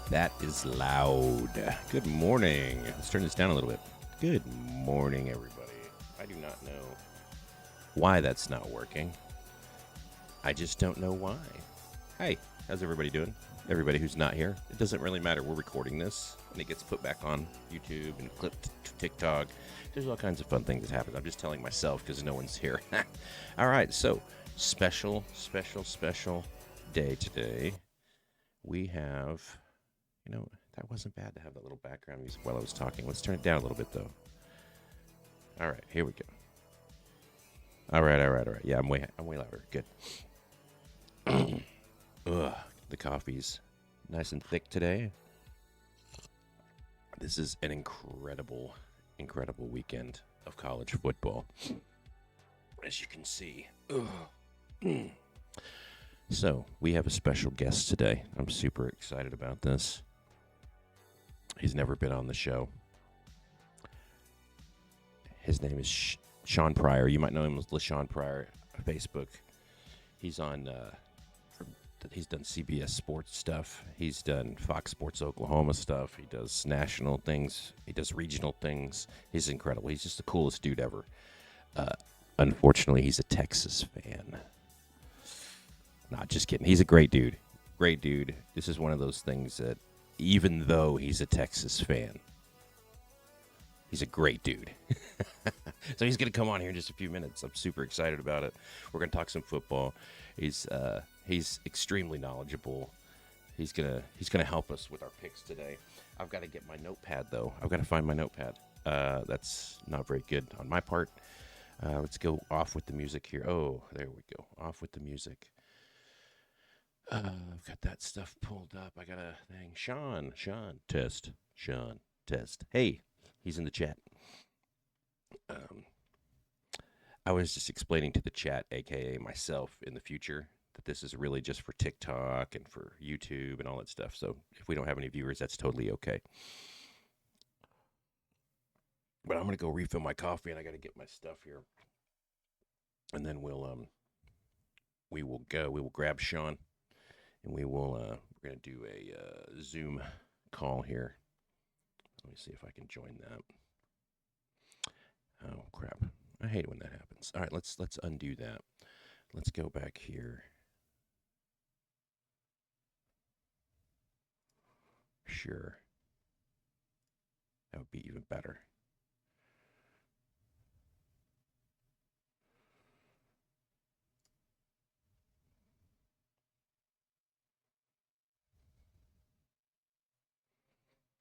That is loud. Good morning. Let's turn this down a little bit. Good morning, everybody. I do not know why that's not working. I just don't know why. Hey, how's everybody doing? Everybody who's not here, it doesn't really matter. We're recording this, and it gets put back on YouTube and clipped to TikTok. There's all kinds of fun things that happen. I'm just telling myself because no one's here. All right, so special day today. We have... You know, that wasn't bad to have that little background music while I was talking. Let's turn it down a little bit, though. All right, here we go. All right. Yeah, I'm way louder. Good. Ugh, the coffee's nice and thick today. This is an incredible weekend of college football. As you can see. So, we have a special guest today. I'm super excited about this. He's never been on the show. His name is LaShaun Pryor. You might know him as LaShaun Pryor on Facebook. He's on. He's done CBS Sports stuff. He's done Fox Sports Oklahoma stuff. He does national things. He does regional things. He's incredible. He's just the coolest dude ever. Unfortunately, he's a Texas fan. Not just kidding. He's a great dude. Great dude. This is one of those things that, even though he's a Texas fan, he's a great dude. So he's going to come on here in just a few minutes. I'm super excited about it. We're going to talk some football. He's extremely knowledgeable. He's gonna help us with our picks today. I've got to get my notepad, though. I've got to find my notepad. That's not very good on my part. Let's go off with the music here. Oh, there we go. Off with the music. I've got that stuff pulled up. I got a thing. Sean, test. Sean, test. Hey, he's in the chat. I was just explaining to the chat, a.k.a. myself, in the future, that this is really just for TikTok and for YouTube and all that stuff. So if we don't have any viewers, that's totally okay. But I'm going to go refill my coffee, and I got to get my stuff here. And then we will grab Sean, and we're going to do a Zoom call here. Let me see if I can join that. Oh, crap. I hate it when that happens. All right, let's undo that. Let's go back here. Sure. That would be even better.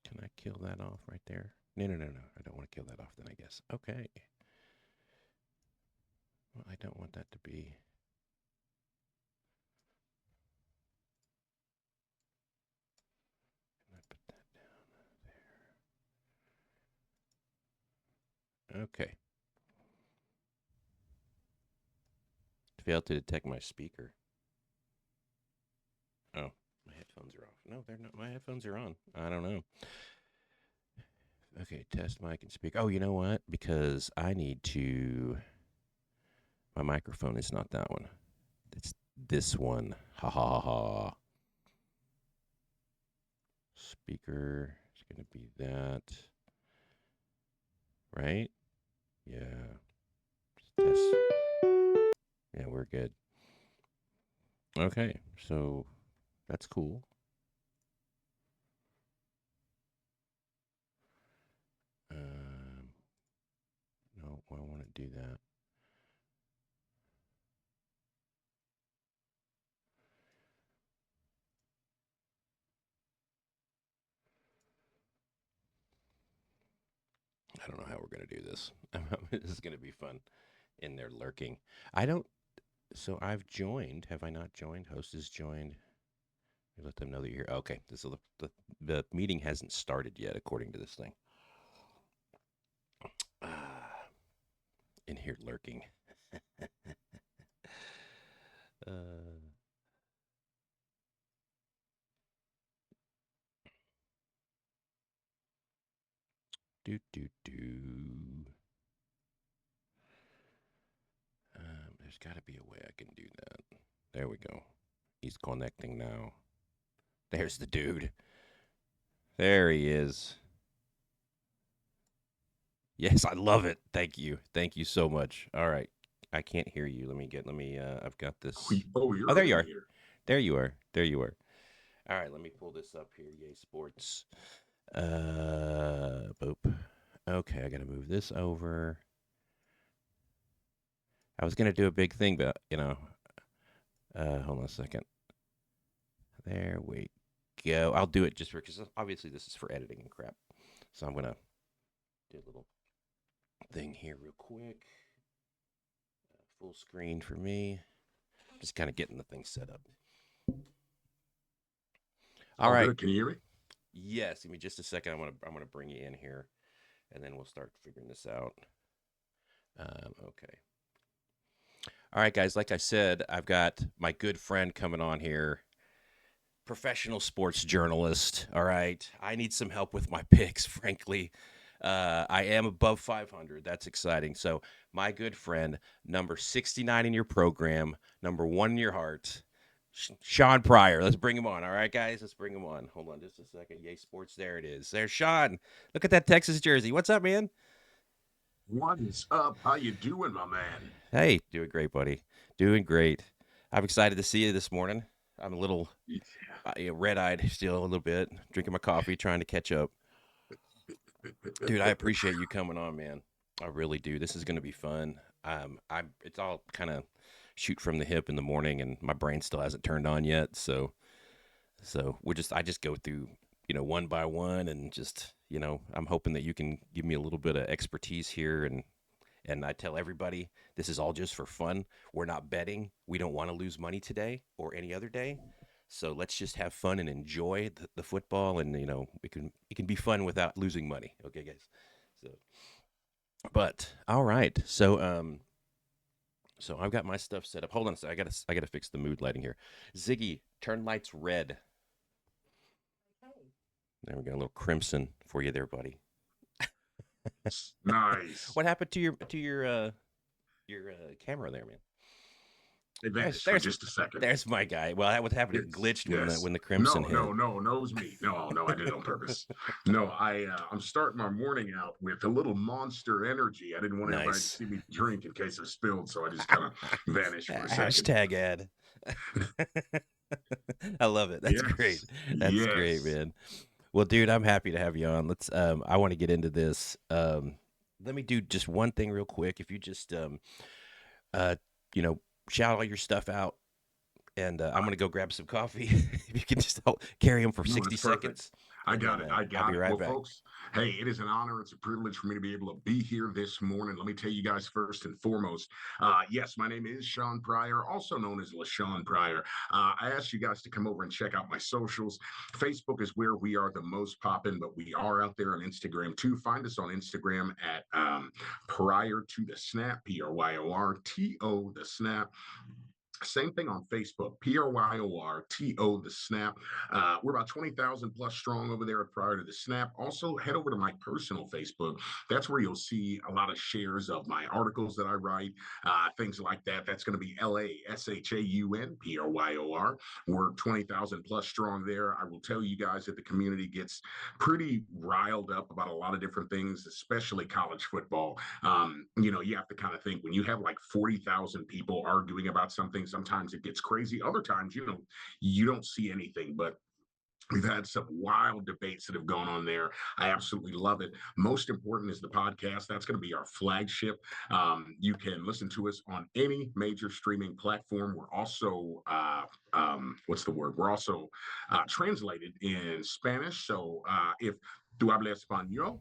Can I kill that off right there? No. I don't want to kill that off then, I guess. Okay. Well, I don't want that to be... Can I put that down there? Okay. Failed to detect my speaker. Oh, my headphones are off. No, they're not. My headphones are on. I don't know. Okay, test mic and speak. Oh, you know what? Because I need to. My microphone is not that one. It's this one. Ha ha ha ha. Speaker is going to be that. Right? Yeah. Test. Yeah, we're good. Okay, so that's cool. Um, no, I want to do that. I don't know how we're going to do this. This is going to be fun in there lurking. I don't. So I've joined. Have I not joined? Host has joined. Let them know that you're here. Okay. So the meeting hasn't started yet, according to this thing. In here lurking. uh, do do do. There's got to be a way I can do that. There we go. He's connecting now. There's the dude. There he is. Yes, I love it. Thank you. Thank you so much. All right. I can't hear you. I've got this. Oh, Oh, you're there you in are. here. There you are. There you are. All right, let me pull this up here. Yay Sports. Boop. Okay, I got to move this over. I was going to do a big thing, but, hold on a second. There we go. I'll do it just for, because obviously this is for editing and crap. So I'm going to do a little thing here real quick. Full screen for me. Just kind of getting the thing set up. All Oh, right. good. Can you hear me? Yes. Give me just a second. I'm gonna bring you in here, and then we'll start figuring this out. Okay. All right, guys. Like I said, I've got my good friend coming on here, professional sports journalist. All right. I need some help with my picks, frankly. I am above 500. That's exciting. So, my good friend, number 69 in your program, number one in your heart, Sean Pryor. Let's bring him on. All right, guys. Let's bring him on. Hold on just a second. Yay Sports. There it is. There's Sean. Look at that Texas jersey. What's up, man? What's up? How you doing, my man? Hey, doing great, buddy. Doing great. I'm excited to see you this morning. I'm a little red-eyed still, a little bit. Drinking my coffee, trying to catch up. Dude, I appreciate you coming on, man. I really do. This is going to be fun. I'm. It's all kind of shoot from the hip in the morning, and my brain still hasn't turned on yet. So I just go through, one by one, and just, I'm hoping that you can give me a little bit of expertise here, and I tell everybody this is all just for fun. We're not betting. We don't want to lose money today or any other day. So let's just have fun and enjoy the football, and it can be fun without losing money. Okay, guys. So, but all right. So I've got my stuff set up. Hold on a second. I gotta fix the mood lighting here. Ziggy, turn lights red. There we go. A little crimson for you there, buddy. Nice. What happened to your camera there, man? It There's vanished for there's just a second. there's my guy. Well, that was happening. It Yes, glitched when the yes. when the crimson No, hit. no, no, no, it was me. No, no, I did it on purpose. No, I'm starting my morning out with a little Monster Energy. I didn't want everybody to Nice. see me drink in case I spilled, so I just kind of vanished for a second. Hashtag ad. I love it. That's great. Yes, That's great, yes. man. Well, dude, I'm happy to have you on. I want to get into this. Let me do just one thing real quick. If you just uh you know shout all your stuff out, and I'm gonna go grab some coffee. If you can just carry them for No, 60 that's perfect. seconds, I and got then it. I I'll be got it. right Well, back. folks, hey, it is an honor. It's a privilege for me to be able to be here this morning. Let me tell you guys first and foremost. Yes, my name is Sean Pryor, also known as LaShaun Pryor. I asked you guys to come over and check out my socials. Facebook is where we are the most popping, but we are out there on Instagram too. Find us on Instagram at Prior to the Snap, Pryorto the Snap. Same thing on Facebook, PRYORTO, the Snap. We're about 20,000 plus strong over there prior to the Snap. Also, head over to my personal Facebook. That's where you'll see a lot of shares of my articles that I write, things like that. That's going to be LASHAUNPRYOR. We're 20,000 plus strong there. I will tell you guys that the community gets pretty riled up about a lot of different things, especially college football. You have to kind of think when you have like 40,000 people arguing about something, sometimes it gets crazy. Other times, you don't see anything, but we've had some wild debates that have gone on there. I absolutely love it. Most important is the podcast. That's going to be our flagship. You can listen to us on any major streaming platform. We're also, what's the word? We're also translated in Spanish. So if tú hablas español,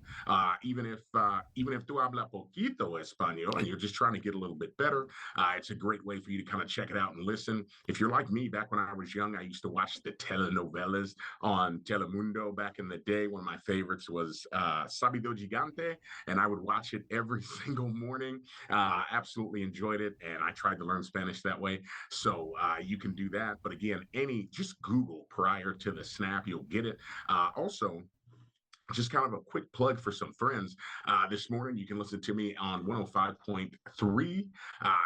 even if tú hablas poquito español, and you're just trying to get a little bit better, it's a great way for you to kind of check it out and listen. If you're like me, back when I was young, I used to watch the telenovelas on Telemundo back in the day. One of my favorites was Sabido Gigante, and I would watch it every single morning. Absolutely enjoyed it, and I tried to learn Spanish that way. So you can do that. But again, just Google prior to the Snap, you'll get it. Also, just kind of a quick plug for some friends. This morning, you can listen to me on 105.3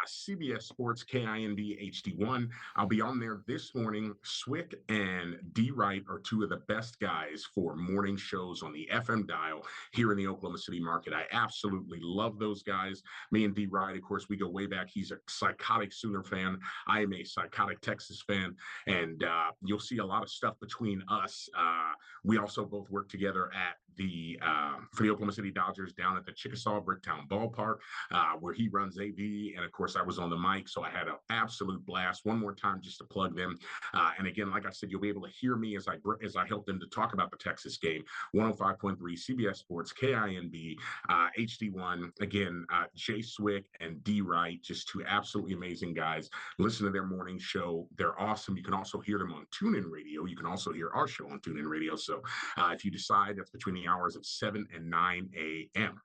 CBS Sports KIND HD1. I'll be on there this morning. Swick and D Wright are two of the best guys for morning shows on the FM dial here in the Oklahoma City market. I absolutely love those guys. Me and D Wright, of course, we go way back. He's a psychotic Sooner fan. I am a psychotic Texas fan. And you'll see a lot of stuff between us. We also both work together for the Oklahoma City Dodgers down at the Chickasaw Bricktown Ballpark, where he runs AV, and of course I was on the mic, so I had an absolute blast. One more time just to plug them, and again, like I said, you'll be able to hear me as I help them to talk about the Texas game. 105.3 CBS Sports KINB HD1. Again, Jay Swick and D Wright, just two absolutely amazing guys. Listen to their morning show; they're awesome. You can also hear them on TuneIn Radio. You can also hear our show on TuneIn Radio. So if you decide, that's between the hours of 7 and 9 a.m.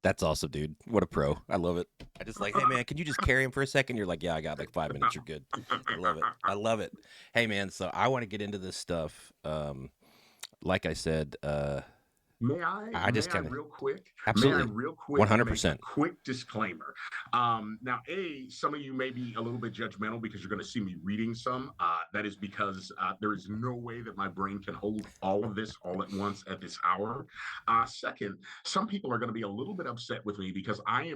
That's awesome, dude. What a pro. I love it. I just like, hey, man, can you just carry him for a second? You're like, yeah, I got like 5 minutes. You're good. I love it. I love it. Hey, man, so I want to get into this stuff. Like I said, May I, I just may I kind of, real quick, absolutely, make a 100%. quick disclaimer. Now, some of you may be a little bit judgmental because you're going to see me reading some. That is because there is no way that my brain can hold all of this all at once at this hour. Second, some people are going to be a little bit upset with me because I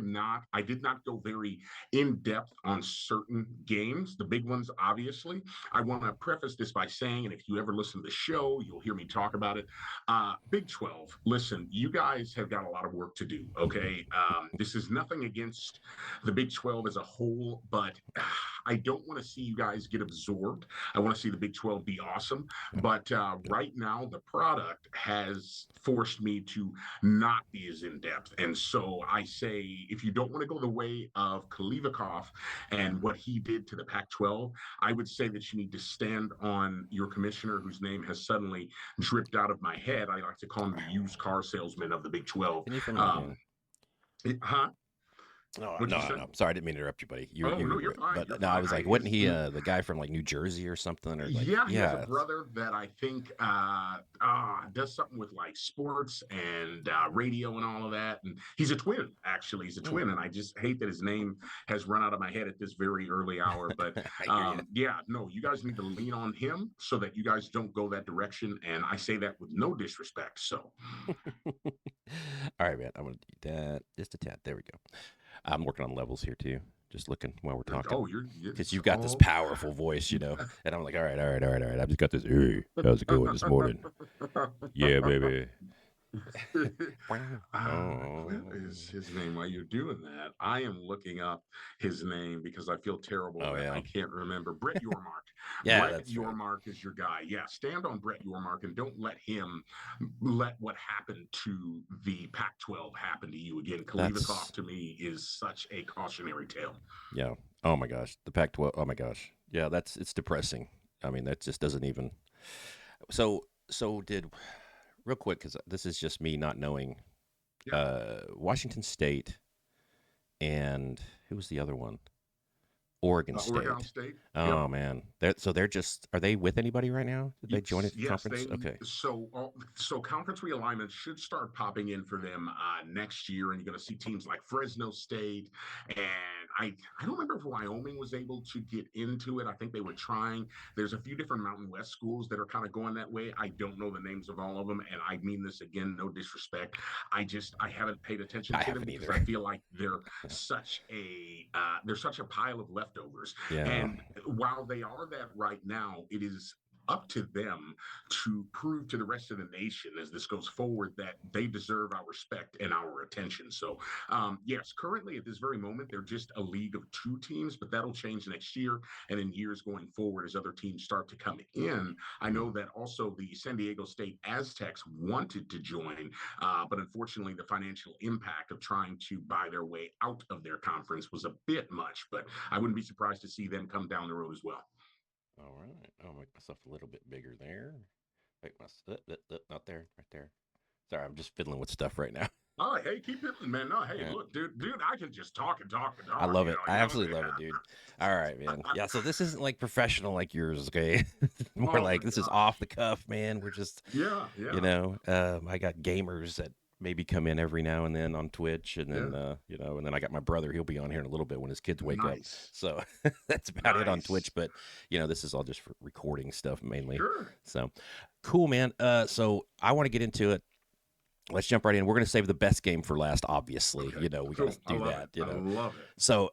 did not go very in depth on certain games, the big ones, obviously. I want to preface this by saying, and if you ever listen to the show, you'll hear me talk about it. Big 12, listen, you guys have got a lot of work to do, okay? This is nothing against the Big 12 as a whole, but I don't want to see you guys get absorbed. I want to see the Big 12 be awesome. But right now, the product has forced me to not be as in depth. And so I say, if you don't want to go the way of Kalivikov and what he did to the Pac 12, I would say that you need to stand on your commissioner, whose name has suddenly dripped out of my head. I like to call him the used car salesman of the Big 12. Can you film that again? Huh? No, What'd you say? no. Sorry, I didn't mean to interrupt you, buddy. Oh, no, you're fine. But You're no, I fine. was like, wasn't he the guy from like New Jersey or something? Or like, Yeah, he has a brother that I think does something with like sports and radio and all of that. And he's a twin, actually. He's a twin. And I just hate that his name has run out of my head at this very early hour. But yeah, no, you guys need to lean on him so that you guys don't go that direction. And I say that with no disrespect. So, all right, man. I'm going to do that just a tad. There we go. I'm working on levels here too. Just looking while we're talking. oh, because you've got this powerful voice, you know. And I'm like, all right. I've just got this. Hey, how's it going this morning? Yeah, baby. What is his name? While you're doing that, I am looking up his name because I feel terrible that I can't remember. Brett Yormark. Yeah, Brett Yormark is your guy. Yeah, stand on Brett Yormark and don't let what happened to the Pac-12 happen to you again. Kalivikov to me is such a cautionary tale. Yeah. Oh my gosh, the Pac-12. Oh my gosh. Yeah, it's depressing. I mean, that just doesn't even. So did. Real quick, because this is just me not knowing. Washington State and who was the other one? Oregon Oregon State. State. Yep. Oh man, they're just are they with anybody right now? Did they join a Yes, conference? Okay. so conference realignment should start popping in for them next year, and you're going to see teams like Fresno State, and I don't remember if Wyoming was able to get into it. I think they were trying. There's a few different Mountain West schools that are kind of going that way. I don't know the names of all of them, and I mean this again, no disrespect. I haven't paid attention I to them haven't because either. I feel like they're such a pile of leftovers. Yeah. And while they are that right now, it is up to them to prove to the rest of the nation as this goes forward that they deserve our respect and our attention. So, yes, currently at this very moment, they're just a league of two teams, but that'll change next year and in years going forward as other teams start to come in. I Mm. know that also the San Diego State Aztecs wanted to join, but unfortunately, the financial impact of trying to buy their way out of their conference was a bit much, but I wouldn't be surprised to see them come down the road as well. All right. I'll make myself a little bit bigger there. Make my not there, right there. Sorry, I'm just fiddling with stuff right now. Oh, hey, keep it, man. No, hey, Yeah. look, dude, I can just talk and talk and I talk. love You it. know, I you know. absolutely love it, dude. All right, man. Yeah, so this isn't like professional like yours, okay? More Oh my like this is off gosh. the cuff, man. We're just, Yeah, you yeah, know, I got gamers that maybe come in every now and then on Twitch, and yeah. then, and then I got my brother. He'll be on here in a little bit when his kids wake up. Nice, So that's about it on Twitch. nice. But this is all just for recording stuff mainly. Sure. So cool, man. So I want to get into it. Let's jump right in. We're going to save the best game for last, obviously. Okay. We got to Cool. I do love it. that. I love it. So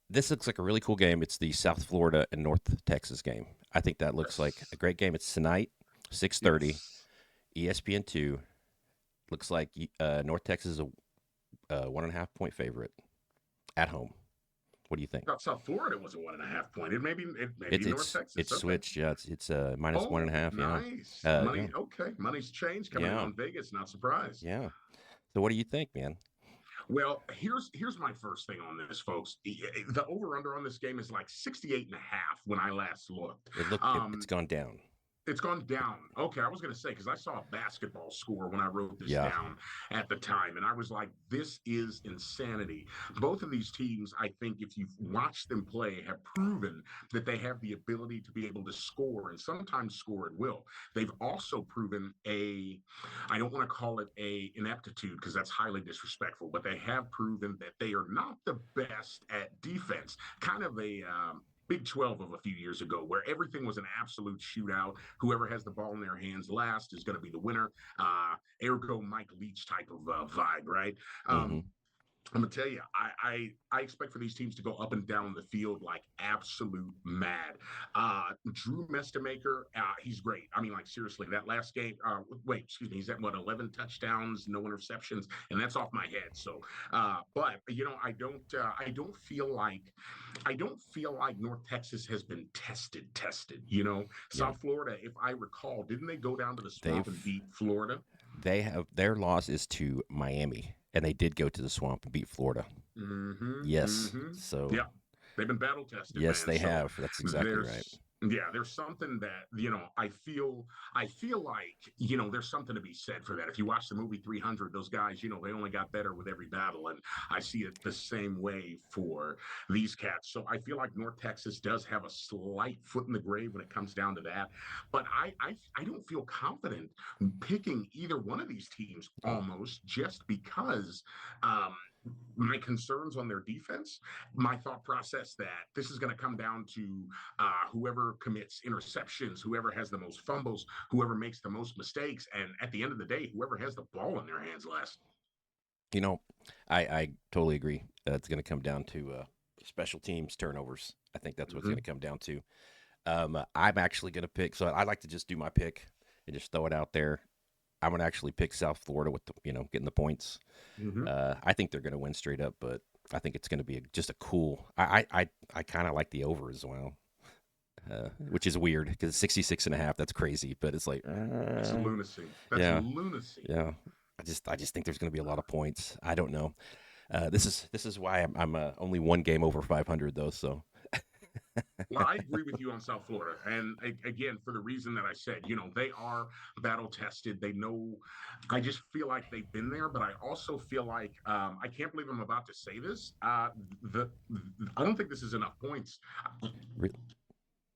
this looks like a really cool game. It's the South Florida and North Texas game. I think that looks like a Yes. great game. It's tonight, 6:30, Yes. ESPN2. Looks like North Texas is a 1.5 point favorite at home. What do you think? Thought South Florida was a 1.5 point. It may be It's North it's Texas. it's Okay. switched. Yeah, it's minus one Oh, and a half. Yeah, nice. Money. yeah, Okay. Money's changed coming in yeah, on Vegas. Not surprised. yeah. So what do you think, man? Well, here's my first thing on this, folks. The over under on this game is like 68.5 when I last looked. It's gone down. It's gone down. Okay, I was going to say, because I saw a basketball score when I wrote this Yeah, down at the time, and I was like, this is insanity. Both of these teams, I think, if you've watched them play, have proven that they have the ability to be able to score and sometimes score at will. They've also proven I don't want to call it a ineptitude because that's highly disrespectful, but they have proven that they are not the best at defense. Kind of a Big 12 of a few years ago, where everything was an absolute shootout. Whoever has the ball in their hands last is going to be the winner. Ergo Mike Leach type of vibe, right? mm-hmm. I'm gonna tell you, I expect for these teams to go up and down the field like absolute mad. Drew Mestamaker, he's great. I mean, like seriously, that last game. Wait, excuse me, he's at what 11 touchdowns, no interceptions, and that's off my head. So, but I don't feel like North Texas has been tested. Yeah, South Florida, if I recall, didn't they go down to the swamp and they've beat Florida? they have their loss is to Miami, and they did go to the swamp and beat Florida. Mm-hmm. Yes. Mm-hmm. So, Yeah, they've been battle tested, yes, man. they So have. That's exactly right. there's something that I feel like there's something to be said for that. If you watch the movie 300, those guys, they only got better with every battle, and I see it the same way for these cats. So I feel like North Texas does have a slight foot in the grave when it comes down to that, but I don't feel confident picking either one of these teams Oh, almost just because. Um, my concerns on their defense, my thought process that this is going to come down to whoever commits interceptions, whoever has the most fumbles, whoever makes the most mistakes, and at the end of the day, whoever has the ball in their hands last. you know, I totally agree. It's going to come down to special teams turnovers. I think that's what's going Mm-hmm. to come down to. I'm actually going to pick. So I like to just do my pick and just throw it out there. I'm going to actually pick South Florida with getting the points. Mm-hmm. I think they're going to win straight up, but I think it's going to be just a cool. I kind of like the over as well, which is weird because 66.5. That's crazy, but it's like, That's lunacy. That's yeah, lunacy. yeah. I just think there's going to be a lot of points. I don't know. This is why I'm only one game over 500 though. So Well, I agree with you on South Florida. And again, for the reason that I said, they are battle tested. They know, I just feel like they've been there, but I also feel like, I can't believe I'm about to say this. I don't think this is enough points. Re-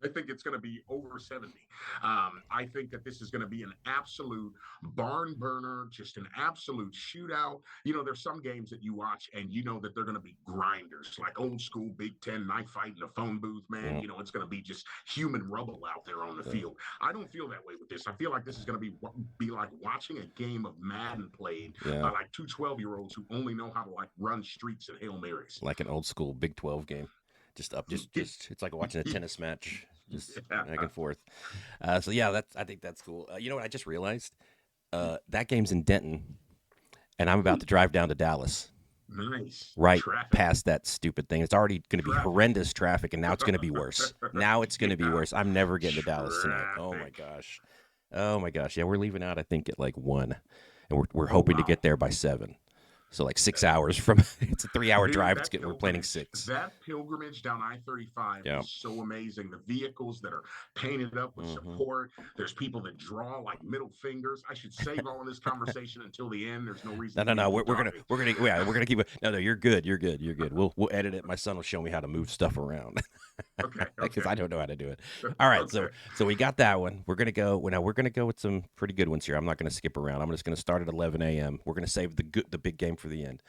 I think it's going to be over 70. I think that this is going to be an absolute barn burner, just an absolute shootout. There's some games that you watch and you know that they're going to be grinders, like old school Big Ten knife fight in a phone booth, man. mm, It's going to be just human rubble out there on the uh, field. I don't feel that way with this. I feel like this is going to be like watching a game of Madden played by yeah, like two 12-year-olds who only know how to like run streaks and Hail Marys. like an old school Big 12 game. Just up, just it's like watching a tennis match, just Yeah. back and forth. So yeah, I think that's cool. You know what I just realized? That game's in Denton, and I'm about to drive down to Dallas. Nice Right traffic. past that stupid thing. It's already going to be Traffic. horrendous traffic, and now it's going to be worse. Now it's going to be Yeah, worse. I'm never getting to Dallas tonight. Oh my traffic. gosh. Oh my gosh. Yeah, we're leaving out, I think, at like 1, and we're Oh hoping to wow, get there by 7. So like 6 hours from. It's a 3-hour dude, drive. We're planning 6. that pilgrimage down I-35 Yeah. is so amazing. The vehicles that are painted up with Hmm. support. There's people that draw like middle fingers. I should save all of this conversation until the end. There's no reason No, for no, me to no. keep talking. We're gonna keep it. No, no. You're good. You're good. You're good. We'll edit it. My son will show me how to move stuff around. Okay, Because okay, I don't know how to do it. All right, okay. so we got that one. We're gonna go. Well, now we're gonna go with some pretty good ones here. I'm not gonna skip around. I'm just gonna start at 11 a.m. We're gonna save the big game for the end.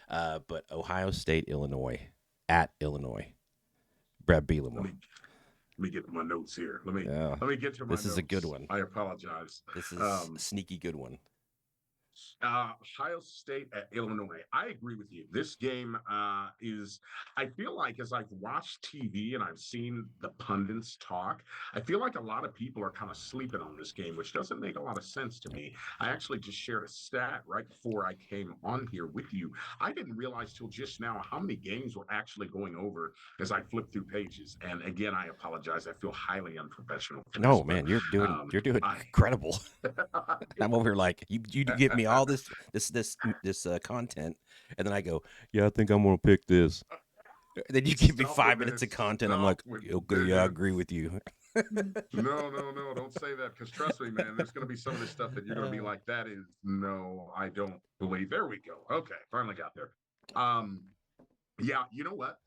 But Ohio State, Illinois, at Illinois, Brad Let Bielema. me let me get to my notes here. Let me Yeah, let me get to my this is a good notes. one. I apologize. This is a Um, sneaky good one. Ohio State at Illinois. I agree with you. This game is, I feel like as I've watched TV and I've seen the pundits talk, I feel like a lot of people are kind of sleeping on this game, which doesn't make a lot of sense to me. I actually just shared a stat right before I came on here with you. I didn't realize till just now how many games we're actually going over as I flip through pages. And again, I apologize. I feel highly unprofessional for this, No, but man, you're doing I. incredible. I'm over here like you give me all this content, and then I go, yeah, I think I'm gonna pick this. Then you give me Stop it, 5 minutes man. of content. I'm like, Stop with okay, yeah, I man. agree with you. No, no, no, don't say that because trust me, man, there's going to be some of this stuff that you're going to be Uh, like, that is no, I don't believe. There we go. Okay, finally got there. Um, yeah, you know what?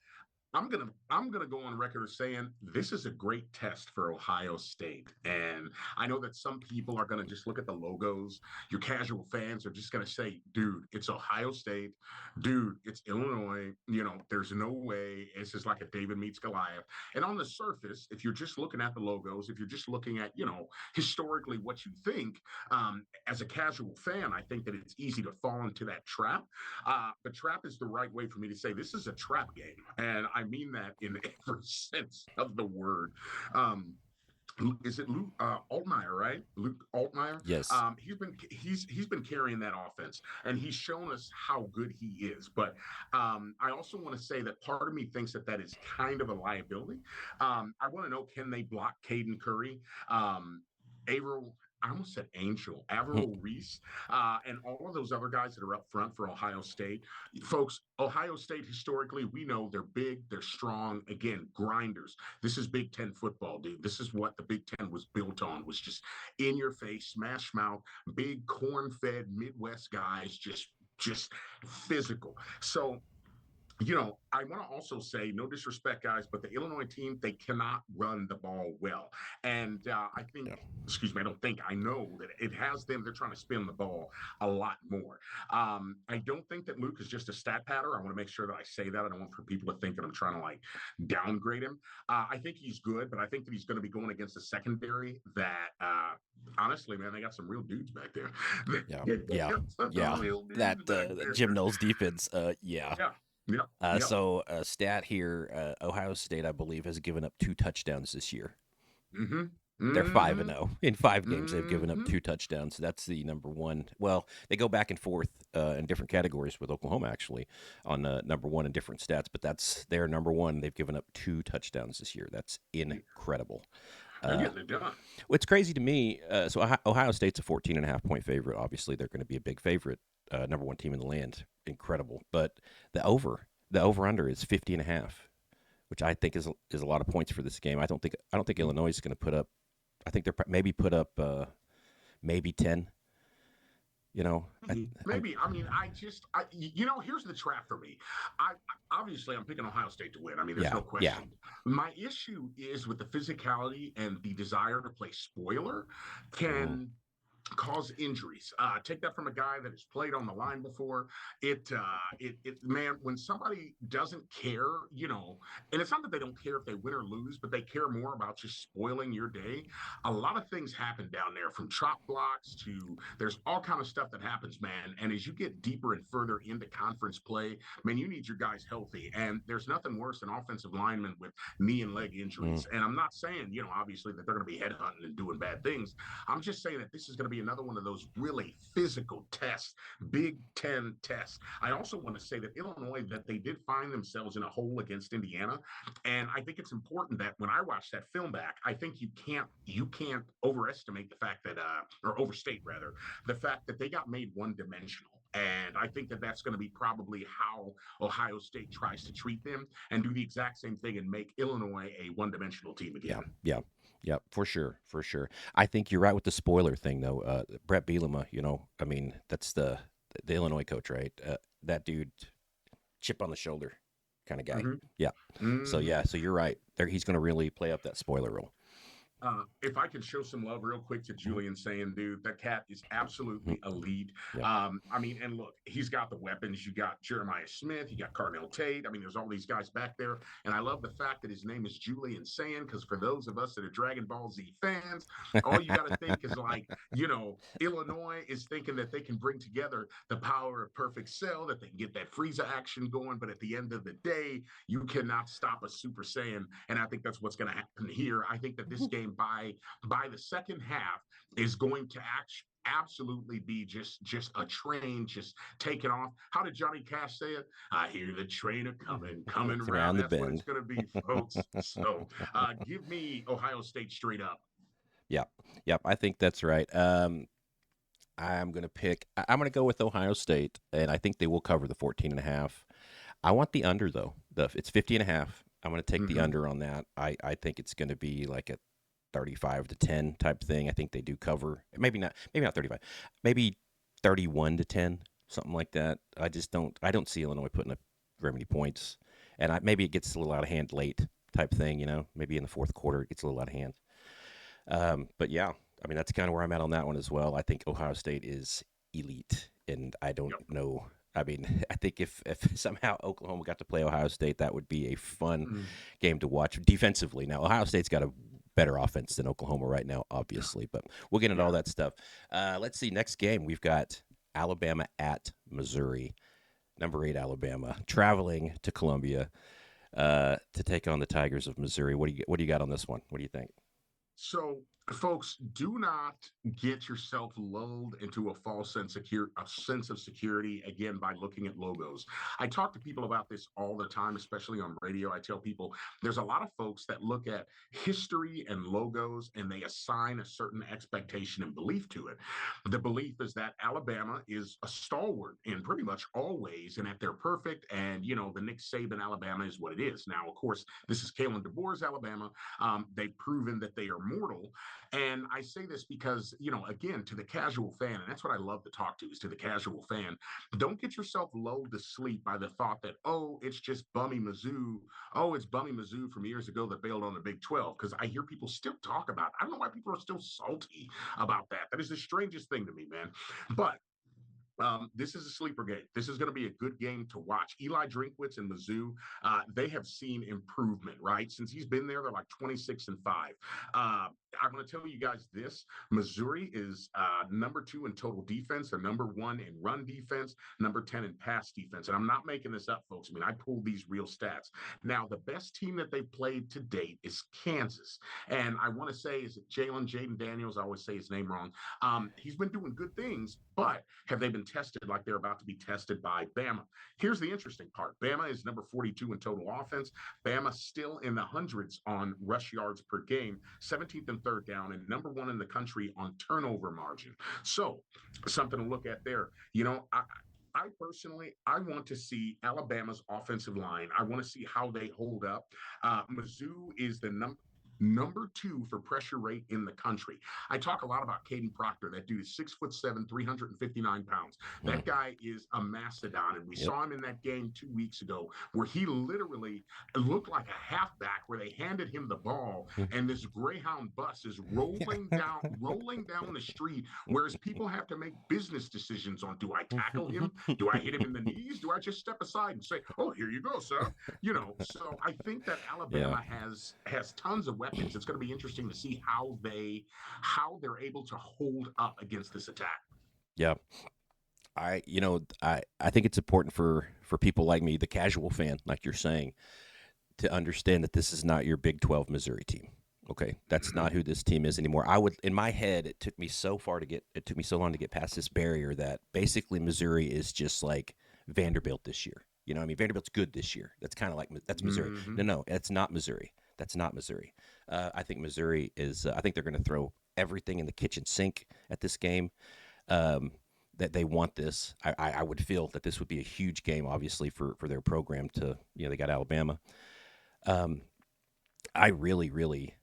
I'm gonna go on record as saying this is a great test for Ohio State. And I know that some people are gonna just look at the logos. Your casual fans are just gonna say, dude, it's Ohio State, dude, it's Illinois. There's no way this is like a David meets Goliath. And on the surface, if you're just looking at the logos, if you're just looking at, historically what you think, as a casual fan, I think that it's easy to fall into that trap. But trap is the right way for me to say this is a trap game, and I mean that in every sense of the word. Um, is it Luke Altmaier, right? Luke Altmaier. yes. He's been carrying that offense, and he's shown us how good he is. But I also want to say that part of me thinks that is kind of a liability. I want to know, can they block Caden Curry? Averill, I almost said Angel, Averill Reese, and all of those other guys that are up front for Ohio State. Folks, Ohio State, historically, we know they're big, they're strong, again, grinders. This is Big Ten football, dude. This is what the Big Ten was built on, was just in your face, smash mouth, big corn-fed Midwest guys, just physical. So I want to also say, no disrespect, guys, but the Illinois team, they cannot run the ball well. And I think, Yeah. excuse me, I don't think, I know that it has them. They're trying to spin the ball a lot more. I don't think that Luke is just a stat patter. I want to make sure that I say that. I don't want for people to think that I'm trying to like downgrade him. I think he's good, but I think that he's going to be going against a secondary that, honestly, man, they got some real dudes back there. Yeah. They Yeah. got some Yeah. real dudes That back there. Jim Knowles defense. Yeah. Yeah. Yep. Yep. So stat here, Ohio State, I believe, has given up 2 touchdowns this year. Mm-hmm. They're 5 and Mm-hmm. 0 in 5 games. They've given up Mm-hmm. 2 touchdowns. So that's the number one. Well, they go back and forth in different categories with Oklahoma actually on number one in different stats, but that's their number one. They've given up 2 touchdowns this year. That's incredible. They're Uh, getting it done. what's crazy to me, so Ohio State's a 14.5 point favorite. Obviously, they're going to be a big favorite, number one team in the land. Incredible. But the over under is 50.5. which I think is a lot of points for this game. I don't think Illinois is going to put up. I think they're maybe put up maybe 10. You know, I'm Maybe. I mean, here's the trap for me. Obviously I'm picking Ohio State to win. I mean, there's yeah, no yeah. question. My issue is with the physicality and the desire to play spoiler Mm, can cause injuries. Take that from a guy that has played on the line before. Man, when somebody doesn't care, and it's not that they don't care if they win or lose, but they care more about just spoiling your day. A lot of things happen down there, from chop blocks to there's all kind of stuff that happens, man. And as you get deeper and further into conference play, man, you need your guys healthy. And there's nothing worse than offensive linemen with knee and leg mm. injuries. And I'm not saying, obviously that they're going to be headhunting and doing bad things. I'm just saying that this is going to be another one of those really physical tests, Big Ten tests. I also want to say that Illinois, that they did find themselves in a hole against Indiana, and I think it's important that when I watch that film back, I think you can't overestimate the fact that, or overstate rather, the fact that they got made one dimensional. And I think that that's going to be probably how Ohio State tries to treat them and do the exact same thing and make Illinois a one dimensional team Yeah, again. yeah, yeah, for sure, for sure. I think you're right with the spoiler thing, though. Brett Bielema, I mean, that's the Illinois coach, right? That dude, chip on the shoulder kind of guy. Mm-hmm. Yeah. So Mm-hmm. yeah, so you're right. There, he's going to really play up that spoiler role. If I can show some love real quick to Mhm. Julian, saying, dude, that cat is Mhm. absolutely elite. Yeah. I mean, and look, he's got the weapons. You got Jeremiah Smith, you got Carnell Tate. I mean, there's all these guys back there. And I love the fact that his name is Julian Sand, because for those of us that are Dragon Ball Z fans, all you got to think is like, Illinois is thinking that they can bring together the power of perfect cell, that they can get that Frieza action going. But at the end of the day, you cannot stop a Super Saiyan, and I think that's what's going to happen here. I think that this game by the second half is going to absolutely be just a train just taking off. How did Johnny Cash say it? I hear the train a coming It's around. around the That's what it's bend. going to be, folks. So give me Ohio State straight up. Yep. Yep. I think that's right. I'm going to pick, I'm going to go with Ohio State, and I think they will cover the 14 and a half. I want the under, though. It's 50 and a half. I'm going to take the Mm-hmm. under on that. I think it's going to be like a 35 to 10 type thing. I think they do cover. Maybe not 35. Maybe 31 to 10, something like that. I don't see Illinois putting up very many points. And maybe it gets a little out of hand late type thing, Maybe in the fourth quarter it gets a little out of hand. But yeah, I mean, that's kind of where I'm at on that one as well. I think Ohio State is elite, and I don't Yep. know. I mean, I think if somehow Oklahoma got to play Ohio State, that would be a fun Mm. game to watch defensively. Now, Ohio State's got a better offense than Oklahoma right now, obviously, but we'll get into all Yeah. that stuff. Let's see. Next game, we've got Alabama at Missouri. Number 8 Alabama traveling to Columbia to take on the Tigers of Missouri. What do you got on this one? What do you think? So, folks, do not get yourself lulled into a false sense of security again by looking at logos. I talk to people about this all the time, especially on radio. I tell people there's a lot of folks that look at history and logos and they assign a certain expectation and belief to it. The belief is that Alabama is a stalwart in pretty much all ways, and that they're perfect. And the Nick Saban Alabama is what it is. Now, of course, this is Kalen DeBoer's Alabama. They've proven that they are mortal. And I say this because, again, to the casual fan, and that's what I love to talk to, is to the casual fan, don't get yourself lulled to sleep by the thought that, oh, it's just bummy Mizzou. Oh, it's bummy Mizzou from years ago that bailed on the Big 12. Because I hear people still talk about it. I don't know why people are still salty about that. That is the strangest thing to me, man. But this is a sleeper game. This is going to be a good game to watch. Eli Drinkwitz and Mizzou, they have seen improvement, right? Since he's been there, they're like 26-5. I'm going to tell you guys this. Missouri is number 2 in total defense. They're number 1 in run defense, number 10 in pass defense. And I'm not making this up, folks. I mean, I pulled these real stats. Now, the best team that they've played to date is Kansas. And I want to say, is it Jaden Daniels? I always say his name wrong. He's been doing good things, but have they been tested like they're about to be tested by Bama? Here's the interesting part. Bama is number 42 in total offense. Bama still in the hundreds on rush yards per game, 17th and third down, and number 1 in the country on turnover margin. So something to look at there. I personally, I want to see Alabama's offensive line. I want to see how they hold up. Mizzou is the number two for pressure rate in the country. I talk a lot about Caden Proctor. That dude is 6'7", 359 pounds. Mm, That guy is a mastodon, and we yep. saw him in that game 2 weeks ago where he literally looked like a halfback where they handed him the ball and this Greyhound bus is rolling down the street, whereas people have to make business decisions on, do I tackle him? Do I hit him in the knees? Do I just step aside and say, "Oh, here you go, sir"? So I think that Yeah. Alabama has tons of weapons. It's going to be interesting to see how they're able to hold up against this attack. Yeah. I think it's important for people like me, the casual fan, like you're saying, to understand that this is not your Big 12 Missouri team. Okay, that's Mm-hmm. not who this team is anymore. I would, in my head, it took me so long to get past this barrier that basically Missouri is just like Vanderbilt this year. You know, I mean, Vanderbilt's good this year. That's kind of like that's Missouri. Mm-hmm. No, it's not Missouri. That's not Missouri. I think Missouri is. I think they're going to throw everything in the kitchen sink at this game. Um, that they want this. I would feel that this would be a huge game, obviously, for their program to, they got Alabama. Um, I really, really,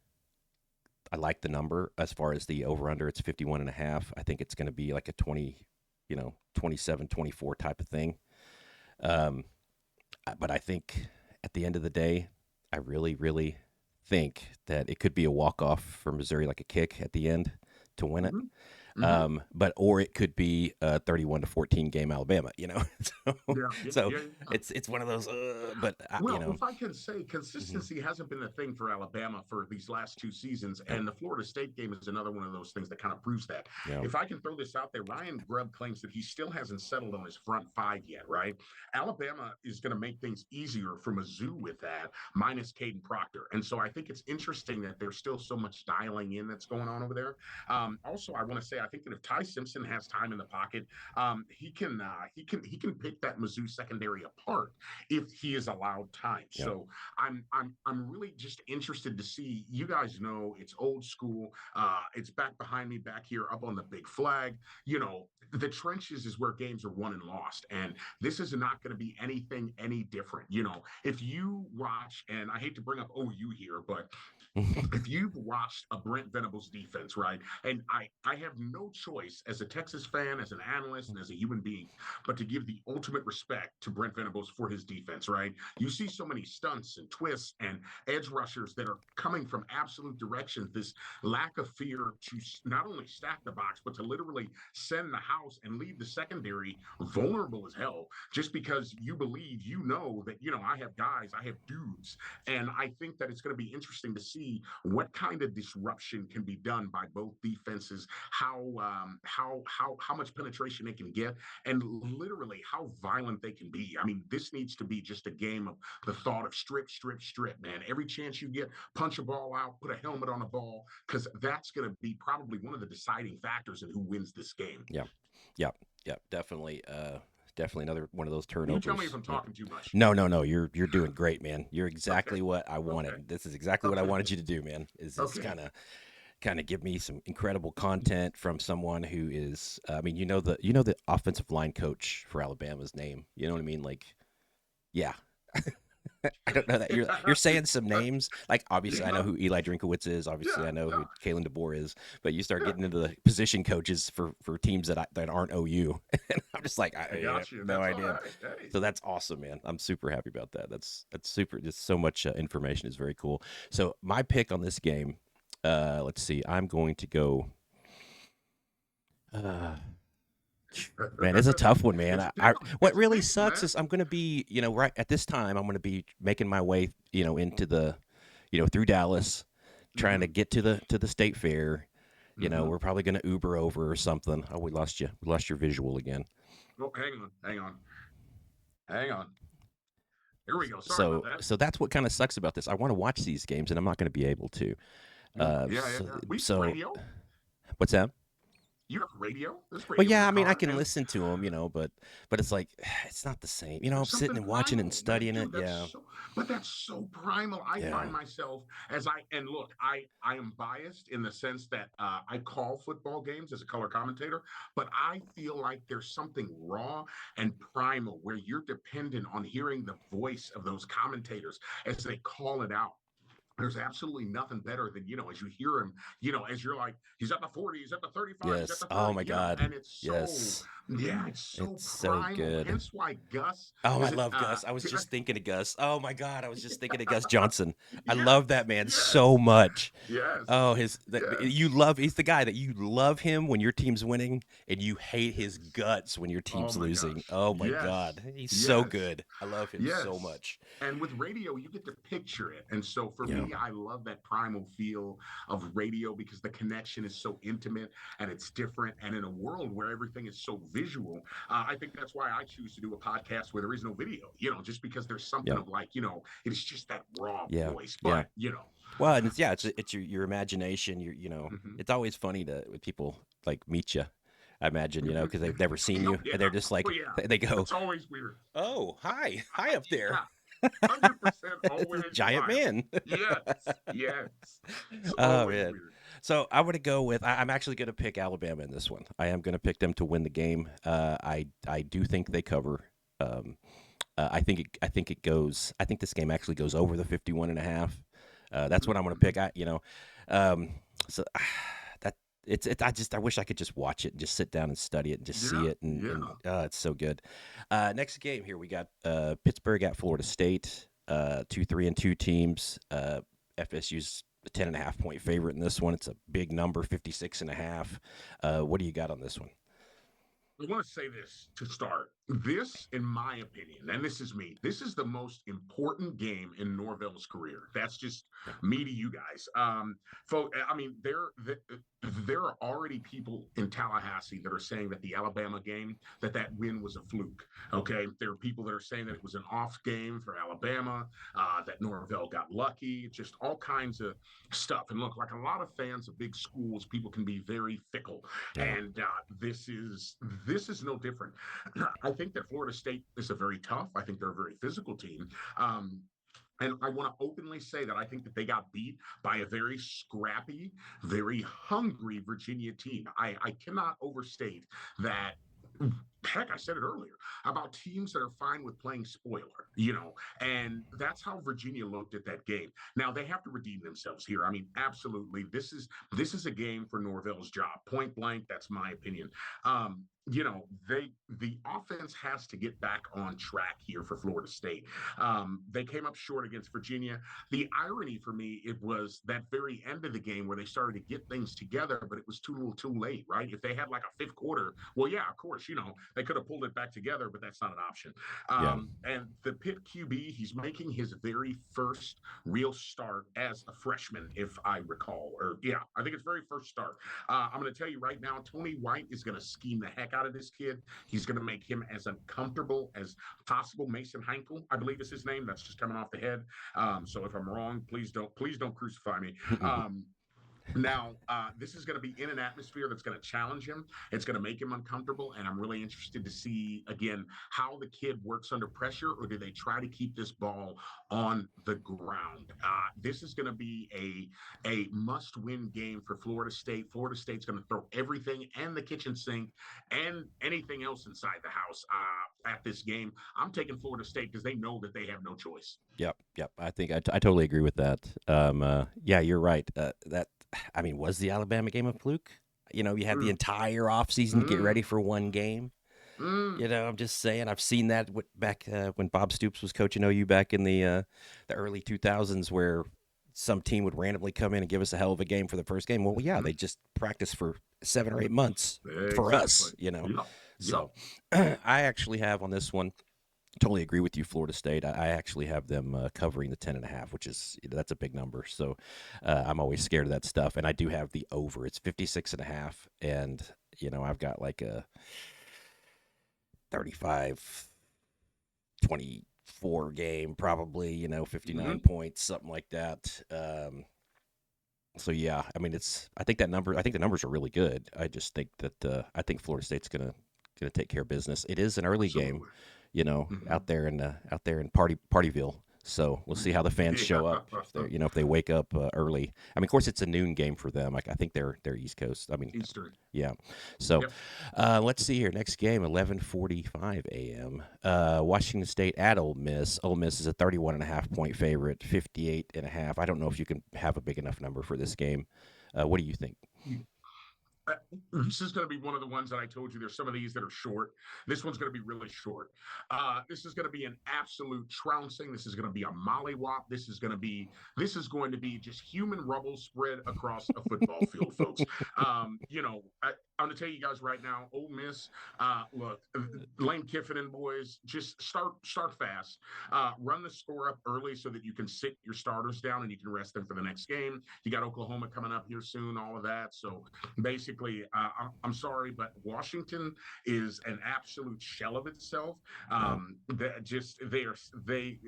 I like the number as far as the over under. It's 51.5. I think it's going to be like a 20, 27, 24 type of thing. Um, but I think at the end of the day, I really, really think that it could be a walk off for Missouri, like a kick at the end to win it. Mm-hmm. Mm-hmm. Or it could be a 31-14 game Alabama, so, Yeah, yeah, so yeah, yeah. it's one of those, but Well, if I can say, mhm, consistency hasn't been a thing for Alabama for these last 2 seasons, yep, and the Florida State game is another one of those things that kind of proves that. yeah, If I can throw this out there, Ryan Grubb claims that he still hasn't settled on his front five yet, right? Alabama is going to make things easier for Mizzou with that, minus Caden Proctor. And so I think it's interesting that there's still so much dialing in that's going on over there. Also, I want to say I think that if Ty Simpson has time in the pocket, he can pick that Mizzou secondary apart if he is allowed time. yep, So I'm really just interested to see. You guys know it's old school. It's back behind me, back here, up on the big flag. The trenches is where games are won and lost, and this is not going to be anything any different. If you watch, and I hate to bring up OU here, but if you've watched a Brent Venables defense, right, and I have no choice as a Texas fan, as an analyst, and as a human being, but to give the ultimate respect to Brent Venables for his defense, right? You see so many stunts and twists and edge rushers that are coming from absolute directions. This lack of fear to not only stack the box, but to literally send the house and leave the secondary vulnerable as hell, just because you believe, that I have guys, I have dudes, and I think that it's going to be interesting to see what kind of disruption can be done by both defenses, how much penetration they can get, and literally how violent they can be. I mean, this needs to be just a game of the thought of strip, strip, strip, man. Every chance you get, punch a ball out, put a helmet on a ball, because that's going to be probably one of the deciding factors in who wins this game. yeah, yeah, yeah, definitely, definitely another one of those You tell me if turnovers. I'm Yeah. talking too much. No, no, no. You're doing great, man. You're Okay. exactly what I Okay. wanted. This is exactly what I Okay. wanted you to do, man. Is Okay. kind of give me some incredible content from someone who is. I mean, the offensive line coach for Alabama's name. You know what I mean? Like, yeah. I don't know that you're saying some names. Like, obviously, I know Yeah. who Eli Drinkowitz is. Obviously, Yeah. I know who Yeah. Kalen DeBoer is. But you start Yeah. getting into the position coaches for teams that aren't OU, and I'm just like, I I have got you. no That's all idea. right. Hey. So that's awesome, man. I'm super happy about that. That's super. Just so much information is very cool. So my pick on this game, let's see. I'm going to go. Uh, Man, it's a tough one, man. It's I tough. what It's really big, sucks man. is I'm going to be, right at this time, I'm going to be making my way, into the, through Dallas, trying to Mm-hmm. get to the state fair. Mm-hmm. We're probably going to Uber over or something. Oh, we lost you. We lost your visual again. Oh, hang on. Hang on. Hang on. Here we go. Sorry about So that. so that's what kind of sucks about this. I want to watch these games and I'm not going to be able to. Yeah. Yeah. Yeah. So, Yeah. We so radio. what's that? You have radio? There's Well, radio in yeah, the I mean, I car, can and listen to them, but it's like it's not the same. I'm there's sitting something and watching and primal, man, studying it. dude. Yeah, That's so primal. I yeah, find myself as and look, I am biased in the sense that I call football games as a color commentator, but I feel like there's something raw and primal where you're dependent on hearing the voice of those commentators as they call it out. There's absolutely nothing better than, as you hear him, as you're like, he's at the 40, he's at the 35, he's at yes. the Oh 30, my God, and it's so, yes. yeah, it's so It's so primal. good. Hence why Gus, Oh, I is it, love Gus. I was just thinking of Gus. Oh my God, I was just thinking of Gus Johnson. I love yes, that man yes, so much. yes, Oh, you yes. love. He's the guy that you love him when your team's winning, and you hate his Yes. guts when your Oh team's my losing. gosh. Oh my Yes. God, he's so Yes. good. I love him so Yes. much. And with radio, you get to picture it. And so for Yeah, me, I love that primal feel of radio because the connection is so intimate and it's different. And in a world where everything is so visual, I think that's why I choose to do a podcast where there is no video, just because there's something yeah, of like, it's just that raw yeah, voice. yeah. But. Well, and it's your imagination. Mhm. It's always funny to when people like meet you. I imagine because they've never seen Oh, you, yeah. and they're just Oh, like yeah. they go, It's always weird. "Oh, hi up there." Yeah. 100% It's a always giant wild. man. Yes, yes. It's Oh always man. weird. So I'm gonna go with. I'm actually gonna pick Alabama in this one. I am gonna pick them to win the game. I do think they cover. Um, I think it goes. I think this game actually goes over the 51 and a half. That's what I'm gonna pick. Mhm. Um, so that I wish I could just watch it and just sit down and study it and just see Yeah, it and yeah. it's so good. Next game here we got Pittsburgh at Florida State. 2 3-2 teams. FSU's a 10.5 point favorite in this one. It's a big number, 56 and a half. What do you got on this one? I want to say this to start. This, in my opinion, and this is me, this is the most important game in Norvell's career. That's just Yeah, me to you guys. Folks, I mean, there are already people in Tallahassee that are saying that the Alabama game, that win was a fluke. Okay, there are people that are saying that it was an off game for Alabama, that Norvell got lucky, just all kinds of stuff. And look, like a lot of fans of big schools, people can be very fickle, yeah, and this is no different. I think that Florida State is a very tough. I think they're a very physical team. Um, and I want to openly say that I think that they got beat by a very scrappy, very hungry Virginia team. I cannot overstate that. Heck, I said it earlier about teams that are fine with playing spoiler, and that's how Virginia looked at that game. Now they have to redeem themselves here. I mean, absolutely, this is a game for Norvell's job, point blank. That's my opinion. The offense has to get back on track here for Florida State. They came up short against Virginia. The irony for me, it was that very end of the game where they started to get things together, but it was too little too late, right? If they had like a fifth quarter, well, yeah, of course, they could have pulled it back together, but that's not an option. yeah, And the Pitt QB, he's making his very first real start as a freshman, if I recall. Or, yeah, I think it's very first start. I'm going to tell you right now, Tony White is going to scheme the heck out of this kid. He's going to make him as uncomfortable as possible. Mason Heinkle, I believe is his name. That's just coming off the head. So if I'm wrong, please don't crucify me. Now, this is going to be in an atmosphere that's going to challenge him. It's going to make him uncomfortable. And I'm really interested to see, again, how the kid works under pressure, or do they try to keep this ball on the ground? This is going to be a must win game for Florida State. Florida State's going to throw everything and the kitchen sink and anything else inside the house at this game. I'm taking Florida State because they know that they have no choice. yep, yep. I think I totally agree with that. Yeah, you're right. I mean, was the Alabama game a fluke? You had the Mm, entire offseason to get mm, ready for one game. mm. I'm just saying. I've seen that back when Bob Stoops was coaching OU back in the early 2000s, where some team would randomly come in and give us a hell of a game for the first game. Well, yeah, they just practiced for 7 or 8 months for Exactly. us. Yep. Yep. So I actually have on this one. Totally agree with you, Florida State. I actually have them covering the 10.5, which is that's a big number. So I'm always scared of that stuff, and I do have the over. It's 56.5, and I've got like a 35-24 game, probably. 59 Mhm. points, something like that. So yeah, I mean, I think that number. I think the numbers are really good. I just think that I think Florida State's gonna take care of business. It is an early game, Absolutely. out Mhm. there in Partyville. So we'll see how the fans Yeah. show up if they wake up early. I mean, of course, it's a noon game for them. Like I think they're East Coast. I mean, Eastern. yeah. So Yep. let's see here. Next game, 11:45 a.m. Washington State at Ole Miss. Ole Miss is a 31.5 point favorite, 58.5. I don't know if you can have a big enough number for this game. What do you think? Uh, this is going to be one of the ones that I told you. There's some of these that are short. This one's going to be really short. This is going to be an absolute trouncing. This is going to be a mollywop. This is going to be just human rubble spread across a football field, folks. I'm going to tell you guys right now, Ole Miss. Look, Lane Kiffin and boys, just start fast. Run the score up early so that you can sit your starters down and you can rest them for the next game. You got Oklahoma coming up here soon, all of that. So basically, I'm sorry, but Washington is an absolute shell of itself. Yeah. That just they.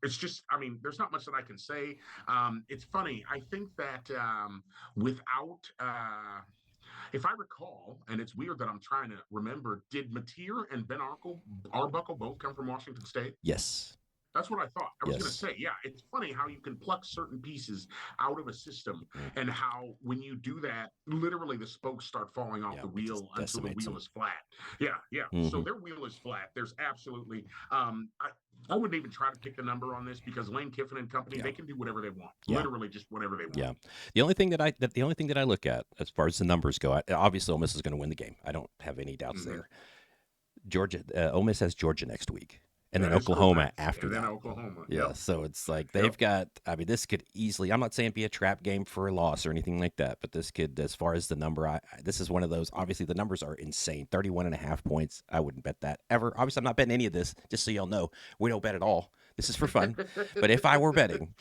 It's just, I mean, there's not much that I can say. It's funny. I think that without, if I recall, and it's weird that I'm trying to remember, did Mateer and Ben Arbuckle both come from Washington State? Yes. That's what I thought. I was going to Yes. say, yeah, it's funny how you can pluck certain pieces out of a system Mm. and how when you do that, literally the spokes start falling off Yeah. the It just wheel until the decimates wheel them. is flat. Yeah, yeah. So Hmm. their wheel is flat. There's absolutely, I wouldn't even try to pick the number on this because Lane Kiffin and company, Yeah. they can do whatever they want. Yeah. Literally just whatever they want. Yeah. The only thing that I look at as far as the numbers go, obviously Ole Miss is going to win the game. I don't have any doubts Mm-hmm. there. Georgia, Ole Miss has Georgia next week, and then That is Oklahoma correct. after And then that. Oklahoma. Yeah, Yep. so it's like Yep. they've got. I mean, this could easily. I'm not saying be a trap game for a loss or anything like that, but this could, as far as the number, this is one of those. Obviously, the numbers are insane. 31.5 points. I wouldn't bet that ever. Obviously, I'm not betting any of this. Just so y'all know, we don't bet at all. This is for fun. But if I were betting,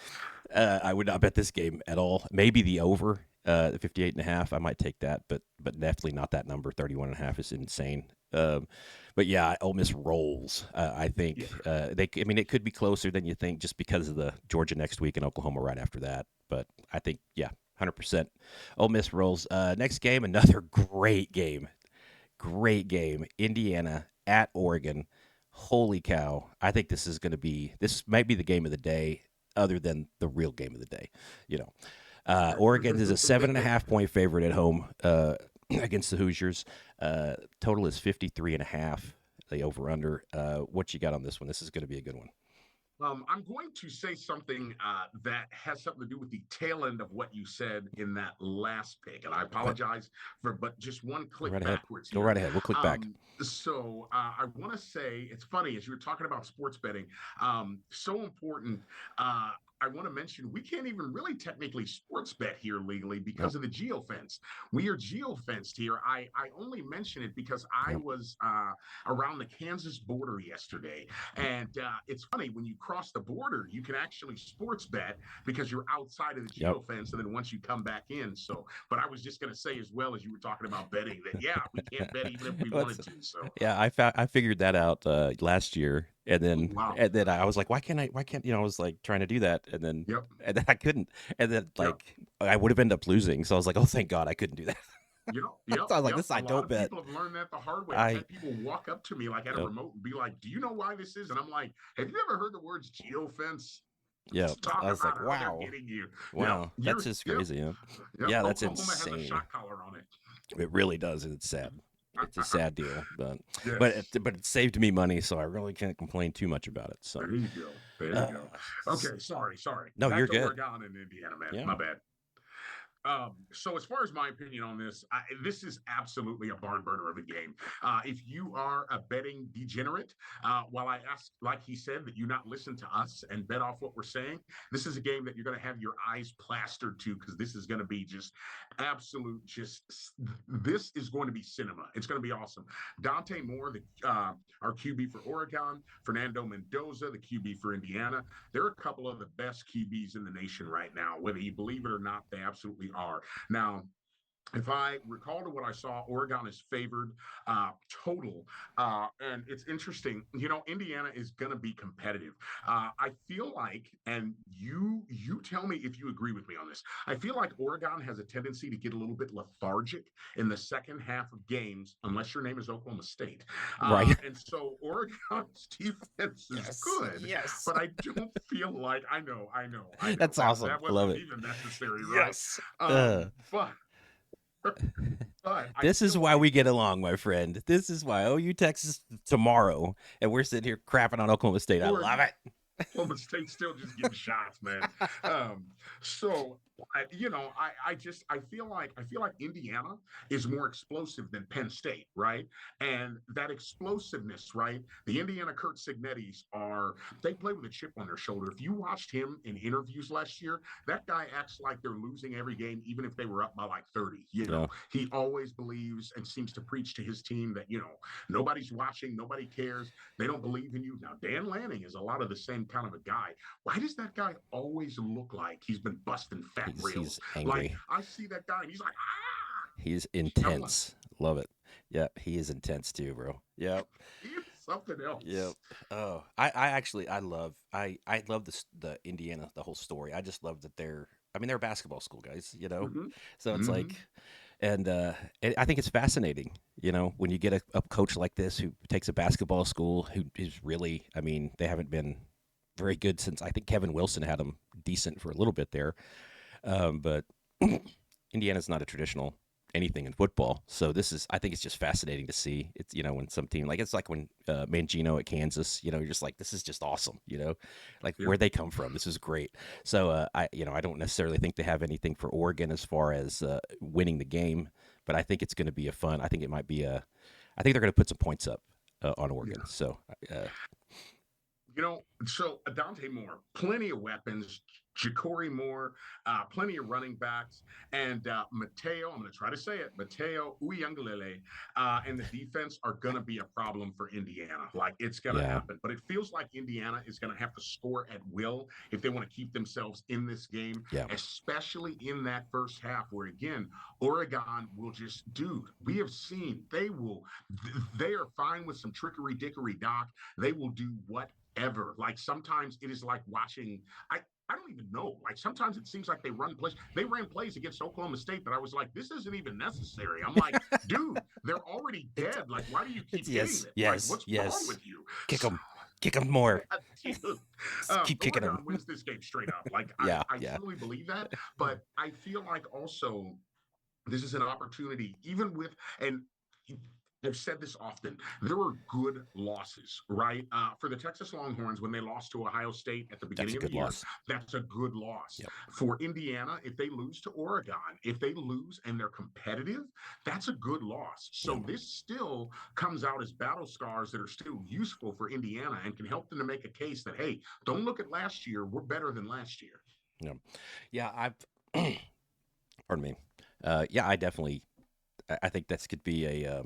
I would not bet this game at all. Maybe the over, 58.5. I might take that, but definitely not that number. 31.5 is insane. But yeah, Ole Miss rolls. I Yeah. think they. I mean, it could be closer than you think just because of the Georgia next week and Oklahoma right after that. But I think 100%. Ole Miss rolls. Next game, another great game. Great game. Indiana at Oregon. Holy cow! I think this is going to be. This might be the game of the day, other than the real game of the day. You know, Oregon is a 7.5 point favorite at home against the Hoosiers. Total is 53.5. The over under. What you got on this one? This is going to be a good one. I'm going to say something that has something to do with the tail end of what you said in that last pick, and I Okay, apologize for, but just one go click right ahead. backwards Go here. right ahead. We'll click back. I want to say it's funny as you were talking about sports betting, so important. I want to mention we can't even really technically sports bet here legally because Nope. of the geofence. We are geofenced here. I only mention it because I Yep. was around the Kansas border yesterday, and it's funny when you cross the border, you can actually sports bet because you're outside of the Yep. geofence, and then once you come back in. So, but I was just going to say as well as you were talking about betting that yeah, we can't bet even if we wanted to. So, Yeah, I figured that out last year, and oh, then wow. I was like, why can't I was like trying to do that, Yep. and then I couldn't, and then Yep. like I would have ended up losing. So I was like, oh, thank God I couldn't do that. Yep. So I was like, Yep. this A I lot don't of bet. people have learned that the hard way. I've I had people walk up to me like at a Yep. remote and be like, "Do you know why this is?" And I'm like, "Have you ever heard the words geofence?" Yeah, Just talk I was like, about how they're wow, getting you. Yep. wow, that's just Yep. crazy. Yeah, Yep. yeah, that's Oklahoma has a insane. shot collar on it. It really does. It's sad. It's a sad deal, Yes. but it saved me money, so I really can't complain too much about it. So, There you go. There you uh, go. Okay. Sorry. no, Back you're to good. Oregon and Indiana, man. Yeah, My bad. So as far as my opinion on this, this is absolutely a barn burner of a game. If you are a betting degenerate, while I ask, like he said, that you not listen to us and bet off what we're saying, this is a game that you're going to have your eyes plastered to because this is going to be just absolute. This is going to be cinema. It's going to be awesome. Dante Moore, our QB for Oregon, Fernando Mendoza, the QB for Indiana. They're a couple of the best QBs in the nation right now. Whether you believe it or not, they absolutely are. Now, if I recall to what I saw, Oregon is favored total. And it's interesting, Indiana is going to be competitive. I feel like, and you tell me if you agree with me on this. I feel like Oregon has a tendency to get a little bit lethargic in the second half of games, unless your name is Oklahoma State. Right. And so Oregon's defense is Yes. good, Yes. but I don't feel like I know That's that awesome. that I love wasn't it. even necessary, right? Yes. But but I This is feel why like we get along, my friend. This is why OU Texas tomorrow, and we're sitting here crapping on Oklahoma State. I Oregon, love it. Oklahoma State still just getting shots, man. Um, so I feel like Indiana is more explosive than Penn State, right? And that explosiveness, right? The Indiana Kurt Signettis they play with a chip on their shoulder. If you watched him in interviews last year, that guy acts like they're losing every game, even if they were up by like 30. Yeah. He always believes and seems to preach to his team that nobody's watching, nobody cares, they don't believe in you. Now, Dan Lanning is a lot of the same kind of a guy. Why does that guy always look like he's been busting fat He's rails? Like, angry. I see that guy and he's like, He's I'm like, intense. Love it. Yeah, he is intense too, bro. Yep. he's something Yep. else. Oh, I actually I love the Indiana the whole story. I just love that they're a basketball school, guys. Mm-hmm. So it's Mm-hmm. like, and I think it's fascinating. When you get a coach like this who takes a basketball school who is really, they haven't been very good since I think Kevin Wilson had them decent for a little bit there, but Indiana's not a traditional anything in football. So I think it's just fascinating to see. It's when some team it's like when Mangino at Kansas. You're just like this is just awesome. Like Yeah. where they come from. This is great. So I don't necessarily think they have anything for Oregon as far as winning the game, but I think it's going to be a fun. I think it might be a. I think they're going to put some points up on Oregon. Yeah. So uh, So Dante Moore, plenty of weapons. Ja'Cory Moore, plenty of running backs, and Mateo. I'm going to try to say it. Mateo Uyunglele and the defense are going to be a problem for Indiana. Like it's going to yeah, happen, but it feels like Indiana is going to have to score at will if they want to keep themselves in this game, yeah, especially in that first half, where again Oregon will just, dude. We have seen they are fine with some trickery, dickory, doc. They will do whatever. Like sometimes it is like watching. I don't even know. Like sometimes it seems like they run plays. They ran plays against Oklahoma State that I was like, this isn't even necessary. I'm like, dude, they're already it's dead. Like, why do you it's keep hitting yes, it? Like, yes, what's wrong yes. with you? Kick So, them, kick them more. dude, Keep kicking them. Oregon wins this game straight up. Like, I, Yeah, I yeah, truly believe that. But I feel like also this is an opportunity, even with, and I've said this often. There were good losses, right? For the Texas Longhorns, when they lost to Ohio State at the that's beginning a of the good year, loss. that's a good loss. Yep. For Indiana, if they lose to Oregon, if they lose and they're competitive, that's a good loss. Yeah. So this still comes out as battle scars that are still useful for Indiana and can help them to make a case that, hey, don't look at last year. We're better than last year. Yeah. Yeah. Pardon me. Yeah, I definitely. I think this could be a.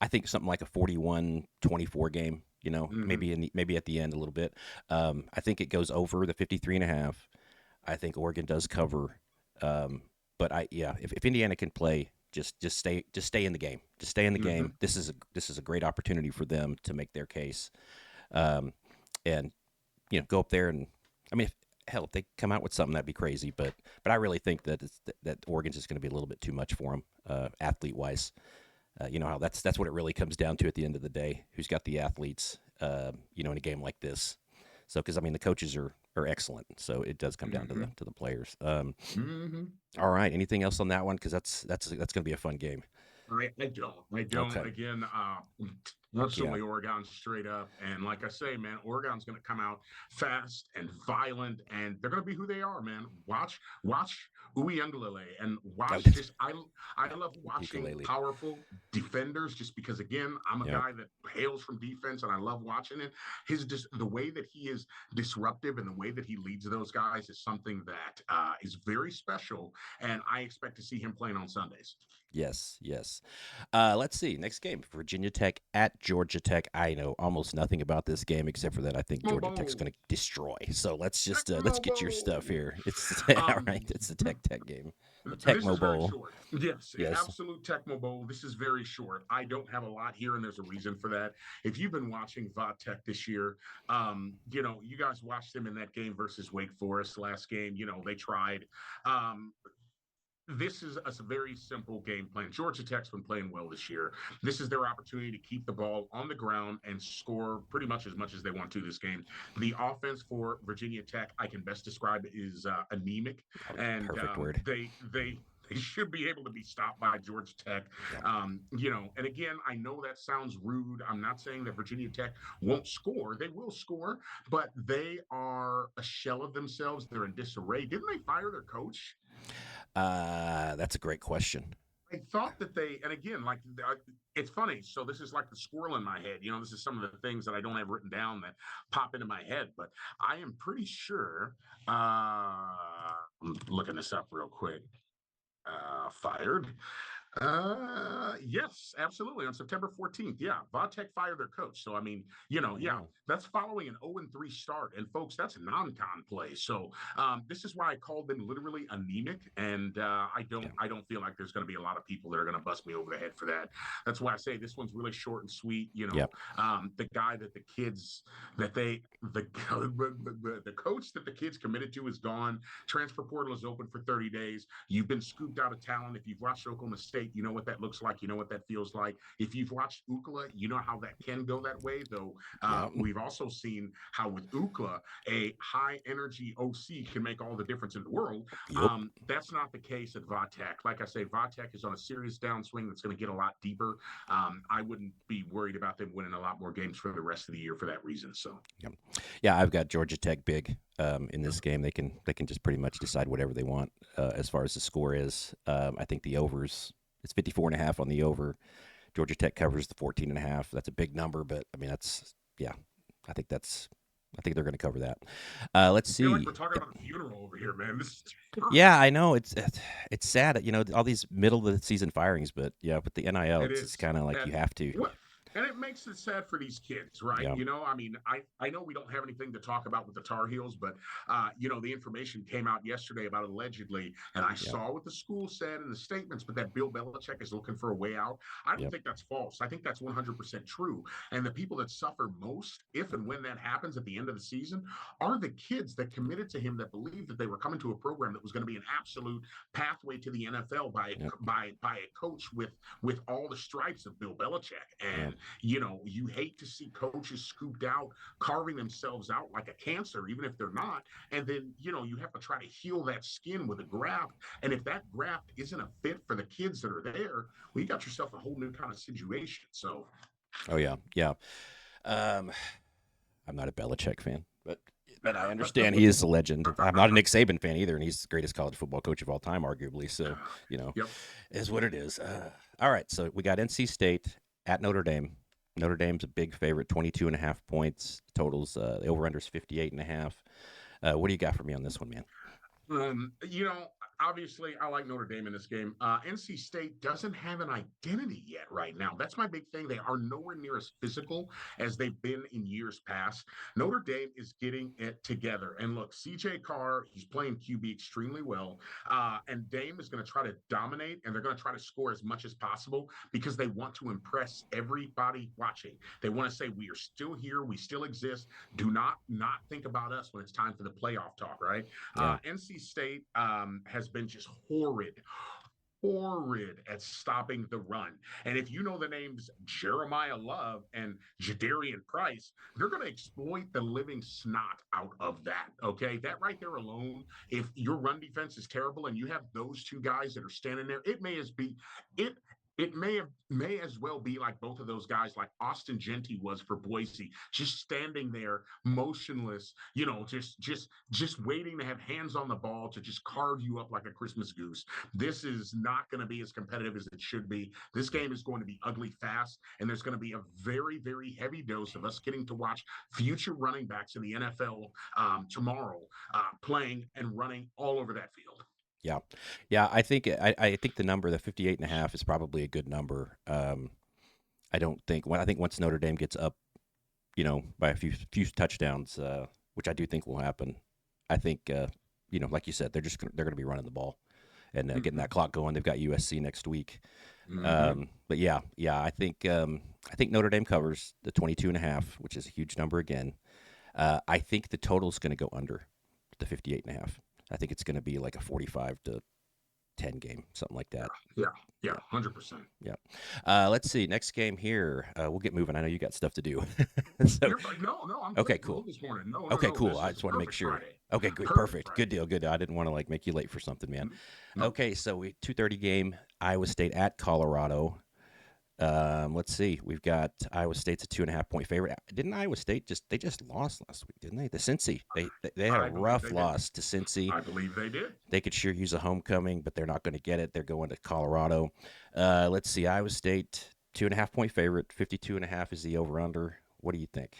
I think something like a 41-24 game. Mm-hmm. Maybe at the end a little bit. I think it goes over the 53.5. I think Oregon does cover. Um, but if Indiana can play, just stay in the game. Just stay in the Mm-hmm. game. This is a great opportunity for them to make their case. Um, and go up there and hell, if they come out with something, that'd be crazy. But I really think that Oregon's just going to be a little bit too much for them, athlete wise. You know how that's what it really comes down to at the end of the day. Who's got the athletes? In a game like this. So because the coaches are excellent. So it does come down to Mm-hmm. the players. Mm-hmm. All right. Anything else on that one? Because that's going to be a fun game. I don't. I don't. Okay. Again, Heck yeah. absolutely Oregon straight up. And like I say, man, Oregon's going to come out fast and violent, and they're going to be who they are, man. Watch Uyunglele and Oh, watch just I love watching ukulele. powerful defenders just because again, I'm a Yep. guy that hails from defense and I love watching it. The way that he is disruptive and the way that he leads those guys is something that is very special, and I expect to see him playing on Sundays. Yes, yes. Let's see. Next game, Virginia Tech at Georgia Tech. I know almost nothing about this game except for that I think Georgia Tech's Mobo. going to destroy. So let's Tech just let's get your stuff Mobo. here. It's all Um, right. It's the Tech game. The This is Tecmo very Bowl. short. Yes, Yes. absolute Tecmo Bowl. This is very short. I don't have a lot here, and there's a reason for that. If you've been watching Tech this year, you guys watched them in that game versus Wake Forest last game. They tried. Um, this is a very simple game plan. Georgia Tech's been playing well this year. This is their opportunity to keep the ball on the ground and score pretty much as they want to this game. The offense for Virginia Tech, I can best describe, is anemic, Oh, and perfect word. they should be able to be stopped by Georgia Tech. Yeah. And again, I know that sounds rude. I'm not saying that Virginia Tech won't score. They will score, but they are a shell of themselves. They're in disarray. Didn't they fire their coach? That's a great question. I thought that and again, like it's funny. So this is like the squirrel in my head. This is some of the things that I don't have written down that pop into my head. But I am pretty sure. I'm looking this up real quick. Fired. Yes, absolutely. On September 14th. Yeah. Vodtech fired their coach. So, I mean, Oh, yeah, wow. that's following an 0-3 start. And folks, that's a non-con play. So, this is why I called them literally anemic. And Yeah. I don't feel like there's going to be a lot of people that are going to bust me over the head for that. That's why I say this one's really short and sweet. Yep. The guy that the kids that they the coach that the kids committed to is gone. Transfer portal is open for 30 days. You've been scooped out of talent. If you've watched Oklahoma State, you know what that looks like. You know what that feels like. If you've watched UCLA, you know how that can go that way. Though Yep. we've also seen how with UCLA, a high energy OC can make all the difference in the world. Yep. That's not the case at Vodtech. Like I say, Vodtech is on a serious downswing that's going to get a lot deeper. I wouldn't be worried about them winning a lot more games for the rest of the year for that reason. So, Yeah, I've got Georgia Tech big in this game. They can just pretty much decide whatever they want as far as the score is. I think the overs. It's 54.5 on the over. Georgia Tech covers the 14.5. That's a big number, but I mean yeah. I think they're going to cover that. Let's I feel like see. we're talking about a funeral over here, man. This is Yeah, I know it's sad. All these middle of the season firings, but yeah, with the NIL, It it's is. kind of like And you have to. what and it makes it sad for these kids, right? Yeah. I mean, I know we don't have anything to talk about with the Tar Heels, but the information came out yesterday about allegedly, and I Yep. saw what the school said in the statements, but that Bill Belichick is looking for a way out. I don't Yep. think that's false. I think that's 100% true. And the people that suffer most, if and when that happens at the end of the season, are the kids that committed to him, that believed that they were coming to a program that was going to be an absolute pathway to the NFL Yep. by a coach with all the stripes of Bill Belichick. Yep. And you hate to see coaches scooped out, carving themselves out like a cancer, even if they're not. And then you have to try to heal that skin with a graft. And if that graft isn't a fit for the kids that are there, well, you got yourself a whole new kind of situation. So Oh yeah, yeah. Um, I'm not a Belichick fan, but I understand he is a legend. I'm not a Nick Saban fan either, and he's the greatest college football coach of all time, arguably. So, yep. is what it is. All right, so we got NC State at Notre Dame. Notre Dame's a big favorite, 22.5 points. Totals, the over-under's 58.5. What do you got for me on this one, man? Um, you know, Obviously, I like Notre Dame in this game. NC State doesn't have an identity yet right now. That's my big thing. They are nowhere near as physical as they've been in years past. Notre Dame is getting it together. And look, CJ Carr, he's playing QB extremely well. And Dame is going to try to dominate, and they're going to try to score as much as possible because they want to impress everybody watching. They want to say, we are still here. We still exist. Do not think about us when it's time for the playoff talk, right? Yeah. NC State has been just horrid at stopping the run. And if you know the names Jeremiah Love and Jadarian Price, they're going to exploit the living snot out of that. Okay. That right there alone, if your run defense is terrible and you have those two guys that are standing there, it may as well be like both of those guys, like Austin Genty was for Boise, just standing there motionless, just waiting to have hands on the ball to just carve you up like a Christmas goose. This is not going to be as competitive as it should be. This game is going to be ugly fast, and there's going to be a very, very heavy dose of us getting to watch future running backs in the NFL tomorrow playing and running all over that field. Yeah, yeah. I think the number, the 58.5, is probably a good number. I think once Notre Dame gets up, by a few touchdowns, which I do think will happen. I think like you said, they're going to be running the ball, and getting Mm-hmm. that clock going. They've got USC next week. Mm-hmm. But yeah, I think Notre Dame covers the 22.5, which is a huge number again. I think the total is going to go under the 58.5. I think it's going to be like a 45-10 game, something like that. Yeah, yeah, Yeah, 100%. yeah. Let's see. Next game here. We'll get moving. I know you got stuff to do. So, You're fine. No, no, I'm okay, good to cool. go this morning. No, no, Okay, no. cool. This I is just want to make perfect sure. Friday. Okay, good, Perfect perfect, Friday. good deal, good deal. I didn't want to like make you late for something, man. No, Okay, so we 2:30 game. Iowa State at Colorado. Let's see. We've got Iowa State's a 2.5 point favorite. Didn't Iowa State just lost last week? Didn't they? The Cincy. They had a I believe rough they did. loss to Cincy. I believe they did. They could sure use a homecoming, but they're not going to get it. They're going to Colorado. Let's see. Iowa State 2.5 point favorite. 52.5 is the over under. What do you think?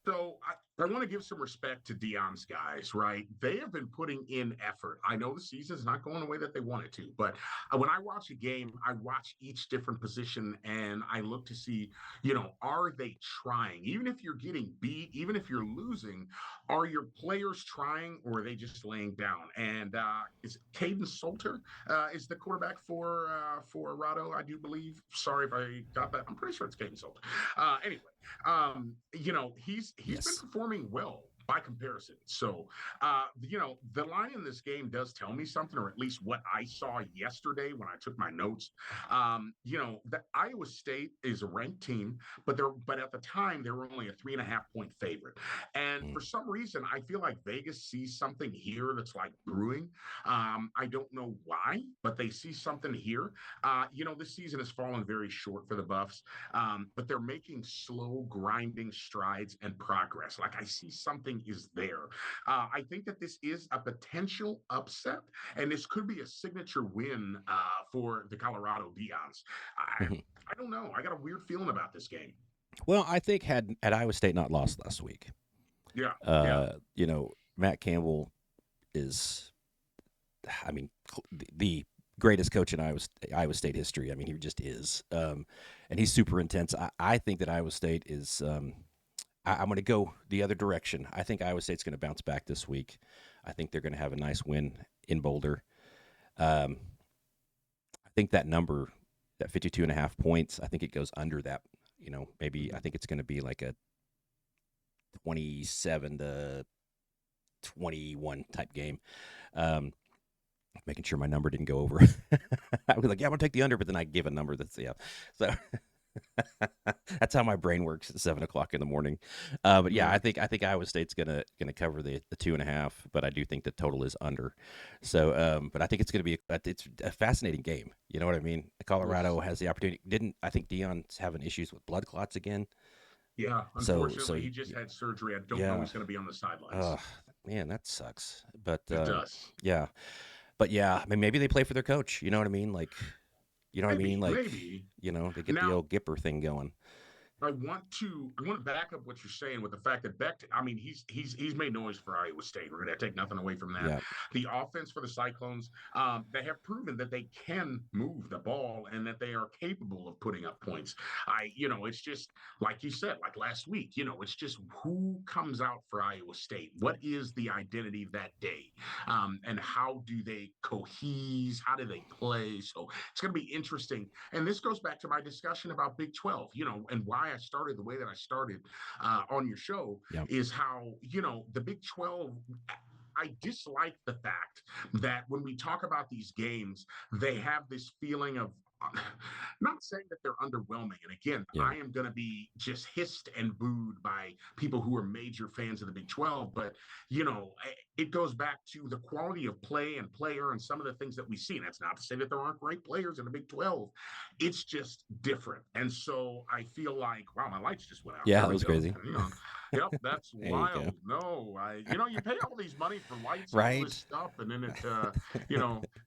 So I want to give some respect to Dion's guys, right? They have been putting in effort. I know the season's not going the way that they want it to, but when I watch a game, I watch each different position and I look to see, are they trying? Even if you're getting beat, even if you're losing, are your players trying or are they just laying down? And is Caden Salter is the quarterback for Rado, I do believe. Sorry if I got that. I'm pretty sure it's Caden Salter. Anyway, he's been Yes. performing well by comparison. So, the line in this game does tell me something, or at least what I saw yesterday when I took my notes. That Iowa State is a ranked team, but at the time they were only a 3.5 point favorite. And Mm. for some reason, I feel like Vegas sees something here that's like brewing. I don't know why, but they see something here. This season has fallen very short for the Buffs, but they're making slow, grinding strides and progress. Like I see something is there. I think that this is a potential upset, and this could be a signature win for the Colorado Dions. I, I don't know. I got a weird feeling about this game. Well, I think had Iowa State not lost last week, Yeah, yeah. Matt Campbell is, I mean, the greatest coach in Iowa State history. I mean, he just is, and he's super intense. I think that Iowa State is. I'm going to go the other direction. I think Iowa State's going to bounce back this week. I think they're going to have a nice win in Boulder. Um, I think that number, that 52.5 points, I think it goes under that. Maybe I think it's going to be like a 27-21 type game. Making sure my number didn't go over. I was like, yeah, I'm gonna take the under, but then I give a number that's So that's how my brain works at 7 o'clock in the morning. But yeah, Mm. I think Iowa State's gonna cover the 2.5, but I do think the total is under. So, but I think it's gonna be it's a fascinating game. You know what I mean? Yes. Colorado has the opportunity. Didn't I think Dion's having issues with blood clots again? Yeah. So Unfortunately, he just had surgery. I don't know yeah. he's going to be on the sidelines. Oh man, that sucks. But It does. yeah. But yeah, I mean, maybe they play for their coach. You know what I mean? Like, you know what I mean? Maybe, Like, maybe. they get the Now, old Gipper thing going. I want to back up what you're saying with the fact that Beck. I mean, he's made noise for Iowa State. We're going to take nothing away from that. Yeah, The offense for the Cyclones, they have proven that they can move the ball and that they are capable of putting up points. It's just like you said, like last week. It's just who comes out for Iowa State. What is the identity that day, and how do they cohese? How do they play? So it's going to be interesting. And this goes back to my discussion about Big 12, and why I started the way that I started on your show yeah, is how, the Big 12. I dislike the fact that when we talk about these games, they have this feeling of not saying that they're underwhelming. And again, yeah, I am going to be just hissed and booed by people who are major fans of the Big 12. But, it goes back to the quality of play and player and some of the things that we see. And that's not to say that there aren't great players in the Big 12. It's just different. And so I feel like, wow, my lights just went out. yeah. There That we was go. crazy. Hang on. Yep, that's There you go. wild. No, you pay all these money for lights and all this Right, stuff, and then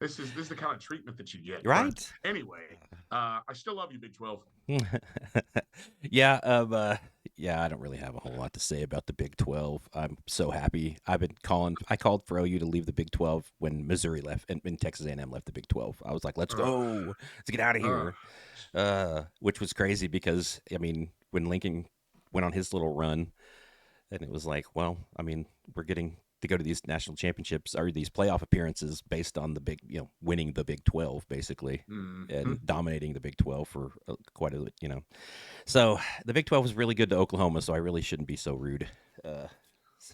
this is the kind of treatment that you get. But right. anyway, I still love you, Big 12. Yeah, yeah. I don't really have a whole lot to say about the Big 12. I'm so happy. I called for OU to leave the Big 12 when Missouri left and Texas A&M left the Big 12. I was like, let's Uh, go, let's get out of uh, here. Which was crazy because I mean, when Lincoln went on his little run, and it was like, well, I mean, we're getting to go to these national championships or these playoff appearances based on the big, winning the Big 12 basically and Mhm. dominating the Big 12 for quite a. So the Big 12 was really good to Oklahoma, so I really shouldn't be so rude. Uh,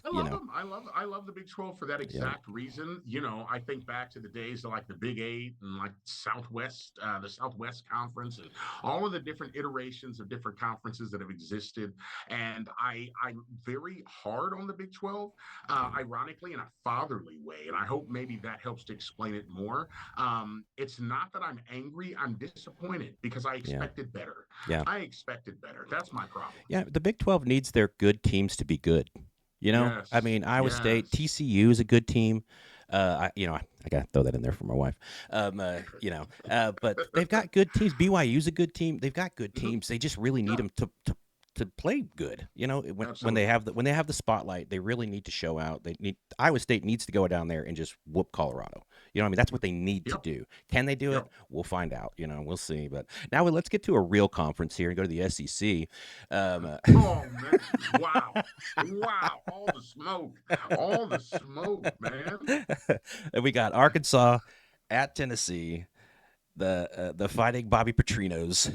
I you love know, them. I love the Big 12 for that yeah, exact reason. I think back to the days of like the Big Eight and like the Southwest Conference, and all of the different iterations of different conferences that have existed. And I'm very hard on the Big 12, ironically, in a fatherly way. And I hope maybe that helps to explain it more. It's not that I'm angry, I'm disappointed because I yeah, expected better. yeah. I expected better. That's my problem. Yeah, the Big 12 needs their good teams to be good. I Yes. mean, Iowa State, Yes. TCU is a good team. I got to throw that in there for my wife. But they've got good teams. BYU's a good team. They've got good Mhm. teams. They just really need Yeah, them to play good. When they absolutely. have the spotlight, they really need to show out. Iowa State needs to go down there and just whoop Colorado. I mean, that's what they need to Yep. do. Can they do it? Yep. We'll find out. We'll see. But now let's get to a real conference here and go to the SEC. Oh man. Wow. Wow. All the smoke. All the smoke, man. And we got Arkansas at Tennessee, the Fighting Bobby Petrinos,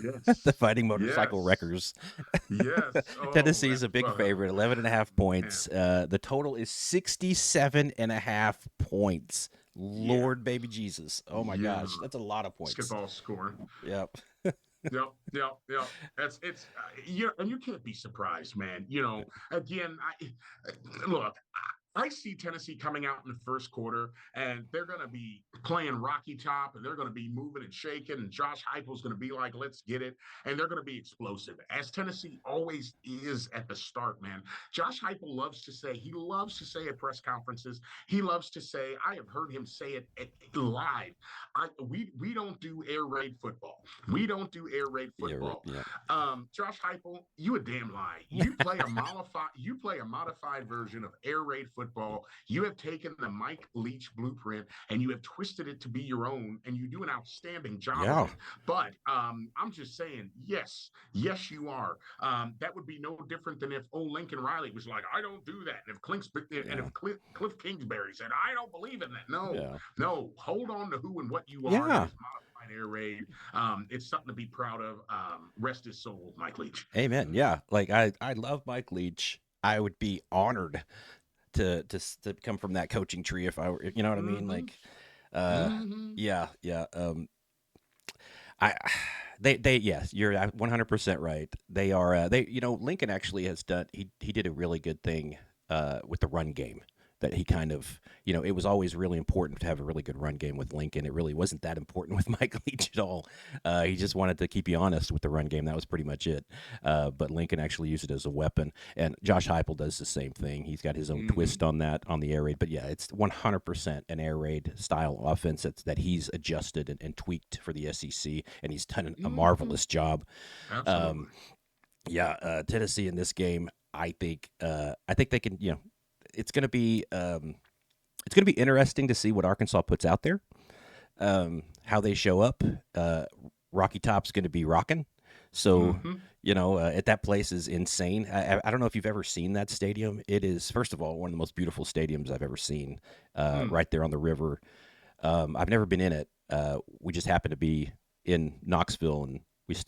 the Yes. Fighting Motorcycle Yes. Wreckers. Yes. Oh, Tennessee's a that's big favorite, 11 and a half man. points. The total is 67 and a half points. Yeah. Lord baby Jesus. Oh my Yeah. gosh, that's a lot of points. Basketball score. Yep. Yep, yep, yep. That's it's and you can't be surprised, man. Again, look. I see Tennessee coming out in the first quarter, and they're going to be playing Rocky Top, and they're going to be moving and shaking, and Josh Heupel's going to be like, "Let's get it," and they're going to be explosive, as Tennessee always is at the start. Man, Josh Heupel he loves to say at press conferences, he loves to say, I have heard him say it live. We don't do air raid football. We don't do air raid Yeah, right. football. Yeah. Josh Heupel, you a damn lie. You play a modified version of air raid football. You have taken the Mike Leach blueprint and you have twisted it to be your own, and you do an outstanding job of Yeah. it. But I'm just saying, yes, yes, you are. That would be no different than if old Lincoln Riley was like, I don't do that. And Yeah. if Cliff Kingsbury said, I don't believe in that. No, Yeah. no, hold on to who and what you are. That Yeah. is modified air raid. It's something to be proud of. Rest his soul, Mike Leach. Amen. Yeah. Like I love Mike Leach. I would be honored to come from that coaching tree if I were, you know what I mean? Mm-hmm. Like, uh, Mm-hmm. yeah, yeah. I, they, yes, you're 100% right. They are, Lincoln actually has done, he did a really good thing, with the run game that he kind of, it was always really important to have a really good run game with Lincoln. It really wasn't that important with Mike Leach at all. He just wanted to keep you honest with the run game. That was pretty much it. But Lincoln actually used it as a weapon. And Josh Heupel does the same thing. He's got his own Mm-hmm. twist on that, on the air raid. But yeah, it's 100% an air raid style offense that he's adjusted and tweaked for the SEC. And he's done a Mm-hmm. marvelous job. Um, Absolutely. yeah, Tennessee in this game, I think they can, it's going to be it's going to be interesting to see what Arkansas puts out there, how they show up. Rocky Top's going to be rocking. So, Mm-hmm. at that place is insane. I don't know if you've ever seen that stadium. It is, first of all, one of the most beautiful stadiums I've ever seen, Mm. right there on the river. I've never been in it. We just happened to be in Knoxville, and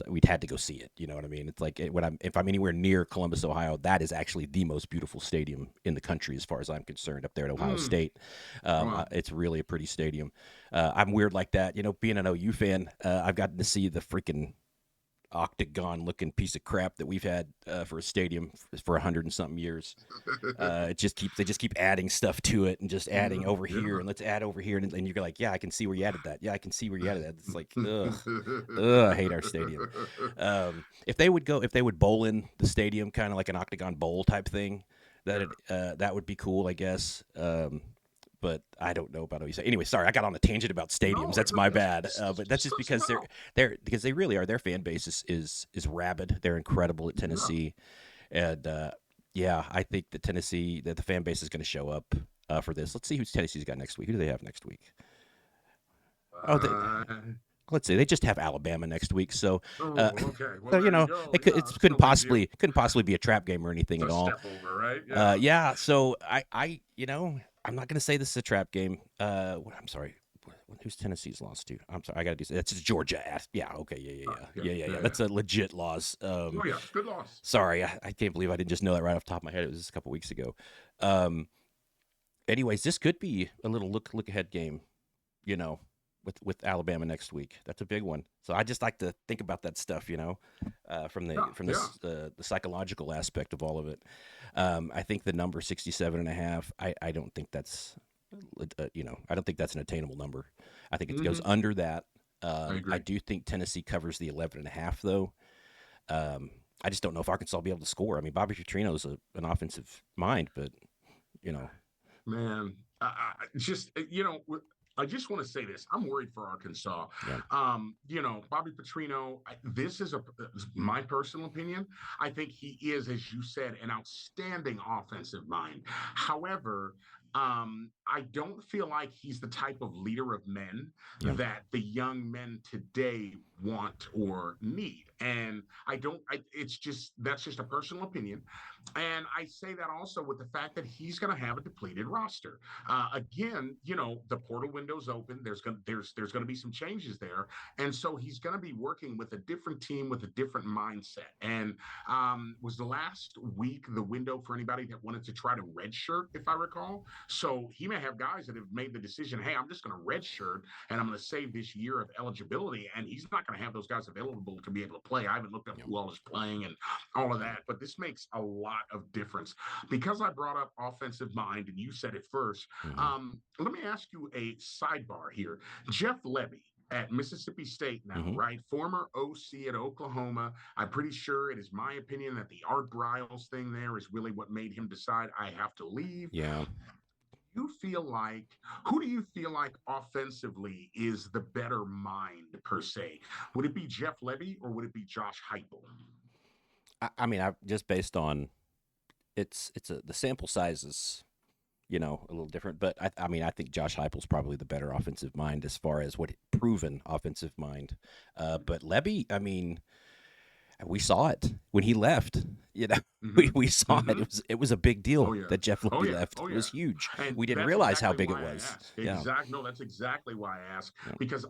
we'd had to go see it. You know what I mean? It's like if I'm anywhere near Columbus, Ohio, that is actually the most beautiful stadium in the country, as far as I'm concerned. Up there at Ohio Mm. State, Wow. it's really a pretty stadium. I'm weird like that. Being an OU fan, I've gotten to see the freaking octagon looking piece of crap that we've had for a stadium for 100 and something years. They just keep adding stuff to it and just adding Yeah. over here, Yeah. and let's add over here, and you're like, yeah, I can see where you added that. Yeah, I can see where you added that. It's like, ugh, I hate our stadium. If they would bowl in the stadium, kind of like an octagon bowl type thing, Yeah. that would be cool, I guess. But I don't know about OU. Anyway, sorry, I got on a tangent about stadiums. No, That's my bad. it's But that's just such because well. because they really are. Their fan base is rabid. They're incredible at Yeah. Tennessee, and yeah, I think that the fan base is going to show up for this. Let's see who Tennessee's got next week. Who do they have next week? Oh, they Uh, let's see, they just have Alabama next week, so Oh, okay. Well, so there you go. Yeah, it it's no big deal. couldn't possibly be a trap game or anything It's at a all. step over, right? Yeah. Yeah, so I'm not going to say this is a trap game. I'm sorry. Who's Tennessee's lost to? I'm sorry. I got to do. That's Georgia. Yeah. Okay. Yeah. Yeah. Yeah. Yeah. That's a legit loss. Oh, yeah. Good loss. Sorry. I can't believe I didn't just know that right off the top of my head. It was just a couple weeks ago. Um. Anyways, this could be a little look ahead game. You know, with Alabama next week. That's a big one. So I just like to think about that stuff. From Yeah. Yeah. the psychological aspect of all of it. I think the number 67.5. I don't think that's I don't think that's an attainable number. I think it goes Hmm. under that. I I agree. do think Tennessee covers the 11.5 though. I just don't know if Arkansas will be able to score. I mean, Bobby Petrino is an offensive mind, but you know, Man, I just want to say this. I'm worried for Arkansas. yeah, Bobby Petrino, this is my personal opinion. I think he is, as you said, an outstanding offensive mind. However, I don't feel like he's the type of leader of men yeah, that the young men today want or need. And that's just a personal opinion. And I say that also with the fact that he's going to have a depleted roster. Again, the portal window's open. There's going to be some changes there, and so he's going to be working with a different team with a different mindset. And was the last week the window for anybody that wanted to try to redshirt, if I recall? So he may have guys that have made the decision, hey, I'm just going to redshirt and I'm going to save this year of eligibility, and he's not going to have those guys available to be able to play. I haven't looked up yeah, who all is playing and all of that, but this makes a lot of difference. Because I brought up offensive mind and you said it first, mm-hmm, let me ask you a sidebar here. Jeff Lebby at Mississippi State now, mm-hmm, right? Former OC at Oklahoma. I'm pretty sure it is my opinion that the Art Briles thing there is really what made him decide I have to leave. yeah. Who do you feel like offensively is the better mind per se? Would it be Jeff Lebby or would it be Josh Heupel? I mean, I just based on the sample size is a little different. But I mean, I think Josh Heupel's probably the better offensive mind as far as what proven offensive mind. But Levy, I mean, we saw it when he left. You know, Mm-hmm. we saw it. Mm-hmm. It was a big Oh deal yeah. that Jeff Oh Levy yeah. left. Oh It yeah. was huge. And We didn't that's realize how exactly big it why I was. ask. Yeah. No, that's exactly why I ask Yeah. because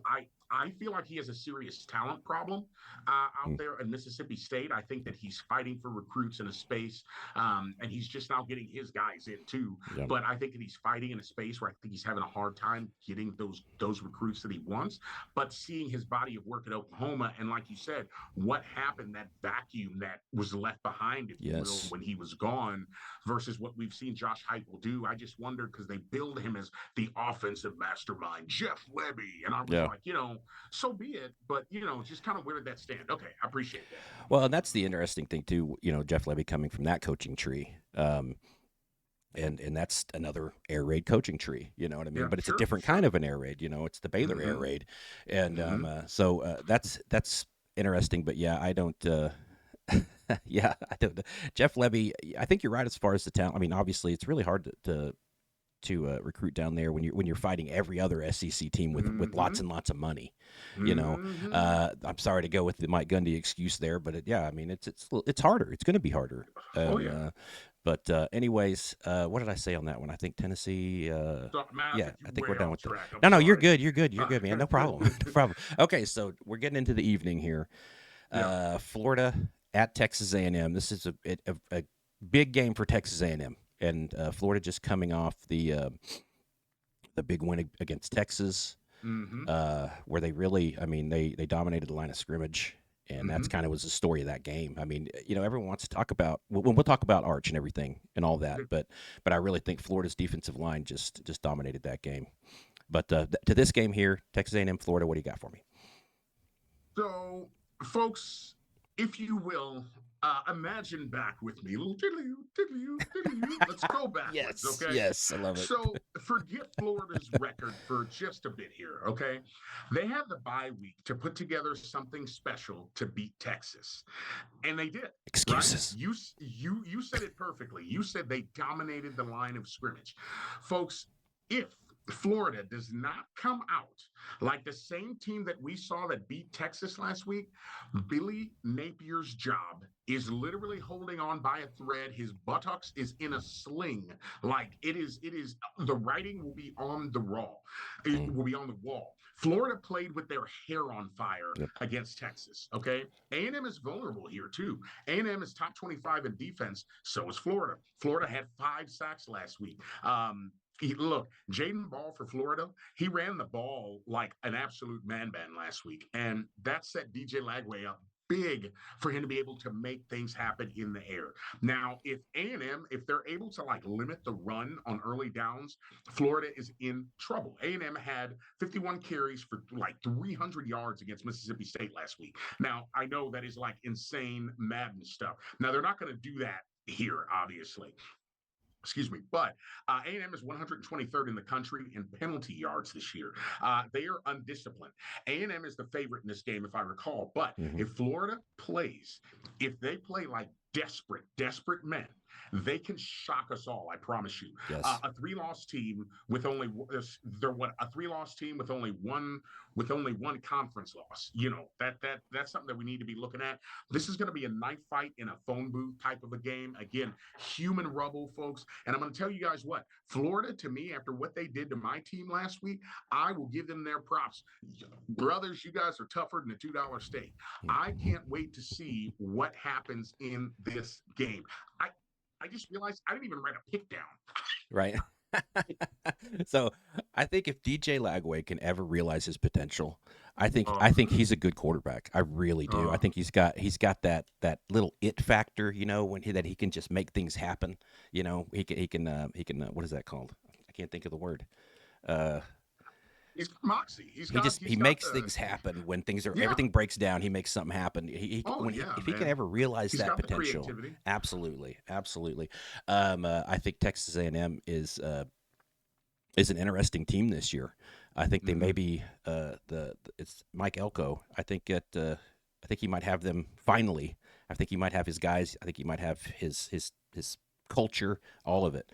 I feel like he has a serious talent problem out Mm. there in Mississippi State. I think that he's fighting for recruits in a space, and he's just now getting his guys in too. Yeah. But I think that he's fighting in a space where I think he's having a hard time getting those recruits that he wants. But seeing his body of work at Oklahoma, and like you said, what happened, that vacuum that was left behind, if you will, Yes. when he was gone, versus what we've seen Josh Heupel do. I just wondered because they billed him as the offensive mastermind, Jeff Lebby, and I was Yeah. like, so be it. But just kind of where did that stand? Okay, I appreciate that. Well, and that's the interesting thing too. Jeff Levy coming from that coaching tree. And that's another air raid coaching tree. You know what I mean? Yeah, But it's a sure, different sure. kind of an air raid. It's the Baylor air Mm-hmm. raid, and Mm-hmm. that's interesting. But yeah, I don't. Yeah, I don't. Jeff Levy, I think you're right as far as the talent. I mean, obviously, it's really hard to recruit down there when you're fighting every other SEC team with Mm-hmm. lots and lots of money. Mm-hmm. I'm sorry to go with the Mike Gundy excuse there, but yeah, I mean it's harder. It's going to be harder. Oh yeah. But anyways, what did I say on that one? I think Tennessee. So, man, I Yeah, think I you're think way we're done off with that. track. I'm No, you're sorry. good. You're good. You're good, man. No problem. No problem. Okay, so we're getting into the evening here. Yeah. Florida at Texas A&M. This is a big game for Texas A&M, and Florida just coming off the big win against Texas, Mm-hmm. where they really, I mean, they dominated the line of scrimmage, and that's Mm-hmm. kind of was the story of that game. I mean, everyone wants to talk about we'll talk about Arch and everything and all that, but I really think Florida's defensive line just dominated that game. But to this game here, Texas A&M, Florida, what do you got for me? So, folks, if you will, imagine back with me, little tiddly tiddly tiddly. Let's go backwards, Yes, okay? yes, I love it. So, forget Florida's record for just a bit here, okay? They had the bye week to put together something special to beat Texas, and they did. Right? Excuses. You said it perfectly. You said they dominated the line of scrimmage, folks. If Florida does not come out like the same team that we saw that beat Texas last week, Billy Napier's job is literally holding on by a thread. His buttocks is in a sling. Like it is the writing will be on the wall. It Mm. will be on the wall. Florida played with their hair on fire Yep. against Texas. Okay. A&M is vulnerable here too. A&M is top 25 in defense. So is Florida. Florida had 5 sacks last week. Look, Jaden Ball for Florida, he ran the ball like an absolute man last week. And that set DJ Lagway up big for him to be able to make things happen in the air. Now, if A&M, if they're able to like limit the run on early downs, Florida is in trouble. A&M had 51 carries for like 300 yards against Mississippi State last week. Now, I know that is like insane Madden stuff. Now, they're not going to do that here, obviously. Excuse me, but A&M is 123rd in the country in penalty yards this year. They are undisciplined. A&M is the favorite in this game, if I recall. But Mm-hmm. if Florida plays, if they play like desperate men, they can shock us all. I promise you. Yes. A three-loss team with only they're what a three-loss team with only one conference loss. You know that's something that we need to be looking at. This is going to be a knife fight in a phone booth type of a game. Again, human rubble, folks. And I'm going to tell you guys what, Florida, to me, after what they did to my team last week, I will give them their props. Brothers, you guys are tougher than a $2 steak. I can't wait to see what happens in this game. I just realized I didn't even write a pick down. Right. So I think if DJ Lagway can ever realize his potential, I think he's a good quarterback. I really do. I think he's got that little it factor, when that he can just make things happen. He can what is that called? I can't think of the word. Uh, He's got moxie. he He's got makes things happen when yeah. everything breaks down. He makes something happen. Oh When yeah, if he can man. ever realize He's that got the potential, creativity. absolutely, absolutely. I think Texas A&M is an interesting team this year. I think they may Mm-hmm. be it's Mike Elko. I think he might have them finally. I think he might have his guys. I think he might have his culture, all of it.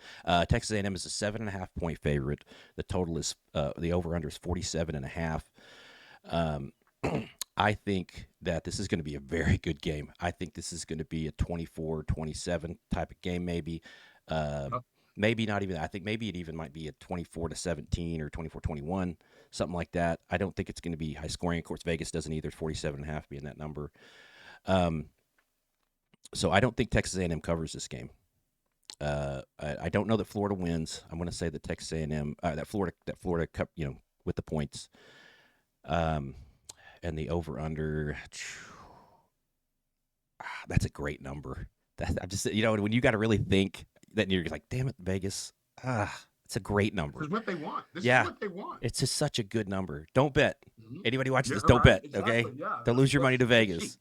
Texas A&M is a 7.5 point favorite. The total is the over under is 47.5. Um, I think that this is going to be a very good game. I think this is going to be a 24-27 type of game, maybe. Uh, Maybe not even. I think maybe it even might be a 24-17 or 24-21, something like that. I don't think it's going to be high scoring. Of course, Vegas doesn't either. 47.5 being that number. Um, so I don't think Texas A&M covers this game. I don't know that Florida wins. I'm going to say that Texas A&M, that Florida Cup, with the points, and the over under. That's a great number. I'm just when you got to really think that you're like, damn it, Vegas. It's a great This number. is what they want. This is Yeah, what they want. it's just such a good number. Don't bet. Mhm. Anybody watching Yeah, this, don't right. bet. Okay, Exactly. Yeah. don't lose your money to Vegas.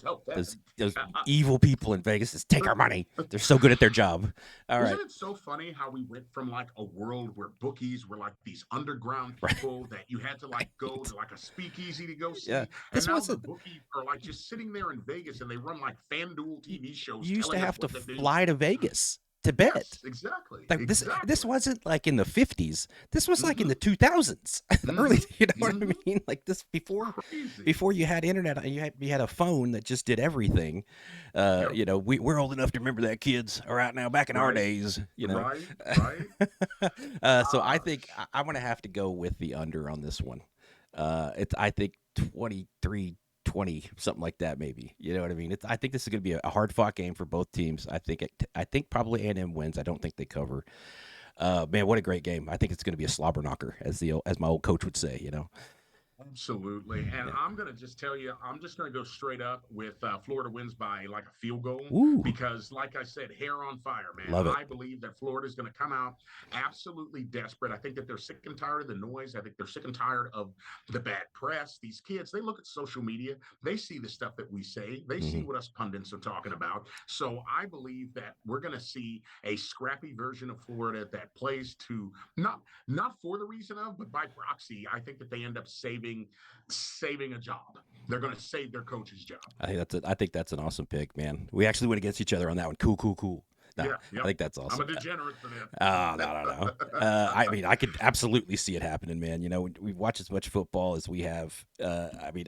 Tell that. Those evil people in Vegas just take our money. They're so good at their job. All Isn't right. it so funny how we went from like a world where bookies were like these underground Right. people that you had to like go to like a speakeasy to go Yeah. see, and This now the wasn't. bookies are like just sitting there in Vegas and they run like FanDuel You, TV shows you used to telling us have to what to do. fly to Vegas to bet. Yes, exactly, Like this exactly. wasn't like in the 50s. This was like in Mm-hmm, the 2000s. The early, mm-hmm, you know what I mm-hmm. mean? Like this before Crazy. before you had internet, you had a phone that just did everything. Yep. We're old enough to remember that, kids. All right, now back in our Right. days, Right. Right. So I think Gosh. I'm gonna have to go with the under on this one. I think 23-20, something like that, maybe. You know what I mean? I think this is going to be a hard fought game for both teams. I think probably A&M wins. I don't think they cover. Man, what a great game! I think it's going to be a slobber knocker, as my old coach would say. Absolutely. And Yeah. I'm going to just tell you, I'm just going to go straight up with Florida wins by like a field goal Ooh, because, like I said, hair on fire, man. love it. I believe that Florida is going to come out absolutely desperate. I think that they're sick and tired of the noise. I think they're sick and tired of the bad press. These kids, they look at social media, they see the stuff that we say, they see Hmm. what us pundits are talking about. So I believe that we're going to see a scrappy version of Florida that plays to not for the reason of, but by proxy. I think that they end up saving a job. They're going to save their coach's job. I think that's an awesome pick, man. We actually went against each other on that one. Cool, cool, cool. No, Yeah, I yep. think that's I'm a awesome. degenerate for that. Oh, no. I mean, I could absolutely see it happening, man. You know, we watch as much football as we have. I mean,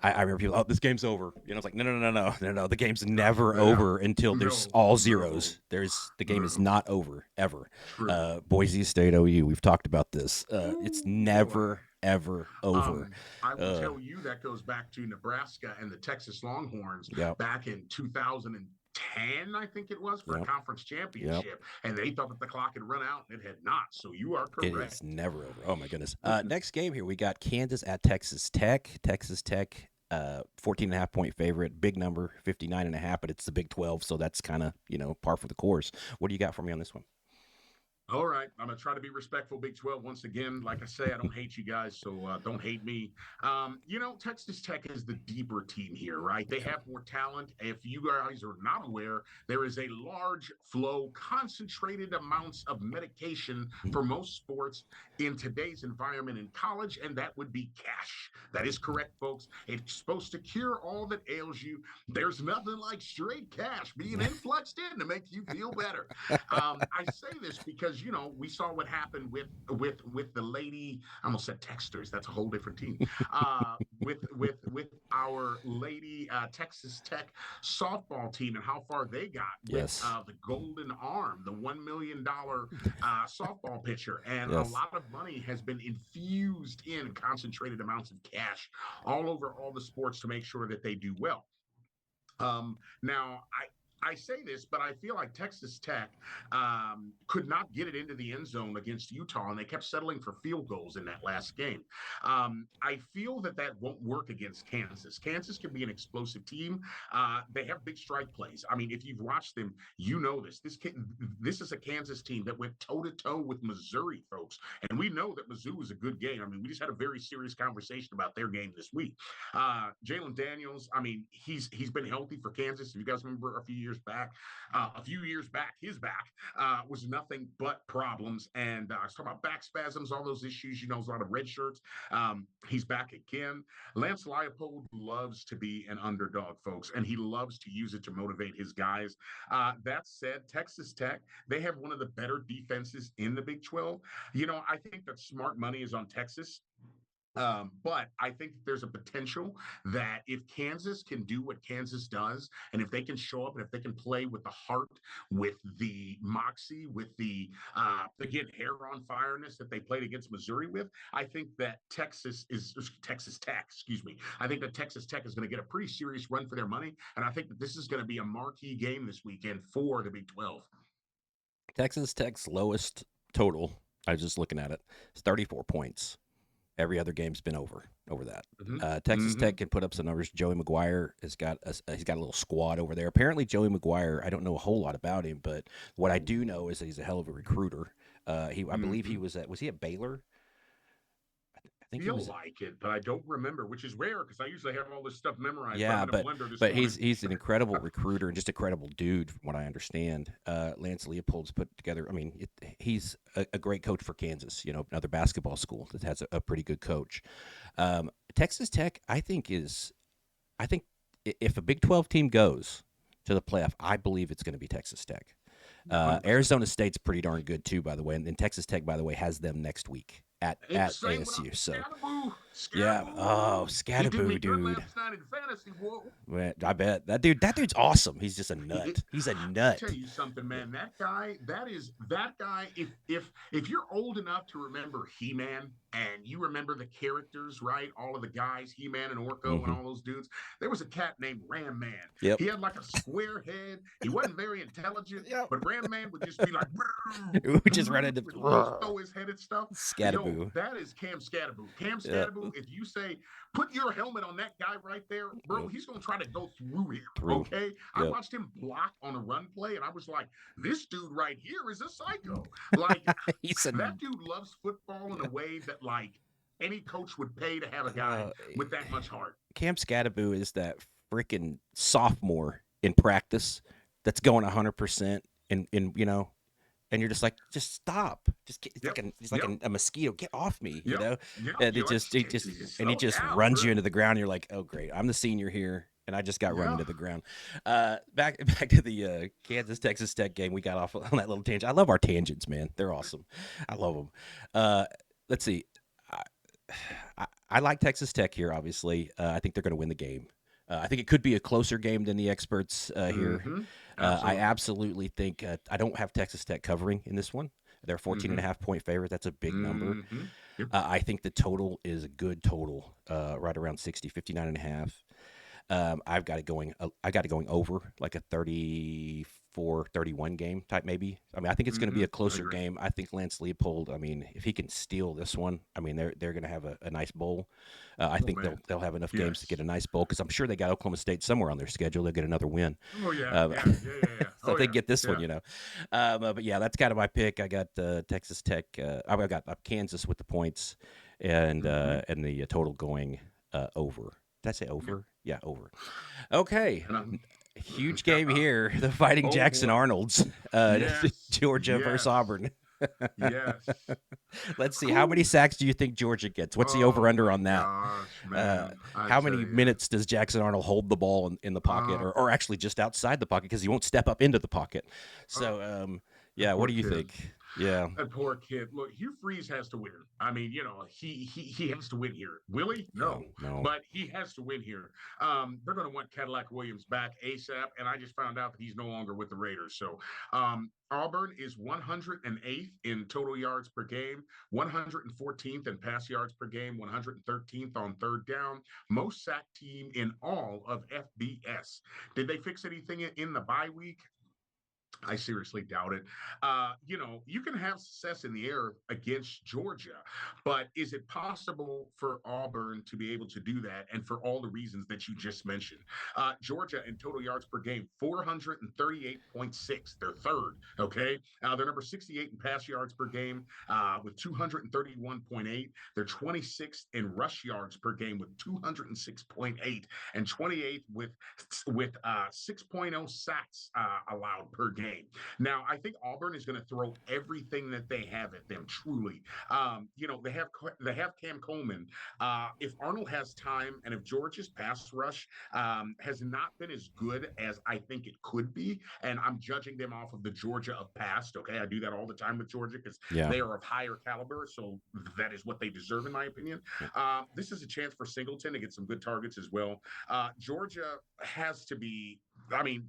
I remember people, oh, this game's over. You know, it's like, no. The game's never Yeah. over until there's No, all no, zeros. The game is no. not over ever. True. Boise State OU, we've talked about this. It's Ooh, boy. never ever over. I will Uh, tell you that goes back to Nebraska and the Texas Longhorns yep, back in 2010, I think it was, for a yep, conference yep. championship. And they thought that the clock had run out, and it had not. So you are It is correct. never over. Oh my goodness. Next game here, we got Kansas at Texas Tech. Texas Tech, 14 and a half point favorite, big number, 59 and a half, but it's the Big 12, so that's kind of, par for the course. What do you got for me on this one? All right, I'm gonna try to be respectful. Big 12 once again. Like I say, I don't hate you guys, so don't hate me. Texas Tech is the deeper team here, right? They have more talent. If you guys are not aware, there is a large flow, concentrated amounts of medication for most sports in today's environment in college, and that would be cash. That is correct, folks. It's supposed to cure all that ails you. There's nothing like straight cash being influxed in to make you feel better. I say this because we saw what happened with the lady. I almost said Texters. That's a whole different team. With our lady Texas Tech softball team and how far they got with Yes. the Golden Arm, the $1 million softball pitcher, and a Yes. lot of money has been infused in concentrated amounts of cash all over all the sports to make sure that they do well. Now, I say this, but I feel like Texas Tech could not get it into the end zone against Utah, and they kept settling for field goals in that last game. I feel that won't work against Kansas. Kansas can be an explosive team. They have big strike plays. I mean, if you've watched them, you know this. This is a Kansas team that went toe to toe with Missouri, folks, and we know that Mizzou is a good game. I mean, we just had a very serious conversation about their game this week. Jalen Daniels, I mean, he's been healthy for Kansas. If you guys remember a few years back, his back was nothing but problems. And I was talking about back spasms, all those issues. There's a lot of red shirts. He's back again. Lance Leipold loves to be an underdog, folks, and he loves to use it to motivate his guys. That said, Texas Tech, they have one of the better defenses in the Big 12. I think that smart money is on Texas. But I think there's a potential that if Kansas can do what Kansas does, and if they can show up and if they can play with the heart, with the moxie, with the, again, hair on fireness that they played against Missouri with, I think that Texas Tech, excuse me. I think that Texas Tech is going to get a pretty serious run for their money. And I think that this is going to be a marquee game this weekend for the Big 12. Texas Tech's lowest total, I was just looking at it, is 34 points. Every other game's been over that. Mm-hmm. Texas Mm-hmm. Tech can put up some numbers. Joey McGuire he's got a little squad over there. Apparently, Joey McGuire, I don't know a whole lot about him, but what I do know is that he's a hell of a recruiter. I believe he Mm-hmm. was he at Baylor? I think he Feel was. like it, but I don't remember, which is rare because I usually have all this stuff memorized. But I'm Yeah, in a blender this but morning. he's an incredible recruiter and just a credible dude, from what I understand. Lance Leopold's put together. I mean, he's a great coach for Kansas. Another basketball school that has a pretty good coach. Texas Tech, I think if a Big 12 team goes to the playoff, I believe it's going to be Texas Tech. 100%. Arizona State's pretty darn good too, by the way, and Texas Tech, by the way, has them next week at Say what up, ASU. So Scatterboo. yeah, oh, Scatterboo. He did me Scatterboo, good dude. last night in fantasy, boy. Man, I bet that dude's awesome. He's just a nut. He's a Let me nut. tell you something, man. That guy. If you're old enough to remember He-Man and you remember the characters, right? All of the guys, He-Man and Orko and Mm-hmm. all those dudes. There was a cat named Ram Man. Yep. He had like a square head. He wasn't very intelligent, Yep. but Ram Man would just be like, Just right into just throw his head at stuff. Yo, Scatterboo. that is Cam Scatterboo. Cam Yep. Scatterboo, if you say, put your helmet on that guy right there, bro, Yep. he's going to try to go through him. Through. Okay. I Yep. watched him block on a run play, and I was like, this dude right here is a psycho. Like, He's a that dude loves football in a way that, like, any coach would pay to have a guy with that much heart. Cam Scatterboo is that freaking sophomore in practice that's going 100% in and you're just like, just stop. He's like a mosquito. Get off me, Yep. And You're he just slow runs you down, into bro. the ground. You're like, oh great, I'm the senior here, and I just got run Yeah. into the ground. Back to the Kansas Texas Tech game. We got off on that little tangent. I love our tangents, man. They're awesome. I love them. Let's see. I, I like Texas Tech here. Obviously, I think they're going to win the game. I think it could be a closer game than the experts here. Mm-hmm. I Absolutely. absolutely think I don't have Texas Tech covering in this one. They're 14 and Mm-hmm. a half point favorite. That's a big number. Mm-hmm. Yep. I think the total is a good total, right around 60, 59 and a half. I've got it going. I got it going over like a 34-31 game type, maybe. I mean, I think it's going to be Mm-hmm. a I closer agree. game. I think Lance Leopold. I mean, if he can steal this one, I mean, they're going to have a nice bowl. I Oh think man. they'll have enough games to get Yes. a nice bowl because I'm sure they got Oklahoma State somewhere on their schedule. They'll get another win. Oh yeah. Um, Yeah. Yeah. Yeah. Yeah. so Oh if they yeah. get this one, Yeah. you know. But yeah, that's kind of my pick. I got Texas Tech. I got Kansas with the points, Mm-hmm. and the total going over. Did I say Yep. over? Yeah, over. Okay, And I'm. huge game here. The Fighting Oh Jackson boy. Arnolds, Yes. Georgia versus Yes. Auburn. Yes. Let's see. How many Whew. sacks do you think Georgia gets? What's the over Oh under my on that? gosh, Uh, man. I how tell many you. minutes does Jackson Arnold hold the ball in the pocket, Uh, or actually just outside the pocket because he won't step up into the pocket? uh, So, that yeah, what poor do you kid. think? Yeah, That poor kid. Look, Hugh Freeze has to win. I mean, he has to win here. Will he? yeah, No, no. but he has to win here. They're going to want Cadillac Williams back ASAP, and I just found out that he's no longer with the Raiders. So, Auburn is 108th in total yards per game, 114th in pass yards per game, 113th on third down, most sacked team in all of FBS. Did they fix anything in the bye week? I seriously doubt it. You can have success in the air against Georgia, but is it possible for Auburn to be able to do that? And for all the reasons that you just mentioned, Georgia in total yards per game, 438.6. They're third. Okay. They're number 68 in pass yards per game with 231.8. They're 26th in rush yards per game with 206.8 and 28th with 6.0 sacks allowed per game. Now, I think Auburn is going to throw everything that they have at them. Truly, they have Cam Coleman. If Arnold has time, and if Georgia's pass rush has not been as good as I think it could be, and I'm judging them off of the Georgia of past. Okay, I do that all the time with Georgia because Yeah, they are of higher caliber, so that is what they deserve, in my opinion. yeah. This is a chance for Singleton to get some good targets as well. Georgia has to be. I mean,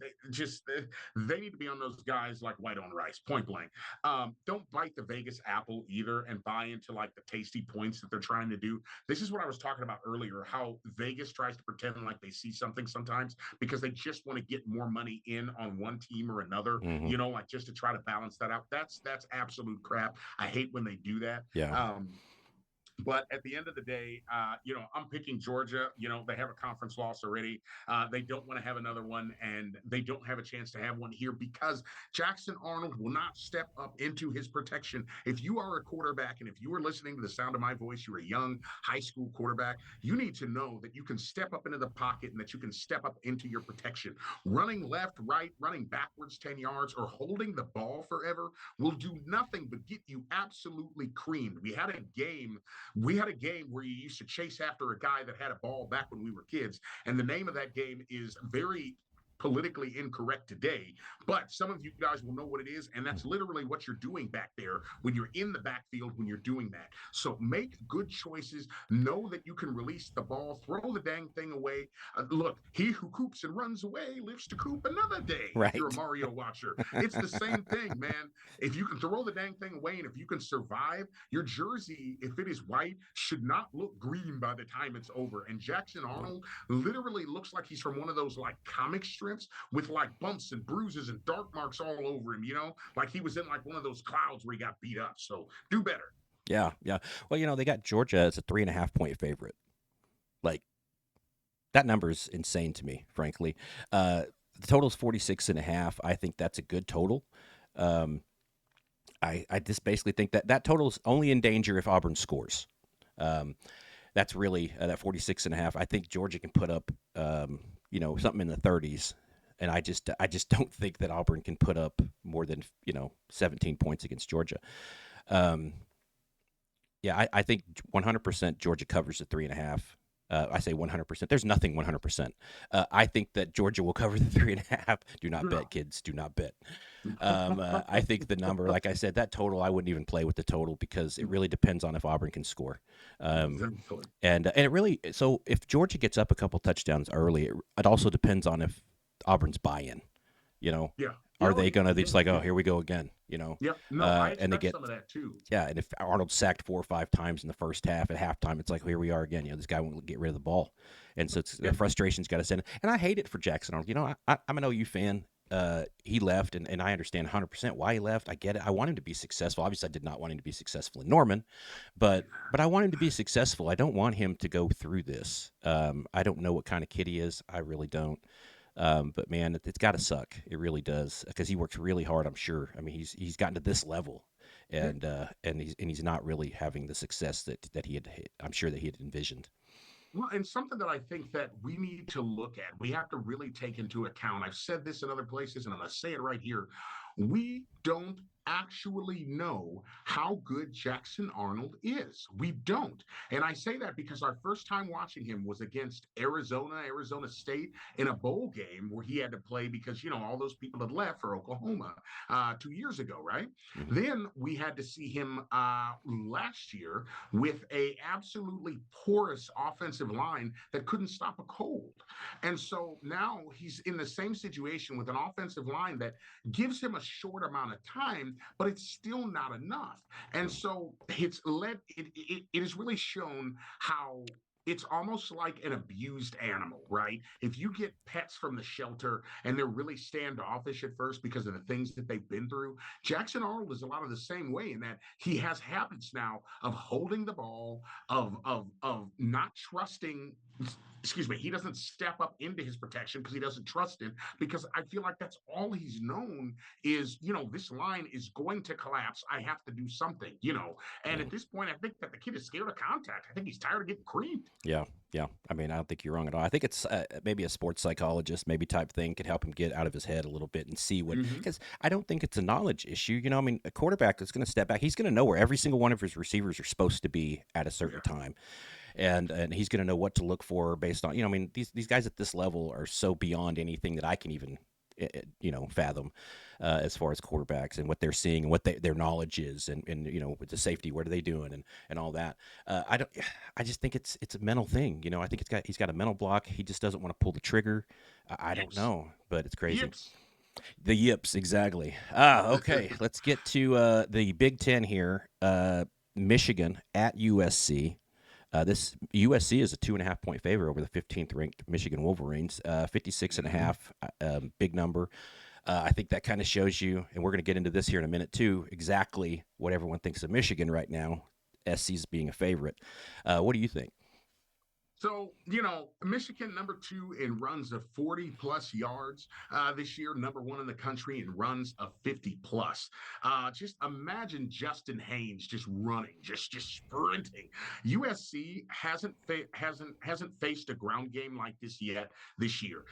they need to be on those guys like white on rice, point blank. Don't bite the Vegas apple either and buy into like the tasty points that they're trying to do. This is what I was talking about earlier, how Vegas tries to pretend like they see something sometimes because they just want to get more money in on one team or another, Hmm. like just to try to balance that out. That's absolute crap. I hate when they do that. Yeah. But at the end of the day, I'm picking Georgia. They have a conference loss already. They don't want to have another one, and they don't have a chance to have one here because Jackson Arnold will not step up into his protection. If you are a quarterback, and if you are listening to the sound of my voice, you're a young high school quarterback, you need to know that you can step up into the pocket and that you can step up into your protection. Running left, right, running backwards 10 yards, or holding the ball forever will do nothing but get you absolutely creamed. We had a game where you used to chase after a guy that had a ball back when we were kids, and the name of that game is very politically incorrect today, but some of you guys will know what it is, and that's literally what you're doing back there when you're in the backfield when you're doing that. So make good choices. Know that you can release the ball, throw the dang thing away. Look, he who coops and runs away lives to coop another day. If you're a Right. Mario watcher, it's the same thing, man. If you can throw the dang thing away and if you can survive, your jersey, if it is white, should not look green by the time it's over. And Jackson Arnold literally looks like he's from one of those like comic strips with like bumps and bruises and dark marks all over him, like he was in like one of those clouds where he got beat up. So do better. Yeah, yeah. Well, they got Georgia as a 3.5 point favorite. Like that number is insane to me, frankly. The total is 46 and a half. I think that's a good total. Um, I just basically think that total is only in danger if Auburn scores. Um, that's really that 46 and a half. I think Georgia can put up, something in the 30s. And I just don't think that Auburn can put up more than 17 points against Georgia. Um, yeah, I think 100% Georgia covers the 3.5. I say 100%. There's nothing 100%. I think that Georgia will cover the 3.5. Do not bet, No. kids. Do not bet. I think the number, like I said, that total, I wouldn't even play with the total because it really depends on if Auburn can score. Um, Exactly. and it really, so if Georgia gets up a couple touchdowns early, it also depends on if Auburn's buy-in. You know, Yeah. are Oh they yeah. gonna? They're Yeah. just like, oh, Yeah. here we go again. Yeah. No, I And they expect get, some of that too. yeah. And if Arnold sacked 4 or 5 times in the first half, at halftime, it's like, here we are again. This guy won't get rid of the ball, and so the Yeah. frustration's got to send. And I hate it for Jackson Arnold. I'm an OU fan. He left, and I understand 100% why he left. I get it. I want him to be successful. Obviously, I did not want him to be successful in Norman, but I want him to be successful. I don't want him to go through this. I don't know what kind of kid he is. I really don't. But man, it's got to suck. It really does because he works really hard. I'm sure. I mean, he's gotten to this level, Yeah. and he's not really having the success that he had. I'm sure that he had envisioned. Well, and something that I think that we need to look at, we have to really take into account. I've said this in other places, and I'm going to say it right here. We don't actually know how good Jackson Arnold is. We don't. And I say that because our first time watching him was against Arizona State in a bowl game where he had to play because, all those people had left for Oklahoma 2 years ago, right? Hmm. Then we had to see him last year with a absolutely porous offensive line that couldn't stop a cold. And so now he's in the same situation with an offensive line that gives him a short amount of time, but it's still not enough. And so it has really shown how it's almost like an abused animal, right? If you get pets from the shelter and they're really standoffish at first because of the things that they've been through, Jackson Arnold is a lot of the same way in that he has habits now of holding the ball, of not trusting. Excuse me, he doesn't step up into his protection because he doesn't trust it. Because I feel like that's all he's known is, this line is going to collapse. I have to do something. And Yeah. at this point, I think that the kid is scared of contact. I think he's tired of getting creamed. Yeah, yeah. I mean, I don't think you're wrong at all. I think it's maybe a sports psychologist, maybe type thing, could help him get out of his head a little bit and see what. Mm-hmm. Because I don't think it's a knowledge issue. I mean, a quarterback that's going to step back, he's going to know where every single one of his receivers are supposed to be at a certain Yeah. time, and he's going to know what to look for based on. I mean, these guys at this level are so beyond anything that I can even fathom as far as quarterbacks and what they're seeing and what their knowledge is, and with the safety, what are they doing, and all that. I just think it's a mental thing. I think he's got a mental block. He just doesn't want to pull the trigger. I don't Yips. know, but it's crazy. Yips. The yips, exactly. Okay. Let's get to the Big Ten here. Michigan at USC. This USC is a 2.5 point favorite over the 15th ranked Michigan Wolverines. 56 and a Mhm. half, big number. I think that kind of shows you, and we're going to get into this here in a minute too, exactly what everyone thinks of Michigan right now. SC's being a favorite. What do you think? So, Michigan #2 in runs of 40 plus yards this year, #1 in the country in runs of 50 plus. Just imagine Justin Haynes just running, just sprinting. USC hasn't faced a ground game like this yet this year.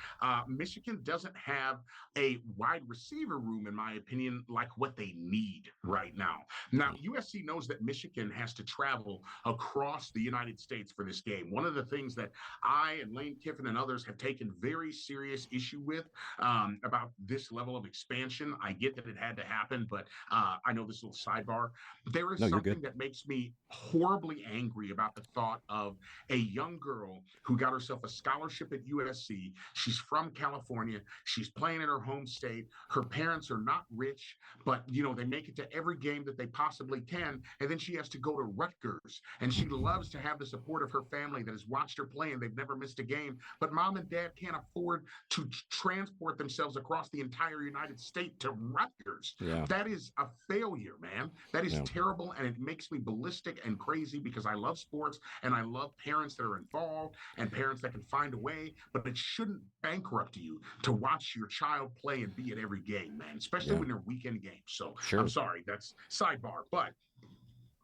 Michigan doesn't have a wide receiver room, in my opinion, like what they need right now. Now, USC knows that Michigan has to travel across the United States for this game. One of the things that I and Lane Kiffin and others have taken very serious issue with about this level of expansion. I get that it had to happen, but I know this little sidebar. There is No, you're good. something that makes me horribly angry about the thought of a young girl who got herself a scholarship at USC. She's from California. She's playing in her home state. Her parents are not rich, but they make it to every game that they possibly can. And then she has to go to Rutgers, and she loves to have the support of her family that has watched her play and they've never missed a game. But mom and dad can't afford to transport themselves across the entire United States to Rutgers. Yeah, That is a failure, man. That is yeah, terrible, and it makes me ballistic and crazy because I love sports and I love parents that are involved and parents that can find a way, but it shouldn't bankrupt you to watch your child play and be at every game, man, especially yeah. when they're weekend games. So I'm Sure. sorry, that's sidebar. But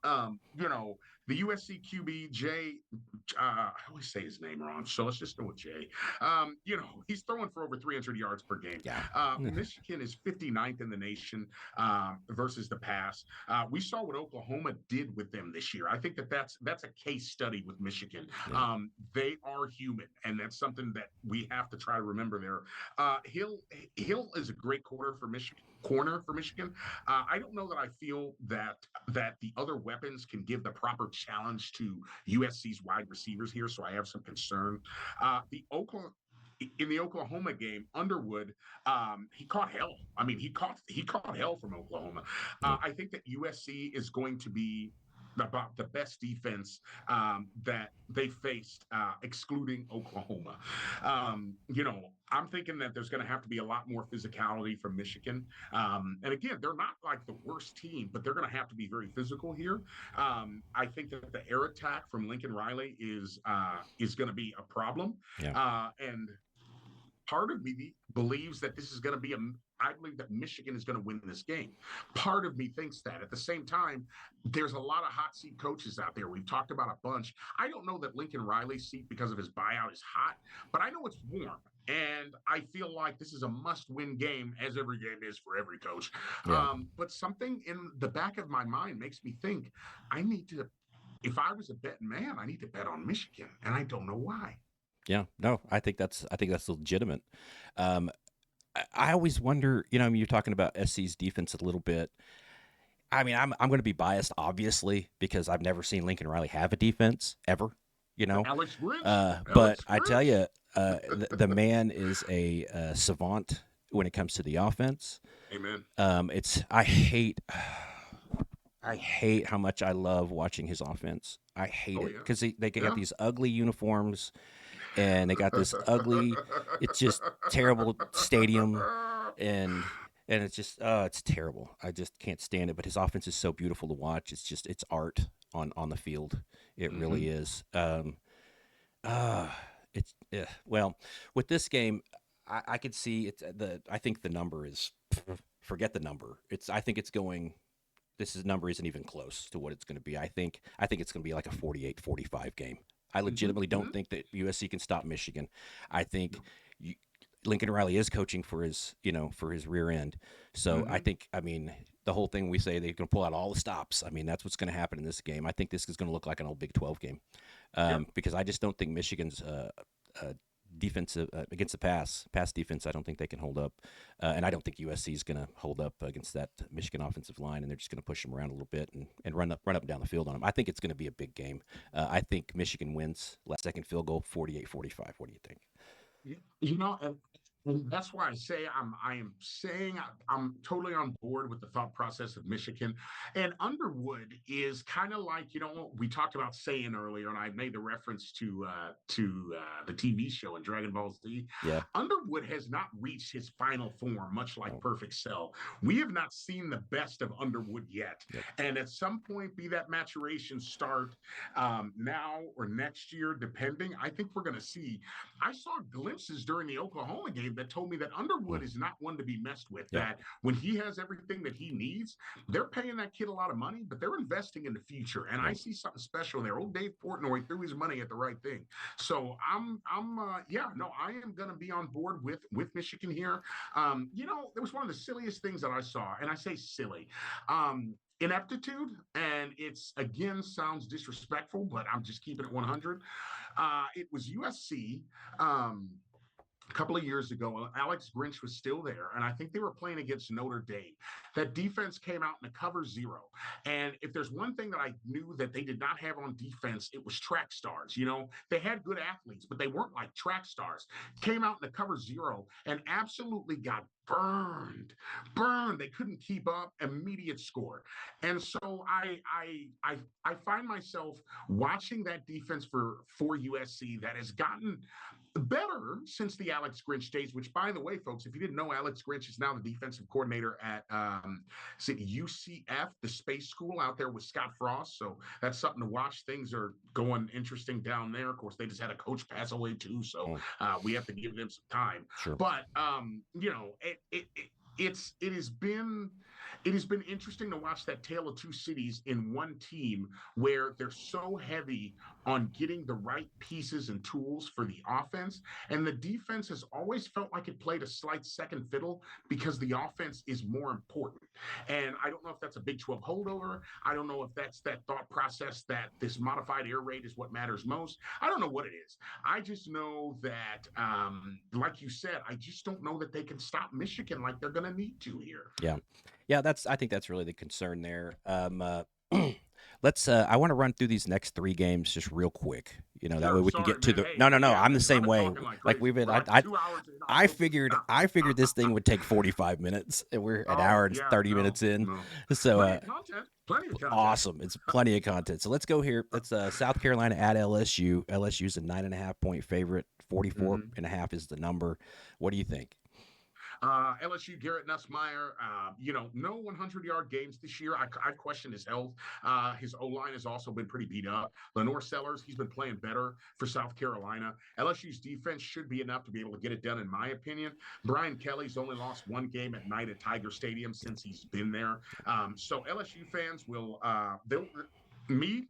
You know, the USC QB Jay, I always say his name wrong, so let's just go with Jay. You know, he's throwing for over 300 yards per game. Yeah. Michigan is 59th in the nation versus the pass. We saw what Oklahoma did with them this year. I think that's a case study with Michigan. Yeah. They are human, and that's something that we have to try to remember there. Hill is a great corner for Michigan. I don't know that I feel that the other weapons can give the proper challenge to USC's wide receivers here, so I have some concern. The Oklahoma in the Oklahoma game, Underwood, he caught hell. I mean, he caught hell from Oklahoma. Yeah. I think that USC is going to be about the best defense that they faced, excluding Oklahoma. I'm thinking that there's going to have to be a lot more physicality from Michigan. And again, they're not like the worst team, but they're going to have to be very physical here. I think that the air attack from Lincoln Riley is going to be a problem. Yeah. And part of me believes that this is going to be I believe that Michigan is going to win this game. Part of me thinks that. At the same time, there's a lot of hot seat coaches out there. We've talked about a bunch. I don't know that Lincoln Riley's seat because of his buyout is hot, but I know it's warm. And I feel like this is a must-win game, as every game is for every coach. Yeah. But something in the back of my mind makes me think if I was a betting man, I need to bet on Michigan, and I don't know why. Yeah. No, I think that's legitimate. Um, I always wonder, I mean, you're talking about SC's defense a little bit. I mean, I'm going to be biased, obviously, because I've never seen Lincoln Riley have a defense ever. Alex But I tell you, the man is a savant when it comes to the offense. Amen. I hate how much I love watching his offense. I hate it because they got these ugly uniforms, and they got this ugly. It's just terrible stadium, and it's just it's terrible. I just can't stand it. But his offense is so beautiful to watch. It's art on the field. It really is. Well, with this game, I could see it. I think the number is forget the number. I think it's going. Number isn't even close to what it's going to be. I think it's going to be like a 48-45 game. I legitimately don't think that USC can stop Michigan. I think Lincoln Riley is coaching for his rear end. So I think, the whole thing we say they're going to pull out all the stops. I mean, that's what's going to happen in this game. I think this is going to look like an old Big 12 game because I just don't think Michigan's defensive against the pass defense. I don't think they can hold up, and I don't think USC is going to hold up against that Michigan offensive line, and they're just going to push them around a little bit and run up and down the field on them. I think it's going to be a big game. I think Michigan wins last second field goal, 48-45. What do you think? And that's why I say I'm totally on board with the thought process of Michigan. And Underwood is kind of like, we talked about saying earlier, and I made the reference to the TV show in Dragon Ball Z. Yeah. Underwood has not reached his final form, much like Perfect Cell. We have not seen the best of Underwood yet. Yep. And at some point, be that maturation start now or next year, depending, I think we're going to see. I saw glimpses during the Oklahoma game that told me that Underwood is not one to be messed with. Yeah. That when he has everything that he needs, they're paying that kid a lot of money, but they're investing in the future. And I see something special there. Old Dave Portnoy threw his money at the right thing. So I am going to be on board with Michigan here. There was one of the silliest things that I saw, and I say silly. Ineptitude, and it's again sounds disrespectful, but I'm just keeping it 100. It was USC. A couple of years ago, Alex Grinch was still there, and I think they were playing against Notre Dame. That defense came out in a cover zero. And if there's one thing that I knew that they did not have on defense, it was track stars. They had good athletes, but they weren't like track stars. Came out in the cover zero and absolutely got burned. They couldn't keep up. Immediate score. And so I find myself watching that defense for USC that has gotten better since the Alex Grinch days, which, by the way, folks, if you didn't know, Alex Grinch is now the defensive coordinator at UCF, the space school out there with Scott Frost. So that's something to watch. Things are going interesting down there. Of course, they just had a coach pass away too, so we have to give them some time. Sure. But it has been interesting to watch that tale of two cities in one team where they're so heavy on getting the right pieces and tools for the offense, and the defense has always felt like it played a slight second fiddle because the offense is more important. And I don't know if that's a Big 12 holdover. I don't know if that's that thought process that this modified air raid is what matters most. I don't know what it is. I just know that, like you said, I just don't know that they can stop Michigan like they're going to need to here. Yeah, yeah. I think that's really the concern there. Let's. I want to run through these next three games just real quick. That way Sure. we can Sorry, get to man. the. Hey, No, no, no. yeah, I'm the man. I've same been way. talking like Like crazy. we've been. We're like 2 hours in. I'm I supposed to figured. stop. I figured this thing would take 45 minutes, and we're an Oh, hour and yeah. 30 No, minutes in. no. So, Plenty of content. Plenty of content. awesome. It's plenty of content. So let's go here. That's South Carolina at LSU. LSU's a 9.5 point favorite. 44 Mhm. and a half is the number. What do you think? LSU, Garrett Nussmeyer, no 100-yard games this year. I questioned his health. His O line has also been pretty beat up. Lenore Sellers, he's been playing better for South Carolina. LSU's defense should be enough to be able to get it done, in my opinion. Brian Kelly's only lost one game at night at Tiger Stadium since he's been there. So LSU fans will, they'll,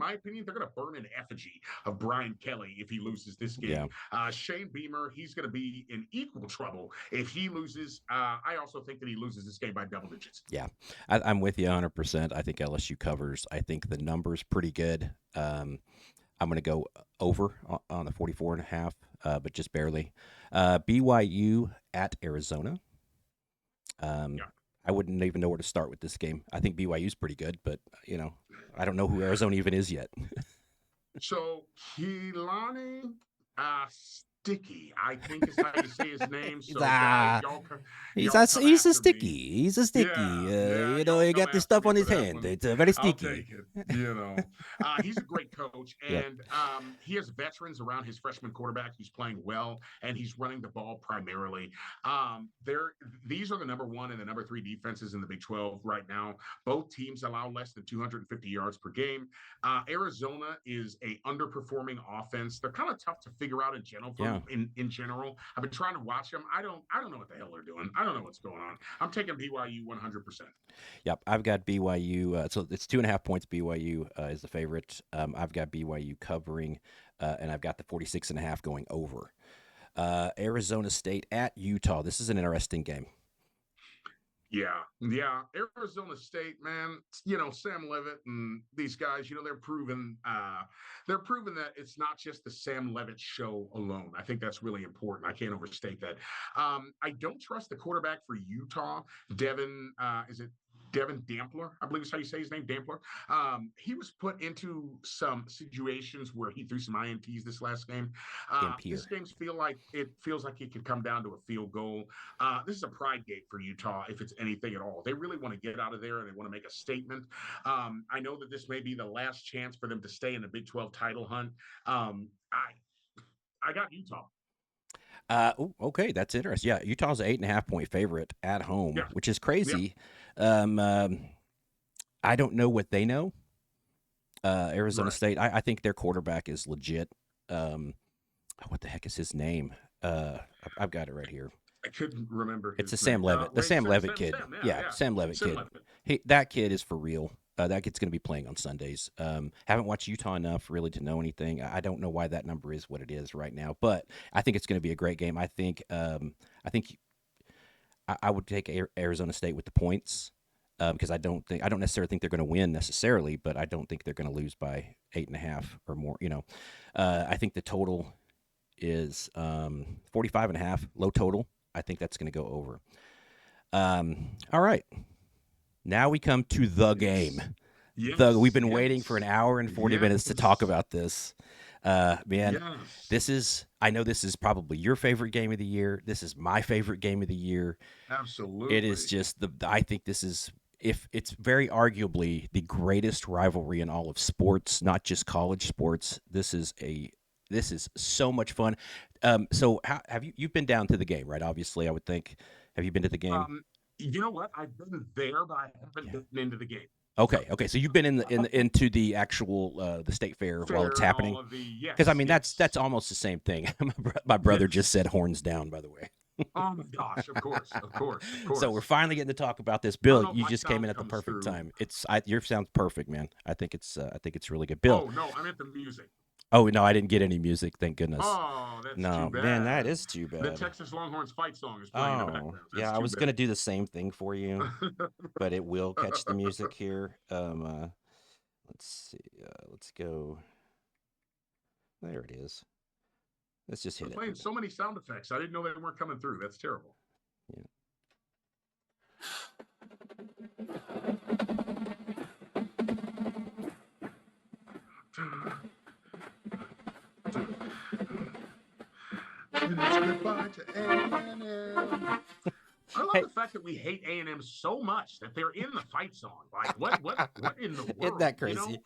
my opinion, they're going to burn an effigy of Brian Kelly if he loses this Yeah. game. Shane Beamer, he's going to be in equal trouble if he loses. I also think that he loses this game by double digits. Yeah, I'm with you 100%. I think LSU covers. I think the number's pretty good. I'm going to go over on the 44 and a half, but just barely. BYU at Arizona. Um, Yeah. I wouldn't even know where to start with this game. I think BYU's pretty good, but I don't know who Arizona even is yet. So Keelani Sticky, I think is how you say his name. He's So guys, he's y'all come he's a after me. sticky. He's a sticky. Yeah, yeah, He y'all come got this after stuff me on for his that hand. one. It's very I'll sticky. take it. He's a great coach, Yep. and he has veterans around his freshman quarterback who's playing well, and he's running the ball primarily. These are the number one and the number three defenses in the Big 12 right now. Both teams allow less than 250 yards per game. Arizona is a underperforming offense. They're kind of tough to figure out in general. Yeah. In general, I've been trying to watch them. I don't know what the hell they're doing. I don't know what's going on. I'm taking BYU 100%. Yep, I've got BYU. So it's 2.5 points. BYU is the favorite. I've got BYU covering, and I've got the 46 and a half going over. Arizona State at Utah. This is an interesting game. Yeah. Arizona State, man. Sam Levitt and these guys. They're proven. That it's not just the Sam Levitt show alone. I think that's really important. I can't overstate that. I don't trust the quarterback for Utah, Devin. Is it Devin Dampler? I believe is how you say his name, Dampler. He was put into some situations where he threw some INTs this last game. This Dampier. feels like it could come down to a field goal. This is a pride gate for Utah, if it's anything at all. They really want to get out of there and they want to make a statement. I know that this may be the last chance for them to stay in the Big 12 title hunt. I got Utah. Okay, that's interesting. Yeah, Utah's an 8.5 point favorite at home, Yeah, which is yeah, crazy. Um, um, I don't know what they know. Arizona right. State. I think their quarterback is legit. Um, what the heck is his name? I've got it right here. I couldn't remember It's a his Sam name. Levitt, the Wait, Sam Sam, Levitt Sam, kid. Sam. Yeah, Yeah, yeah. Sam Levitt Sam kid. Levitt. That kid is for real. That kid's going to be playing on Sundays. Haven't watched Utah enough really to know anything. I don't know why that number is what it is right now, but I think it's going to be a great game. I think I would take Arizona State with the points because I don't necessarily think they're going to win necessarily, but I don't think they're going to lose by 8.5 or more. I think the total is 45 and a half, low total. I think that's going to go over. All right. Now we come to the game. We've Yes, been waiting for an yes, hour and 40 minutes to talk yes, about this. Man, yes. I know this is probably your favorite game of the year. This is my favorite game of the year. It is Absolutely. just I think this is, if it's very arguably the greatest rivalry in all of sports, not just college sports. This is so much fun. So you've been down to the game, right? Obviously, I would think. Have you been to the game? Um, you know what? I've been there, but I haven't Yeah. been into the game. Okay. So Okay. So you've been into the actual the state fair while it's fair and happening. all of the Because I yes, mean that's yes. almost the same thing. My brother just Yes. said horns down. By the way. Oh my gosh, of course, of course, of So we're course. finally getting to talk about this. I Bill, don't know if you my just came in sound at the comes perfect through. time. Your sound's perfect, man. I think it's really good. Bill. Oh no, I meant the music. Oh no, I didn't get any music. Thank goodness. Oh, that's too No, man, that bad. is too The bad. Texas Longhorns fight song is playing in the Oh, background. yeah, That's I too was gonna bad. do the same thing for you, but it will catch the music here. Let's see. Let's go. There it is. Let's just They're hit it. playing so many sound effects. I didn't know they weren't coming through. That's terrible. Yeah. Goodbye to A&M. I love Hey, the fact that we hate A&M so much that they're in the fight song. Like, what in the isn't world, that you know? crazy?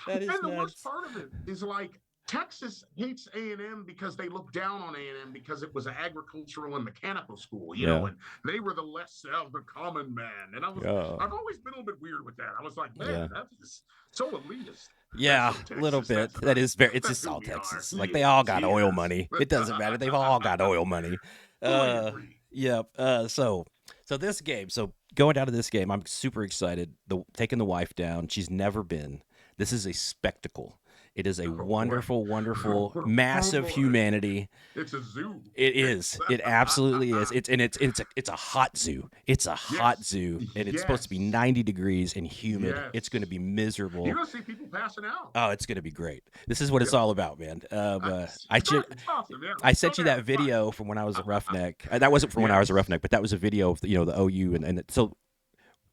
That is And the worst nuts. part of it is like Texas hates A&M because they look down on A&M because it was an agricultural and mechanical school, Yeah. and they were the less of the common man. And Yeah. I've always been a little bit weird with that. I was like, Yeah. man, that's just so elitist. That's Yeah, so a little Texas. bit. That is very. It's That's just who all we are. Texas. Like they all Yes, got oil yes. money. It doesn't matter. They've all got oil money. Fully Uh, agree. yep. So this game. So going down to this game, I'm super excited. Taking the wife down. She's never been. This is a spectacle. It is a Oh boy. wonderful, wonderful, Oh massive boy. humanity. It's a zoo. It It's is. It absolutely is. It's a hot zoo. It's a hot yes. zoo, and it's supposed to be Yes. 90 degrees and humid. It's going to Yes. be You're miserable. gonna see people passing out. Oh, it's going to be great. This is what it's Yep. all about, man. It's great. It's awesome. Yeah. I Let's go sent you down. that It's fine. video from when I was a roughneck. That wasn't from when I was a Yes. roughneck, but that was a video of the OU so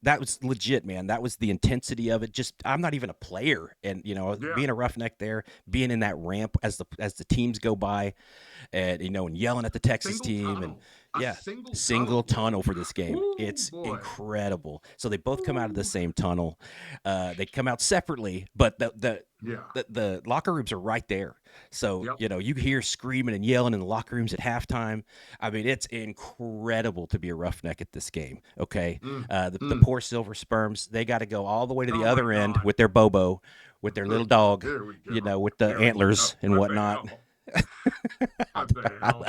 that was legit, man. That was the intensity of it. Just I'm not even a player, and Yeah. being a roughneck there, being in that ramp as the teams go by, and and yelling at the Texas Single team, and tunnel. A yeah, single single tunnel, bro. tunnel for this game. Oh It's boy. incredible. So they both come out of the Ooh. same tunnel. They come out separately, but Yeah. the locker rooms are right there. So, Yep. you hear screaming and yelling in the locker rooms at halftime. I mean, it's incredible to be a roughneck at this game. Okay. Mm. The Mm. poor silver sperms, they got to go all the way to the Oh my other end God. with their Bobo, with their little dog, Here we go. with the Here we antlers go. and What the whatnot. hell? What the hell?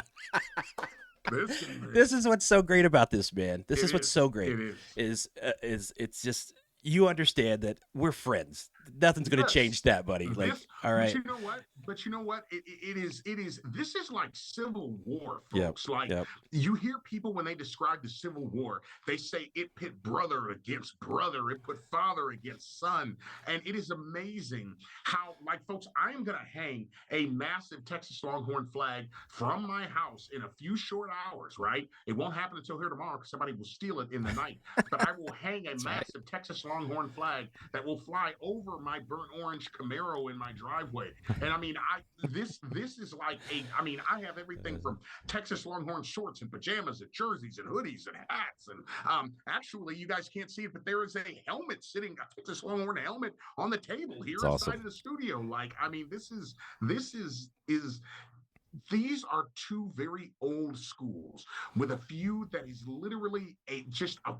This game This is. is what's so great about this, man. This It is what's is. so great It is. is it's just you understand that we're friends. Nothing's going to change Yes. that, buddy. Like, This, all but right. you know what? But you know what? It is. This is like Civil War, Yep. folks. Like Yep. you hear people when they describe the Civil War, they say it pit brother against brother, it put father against son, and it is amazing how, like, folks, I am gonna hang a massive Texas Longhorn flag from my house in a few short hours. Right? It won't happen until here tomorrow because somebody will steal it in the night. But I will hang a That's right. massive Texas Longhorn flag that will fly over my burnt orange Camaro in my driveway. And I mean, this is like I have everything from Texas Longhorn shorts and pajamas and jerseys and hoodies and hats. And actually, you guys can't see it, but there is a helmet sitting, a Texas Longhorn helmet on the table It's here inside awesome. of the studio. Like, I mean, this is these are two very old schools with a feud that is literally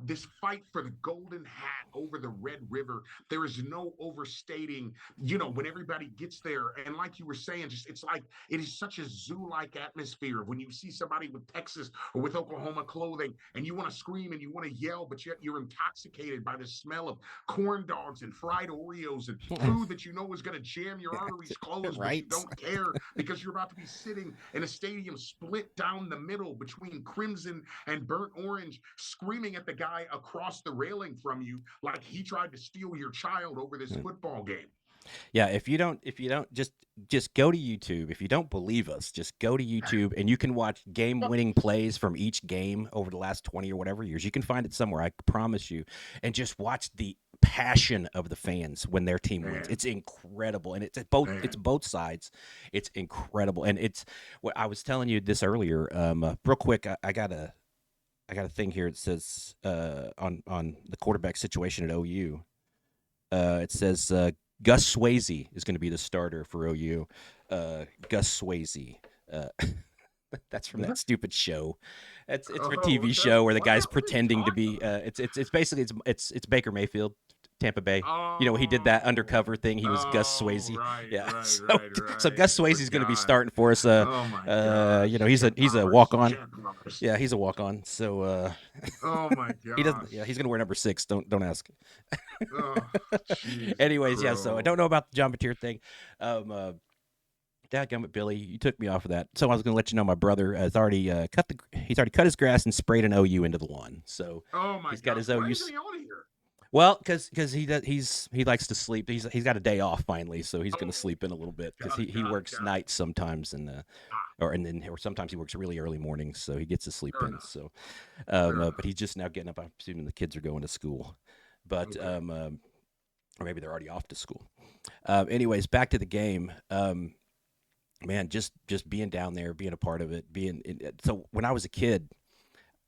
this fight for the golden hat over the Red River. There is no overstating, when everybody gets there. And like you were saying, just it's like it is such a zoo-like atmosphere when you see somebody with Texas or with Oklahoma clothing and you want to scream and you want to yell, but yet you're intoxicated by the smell of corn dogs and fried Oreos and food that you know is going to jam your arteries closed, but you Right? don't care because you're about to be sitting in a stadium split down the middle between crimson and burnt orange, screaming at the guy across the railing from you like he tried to steal your child over this football game. Yeah, if you don't just go to YouTube. If you don't believe us, just go to YouTube and you can watch game-winning plays from each game over the last 20 or whatever years. You can find it somewhere, I promise you. And just watch the passion of the fans when their team wins. Man, It's incredible. And it's man. both sides. It's incredible. And it's what I was telling you this earlier. Real quick, I got a thing here. It says on the quarterback situation at OU. It says Gus Swayze is going to be the starter for OU. Gus Swayze. Uh, that's from that stupid show. It's from a Oh, TV okay. show where the What guy's are you pretending to talking be. about? It's basically it's Baker Mayfield Tampa Bay. He did that Oh, undercover thing. He was Gus oh, Swayze. right, Yeah. right, So right, so right. Gus Oh Swayze is going to be God. starting for us. Oh my gosh. Jim He's a Powers. walk on. Jim Powers. Yeah, he's a walk on. So Oh my he doesn't. gosh. Yeah, he's going to wear number 6. Don't ask. Oh, jeez, Anyways, yeah. So I crow. don't know about the John Mateer thing. Um, uh, Dadgummit, Billy, you took me off of that. So I was going to let you know my brother has already he's already cut his grass and sprayed an OU into the lawn. So Oh my he's got gosh. his Why OU. isn't he on here? Well, because he likes to sleep. He's got a day off finally, so he's going to Oh, sleep in a little bit because got it, he got it, works got it. nights sometimes Ah, or sometimes he works really early mornings, so he gets to sleep fair in. enough. So, Fair but enough. he's just now getting up. I'm assuming the kids are going to school, but Okay. or maybe they're already off to school. Anyways, back to the game. Man, just being down there, being a part of it, so when I was a kid,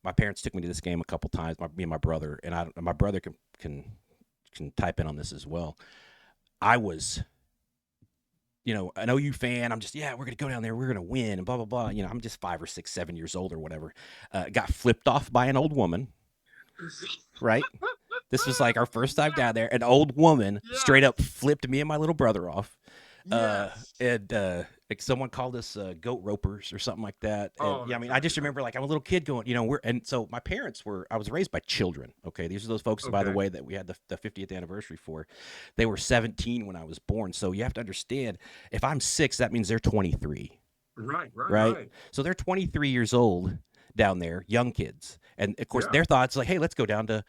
my parents took me to this game a couple times. Me and my brother, and my brother can type in on this as well. I was, an OU fan. I'm just, yeah, we're gonna go down there, we're gonna win, and blah blah blah. I'm just 5 or 6, 7 years old or whatever. Got flipped off by an old woman, right? This was like our first time down Yes. there. An old woman straight up Yes. flipped me and my little brother off. Yes. And like someone called us goat ropers or something like that. And Oh, yeah, I that's mean, I just amazing. remember like I'm a little kid going, and so my parents were. I was raised by children. Okay, these are those folks, by the Okay. way, that we had the 50th anniversary for. They were 17 when I was born. So you have to understand, if I'm 6, that means they're 23, Right, right, right? right. So they're 23 years old down there, young kids, and of course Yeah. their thoughts like, hey, let's go down to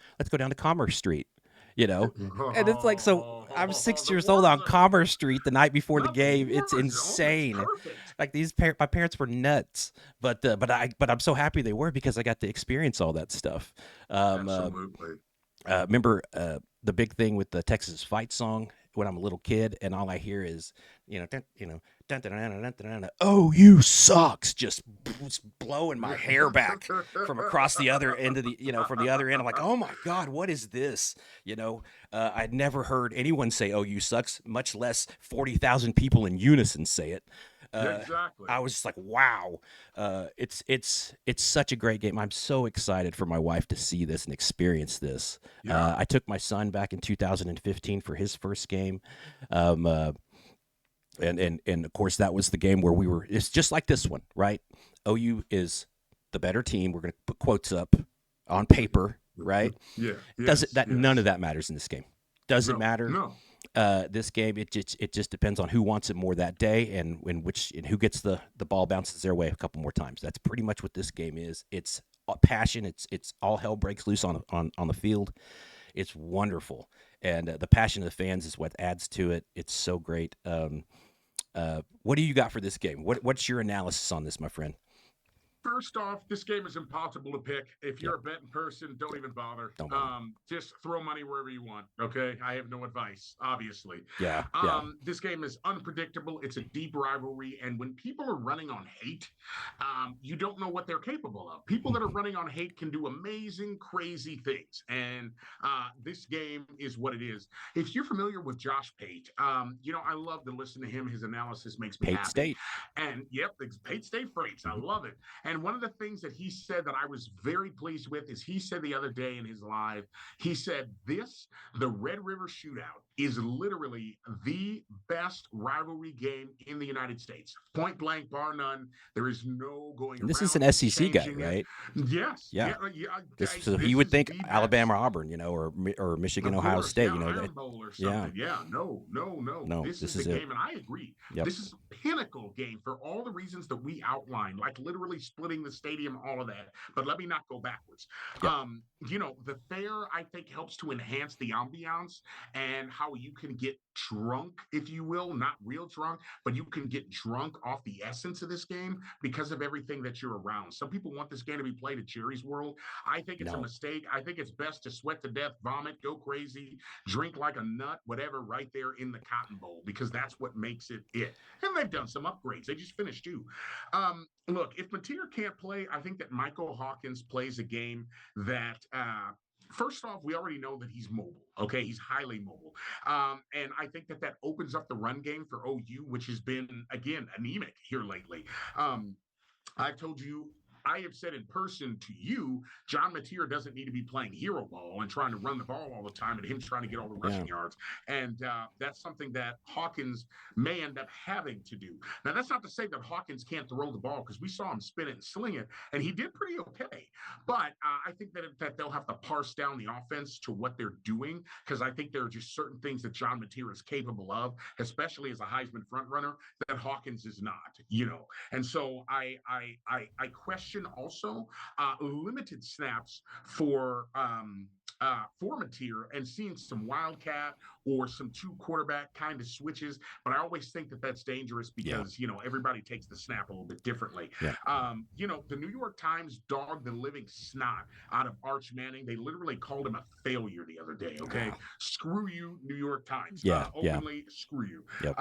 Commerce Street, you know. And it's like, so I'm Oh, 6 the years old war on zone. Commerce Street the night before the Not the game. It's war zone. That's insane. perfect. Like my parents were nuts, but I'm so happy they were because I got to experience all that stuff. Um, uh, Absolutely. Remember the big thing with the Texas Fight song when I'm a little kid, and all I hear is, dun, dun, dun, dun, dun, dun, dun, oh, you sucks, just blowing my hair back from across the other end of from the other end. I'm like, oh my god, what is this? I'd never heard anyone say, oh, you sucks, much less 40,000 people in unison say it. Uh, Exactly. I was just like, wow, it's such a great game. I'm so excited for my wife to see this and experience this. Yeah. I took my son back in 2015 for his first game, um, uh, and of course that was the game where we were. It's just like this one, right? OU is the better team. We're going to put quotes up on paper, right? Yeah. Does it Yes. that None of Yes. that matters in this game? Doesn't No. matter. No. This game, it just depends on who wants it more that day, and who gets the ball bounces their way a couple more times. That's pretty much what this game is. It's passion. It's all hell breaks loose on the field. It's wonderful, and the passion of the fans is what adds to it. It's so great. What do you got for this game? What's your analysis on this, my friend? First off, this game is impossible to pick. If you're Yep. a betting person, don't even bother. Don't bother. Just throw money wherever you want. Okay, I have no advice, obviously. Yeah. Yeah. This game is unpredictable. It's a deep rivalry, and when people are running on hate, you don't know what they're capable of. People that are running on hate can do amazing, crazy things, and this game is what it is. If you're familiar with Josh Pate, I love to listen to him. His analysis makes me Pate happy. State. And yep, it's Pate State Freights. I Mhm. love it. And one of the things that he said that I was very pleased with is he said the other day in his live, he said, the Red River Shootout, is literally the best rivalry game in the United States. Point blank, bar none. There is no going And this is an around it, SEC guy, changing it. right? Yes. Yeah. Yeah. Yeah. So he This would is think the Alabama, best. Auburn, or Michigan, Of Ohio course, State. yeah, Iron Bowl or Yeah. something. Yeah, no, no, no. No, This is this the is it. game, and I agree. Yep. This is a pinnacle game for all the reasons that we outlined, like literally splitting the stadium, all of that. But let me not go backwards. Yep. The fair, I think, helps to enhance the ambiance and how you can get drunk, if you will, not real drunk, but you can get drunk off the essence of this game because of everything that you're around. Some people want this game to be played at Jerry's World. I think it's a No. mistake. I think it's best to sweat to death, vomit, go crazy, drink like a nut, whatever, right there in the Cotton Bowl, because that's what makes it it. And they've done some upgrades. They just finished too. Look, if Mateer can't play, I think that Michael Hawkins plays a game that first off, we already know that he's mobile. Okay, he's highly mobile, and I think that opens up the run game for OU, which has been again anemic here lately. I've told you I have said in person to you, John Mateer doesn't need to be playing hero ball and trying to run the ball all the time and him trying to get all the rushing yards. And that's something that Hawkins may end up having to do. Now, that's not to say that Hawkins can't throw the ball, because we saw him spin it and sling it, and he did pretty okay. But I think that they'll have to parse down the offense to what they're doing, because I think there are just certain things that John Mateer is capable of, especially as a Heisman frontrunner, that Hawkins is not, And so I question also limited snaps for Mateer, and seeing some wildcat or some two quarterback kind of switches. But I always think that that's dangerous because, everybody takes the snap a little bit differently. Yeah. The New York Times dogged the living snot out of Arch Manning. They literally called him a failure the other day. Okay. Screw you, New York Times. Openly, screw you. Yep.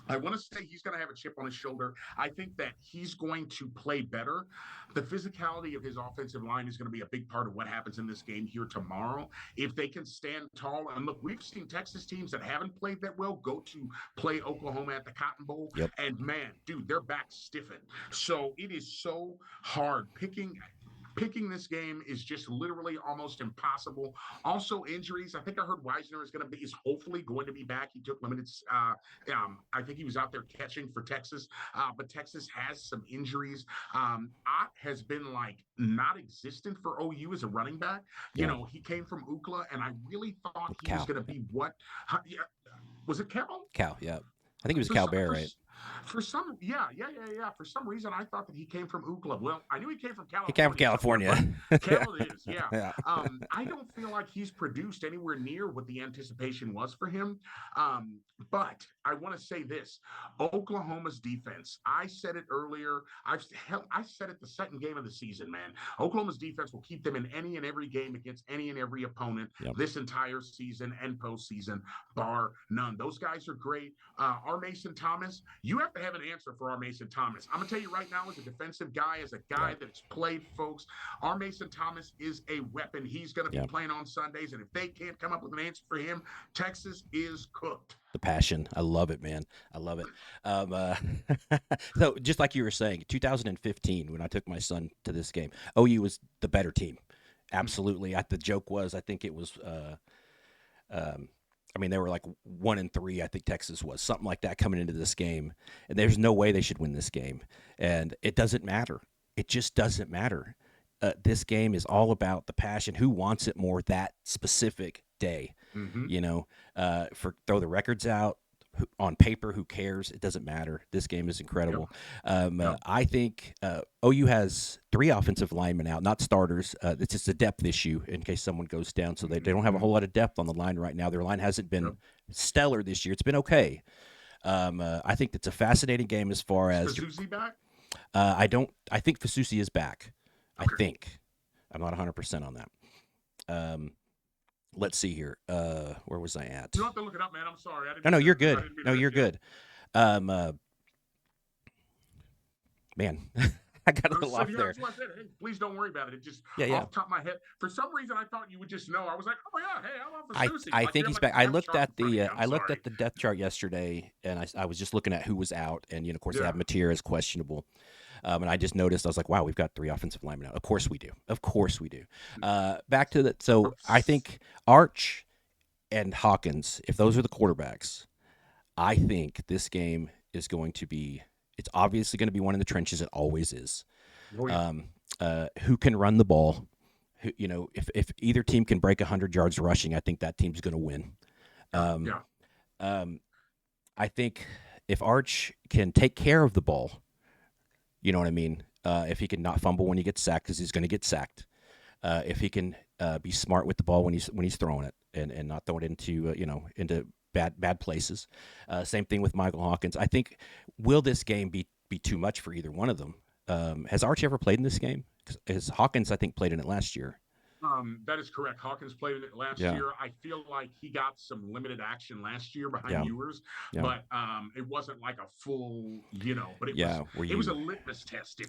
I want to say he's going to have a chip on his shoulder. I think that he's going to play better. The physicality of his offensive line is going to be a big part of what happens in this game here tomorrow. If they can stand tall, and look, we've seen Texas teams that haven't played that well go to play Oklahoma at the Cotton Bowl. Yep. And man, dude, their backs stiffen. So it is so hard. Picking this game is just literally almost impossible. Also, injuries. I think I heard Wisner is hopefully going to be back. He took limited. I think he was out there catching for Texas, but Texas has some injuries. Ott has been like non-existent for OU as a running back. He came from UCLA, and I really thought he was going to be what? Was it Cal? Cal, yeah. I think he was Cal Bear, right? For some reason, I thought that he came from UCLA. Well, I knew he came from California. He came from California. Cal it is, yeah. I don't feel like he's produced anywhere near what the anticipation was for him. But I want to say this: Oklahoma's defense. I said it earlier. I said it the second game of the season, man. Oklahoma's defense will keep them in any and every game against any and every opponent this entire season and postseason, bar none. Those guys are great. Our Mason Thomas. You have to have an answer for our Mason Thomas. I'm going to tell you right now, as a defensive guy, as a guy that's played, folks, our Mason Thomas is a weapon. He's going to be playing on Sundays, and if they can't come up with an answer for him, Texas is cooked. The passion. I love it, man. I love it. So just like you were saying, 2015, when I took my son to this game, OU was the better team. Absolutely. The joke was, I think it was they were like 1-3. I think Texas was something like that coming into this game, and there's no way they should win this game. And it doesn't matter. It just doesn't matter. This game is all about the passion. Who wants it more that specific day? Throw the records out on paper. Who cares? It doesn't matter. This game is incredible. I think OU has 3 offensive linemen out, not starters. It's just a depth issue in case someone goes down. So they don't have a whole lot of depth on the line right now. Their line hasn't been stellar this year. It's been okay. I think it's a fascinating game as far as. Is Fasusi back? I think Fasusi is back. Okay. I think. I'm not 100% on that. Let's see here. Where was I at? You don't have to look it up, man. I'm sorry. No, you're good. No, you're good. Man, I got a little off there. That's why I said, hey, please don't worry about it. It just off the top of my head. For some reason, I thought you would just know. I was like, oh yeah, hey, I'm on Fasusi. I think he's back. I looked at the depth chart yesterday, and I was just looking at who was out, and of course they have Mateer as questionable. And I just noticed, I was like, wow, we've got 3 offensive linemen out. Of course we do. Back to that. So I think Arch and Hawkins, if those are the quarterbacks, I think this game is going to be, it's obviously going to be one in the trenches. It always is. Oh, yeah. Who can run the ball? If either team can break 100 yards rushing, I think that team's going to win. I think if Arch can take care of the ball, you know what I mean? If he can not fumble when he gets sacked, because he's going to get sacked. If he can be smart with the ball when he's throwing it and not throw it into bad places. Same thing with Michael Hawkins. I think, will this game be too much for either one of them? Has Archie ever played in this game? Because Hawkins, I think, played in it last year. That is correct. Hawkins played it last year. I feel like he got some limited action last year behind Ewers, but it wasn't like a full, but it was a litmus test. He's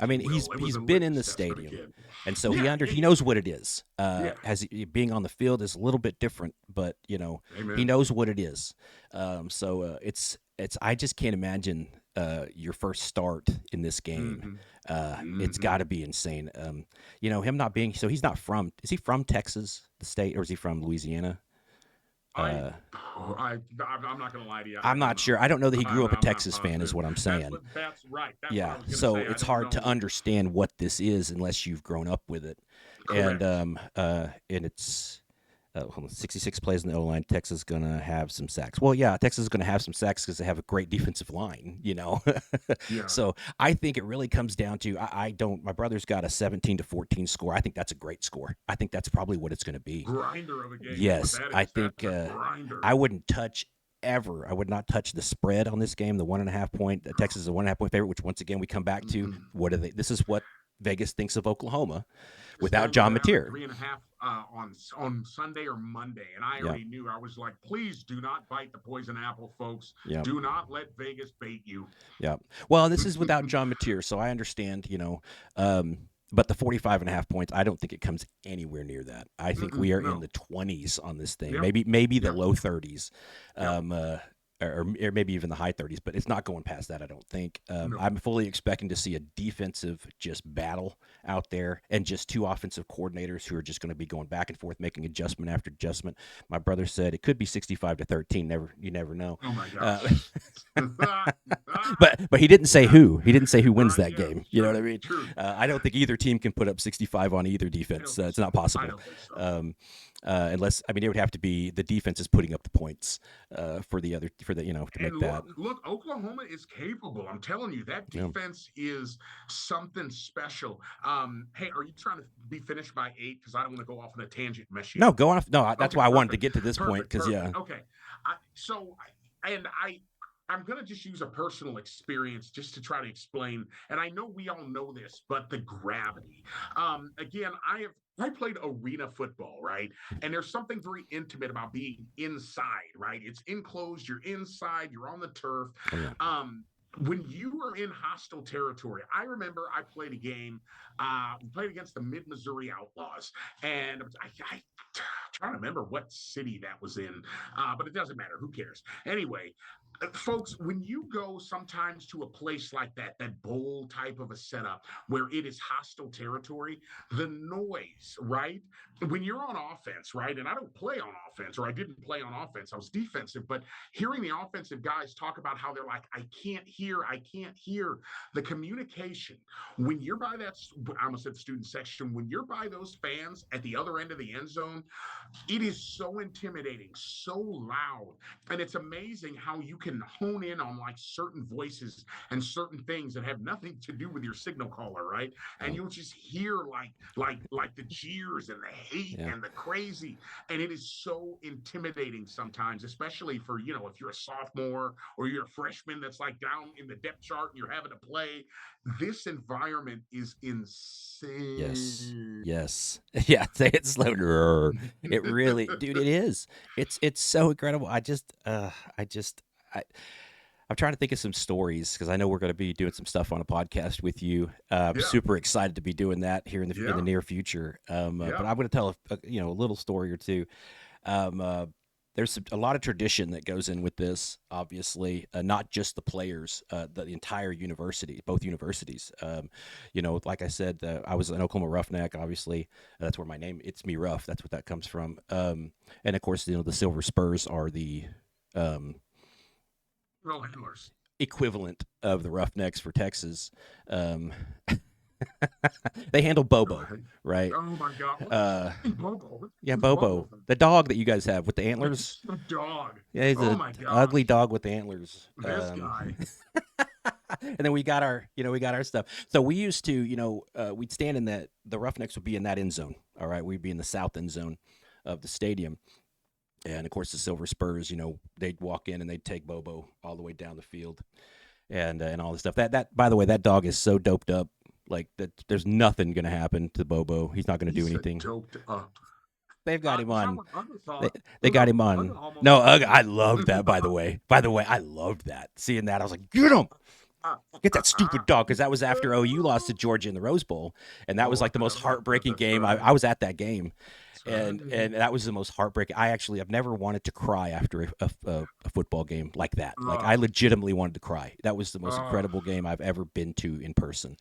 been in the stadium, and so he knows what it is. Being on the field is a little bit different, but he knows what it is. So it's I just can't imagine your first start in this game, it's Mm-hmm. got to be insane. Him not being so he's not from. Is he from Texas, the state, or is he from Louisiana? I, I'm not gonna lie to you. I I'm don't not know. sure. I don't know that he grew up a I'm not Texas fan, is positive. what I'm saying. That's right. That's what Yeah, I was gonna so say. I it's don't hard to know. understand what this is unless you've grown up with it, and Correct. it's 66 plays in the O line. Texas is gonna have some sacks. Well, yeah, Texas is gonna have some sacks because they have a great defensive line, Yeah. So I think it really comes down to I don't. My brother's got a 17-14 score. I think that's a great score. I think that's probably what it's gonna be. Grinder of a game is what Yes, that I is. think That's a grinder. I wouldn't touch ever. I would not touch the spread on this game. The 1.5 point. Texas is a 1.5 point favorite, which once again we come back to what are they? This is what Vegas thinks of Oklahoma Set without them John down at Mateer. 3.5 on Sunday or Monday, and I Yeah, already knew. I was like, please do not bite the poison apple, folks. yeah. Do not let Vegas bait you. Yeah. Well, this is without John Mateer, so I understand, but the 45.5 points, I don't think it comes anywhere near that. I think we are in No. the 20s on this thing, Yep. maybe the Yep. low 30s, Yep. or maybe even the high 30s, but it's not going past that, I don't think. No. I'm fully expecting to see a defensive just battle out there and just two offensive coordinators who are just going to be going back and forth, making adjustment after adjustment. My brother said it could be 65-13. You never know. Oh my Uh, gosh. but he didn't say who. He didn't say who wins that Yeah, game. You know what I mean? True. I don't think either team can put up 65 on either defense. It's not I possible. don't think so. Unless it would have to be the defense is putting up the points for the to make that. Look, Oklahoma is capable. I'm telling you, that Yeah. defense is something special. Hey, are you trying to be finished by 8? Because I don't want to go off on a tangent, mess you. No, go on. No, that's Okay, why I wanted to perfect. get to this point because Okay. I'm going to just use a personal experience just to try to explain. And I know we all know this, but the gravity. Again, I played arena football, right? And there's something very intimate about being inside, right? It's enclosed, you're inside, you're on the turf. Oh, yeah. When you were in hostile territory, I remember I played a game. We played against the Mid Missouri Outlaws, and I trying to remember what city that was in, but it doesn't matter. Who cares? Anyway, folks, when you go sometimes to a place like that bowl type of a setup where it is hostile territory, the noise, right? When you're on offense, right? And I don't play on offense, or I didn't play on offense, I was defensive, but hearing the offensive guys talk about how they're like, I can't hear the communication. When you're by that, I almost said student section, when you're by those fans at the other end of the end zone, it is so intimidating, so loud. And it's amazing how you can hone in on like certain voices and certain things that have nothing to do with your signal caller, right? And you'll just hear like the jeers and the hate and the crazy. And it is so intimidating sometimes, especially for, if you're a sophomore or you're a freshman that's like down in the depth chart and you're having to play. This environment is insane. Yes. Yeah. Say it slower. It really, dude. It is. It's so incredible. I'm trying to think of some stories because I know we're going to be doing some stuff on a podcast with you. I'm super excited to be doing that here in the near future. But I'm going to tell a little story or two. There's a lot of tradition that goes in with this, obviously, not just the players, the entire university, both universities. Like I said, I was an Oklahoma Roughneck, obviously. That's where my name, It's Me Rough, that's what that comes from. And, of course, the Silver Spurs are the equivalent of the Roughnecks for Texas. They handle Bobo, right? Oh my God! Bobo. Yeah, Bobo, the dog that you guys have with the antlers. The dog. Yeah, he's an ugly dog with antlers. This guy. And then we got our stuff. So we used to, we'd stand in the Roughnecks would be in that end zone. All right, we'd be in the south end zone of the stadium. And of course, the Silver Spurs, they'd walk in and they'd take Bobo all the way down the field, and all this stuff. That by the way, that dog is so doped up. Like that, there's nothing going to happen to Bobo. He's not going to do anything. Doped up. They've got him on. They got him on. No, I loved that. By the way, I loved that. Seeing that, I was like, get him. Get that stupid dog, because that was after OU lost to Georgia in the Rose Bowl, and that was like the most heartbreaking game. I was at that game, and that was the most heartbreaking. I've never wanted to cry after a football game like that. Like I uh, legitimately wanted to cry. That was the most uh, incredible game I've ever been to in person.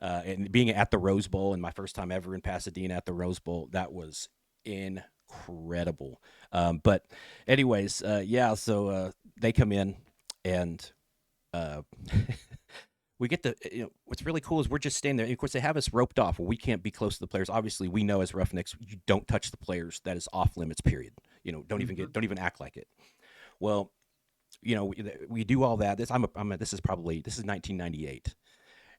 And being at the Rose Bowl and my first time ever in Pasadena at the Rose Bowl, that was incredible. But anyways, yeah. So they come in and uh, we get the what's really cool is we're just standing there. And of course, they have us roped off. Well, we can't be close to the players. Obviously, we know as Roughnecks, you don't touch the players. That is off limits. Period. mhm. Don't even act like it. Well, we do all that. This is 1998,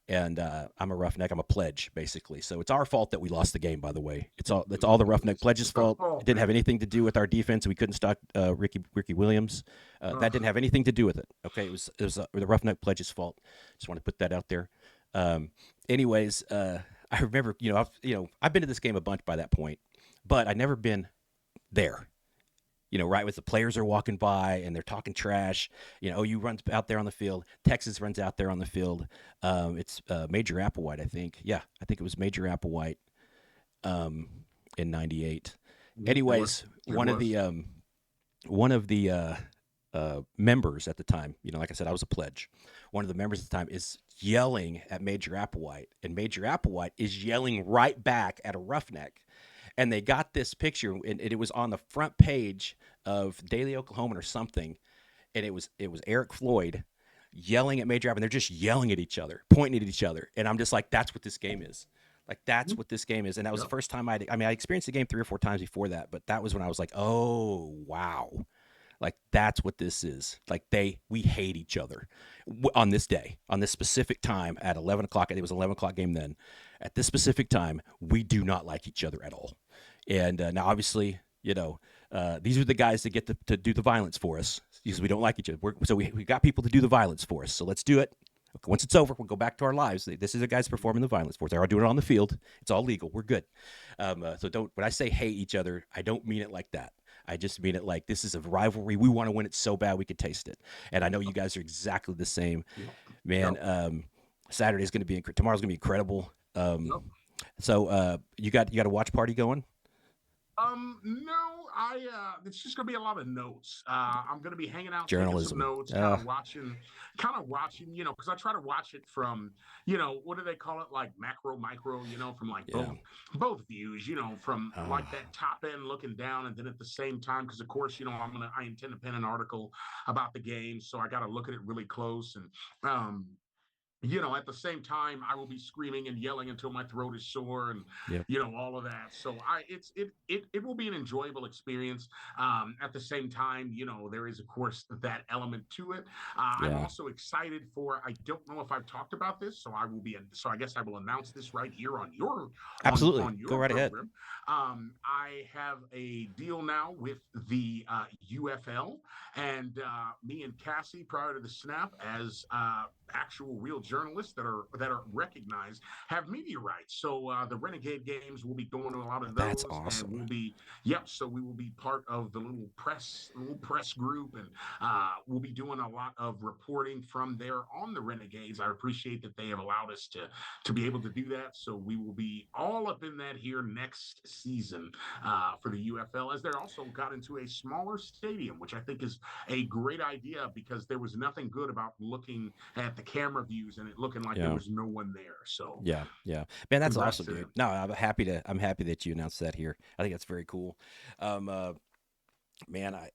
and I'm a roughneck. I'm a pledge, basically. So it's our fault that we lost the game. By the way, it's all the roughneck pledge's fault. It Oh didn't have man. anything to do with our defense. We couldn't stop Ricky Williams. That didn't have anything to do with it. Okay, it was the roughneck pledge's fault. Just want to put that out there. Um, anyways, I remember I've been to this game a bunch by that point, but I'd never been there. Right as the players are walking by and they're talking trash. OU runs out there on the field. Texas runs out there on the field. It's Major Applewhite, I think. Yeah, I think it was Major Applewhite um, in '98. It was. Anyways, It was. one of the members at the time, like I said, I was a pledge. One of the members at the time is yelling at Major Applewhite, and Major Applewhite is yelling right back at a roughneck. And they got this picture, and it was on the front page of Daily Oklahoman or something, and it was Eric Floyd yelling at Major App, and they're just yelling at each other, pointing at each other, and I'm just like, that's what this game is. Like that's Mhm. what this game is, and that was the Yep. first time I experienced the game 3 or 4 times before that, but that was when I was like, oh wow, like that's what this is. Like we hate each other on this day, on this specific time at 11 o'clock. It was 11 o'clock game then. At this specific time, we do not like each other at all. And now, obviously, these are the guys that get to do the violence for us because we don't like each other. We got people to do the violence for us. So let's do it. Okay, once it's over, we'll go back to our lives. This is the guys performing the violence for us. They're all doing it on the field. It's all legal. We're good. So don't. When I say hate each other, I don't mean it like that. I just mean it like this is a rivalry. We want to win it so bad we could taste it. And I know you guys are exactly the same, Yep. man. Yep. Saturday's going to be tomorrow's going to be incredible. Yep. So you got a watch party going? No, it's just gonna be a lot of notes. I'm gonna be hanging out, taking some Journalism. notes, kind of watching, because I try to watch it from, what do they call it? Like macro, micro, from like Yeah. both views, from Oh, like that top end looking down, and then at the same time, because of course, I intend to pen an article about the game, so I got to look at it really close and at the same time, I will be screaming and yelling until my throat is sore and yep. all of that. So it will be an enjoyable experience. At the same time, there is of course that element to it. I'm Yeah. also excited for. I don't know if I've talked about this, so I guess I will announce this right here on your Absolutely. on Go your right ahead. program. I have a deal now with the UFL, and me and Cassie, prior to the snap, as actual real journalists that are recognized, have media rights. So the Renegade games will be going to a lot of That's those, and awesome. we'll be so we will be part of the little press group, and we'll be doing a lot of reporting from there on the Renegades. I appreciate that they have allowed us to be able to do that. So we will be all up in that here next season for the UFL, as they're also got into a smaller stadium, which I think is a great idea because there was nothing good about looking at the camera views and it looking like there Yeah. was no one there. So Yeah. Yeah. Man, that's congrats awesome, to dude. them. No, I'm happy that you announced that here. I think that's very cool. Um, uh, man, I,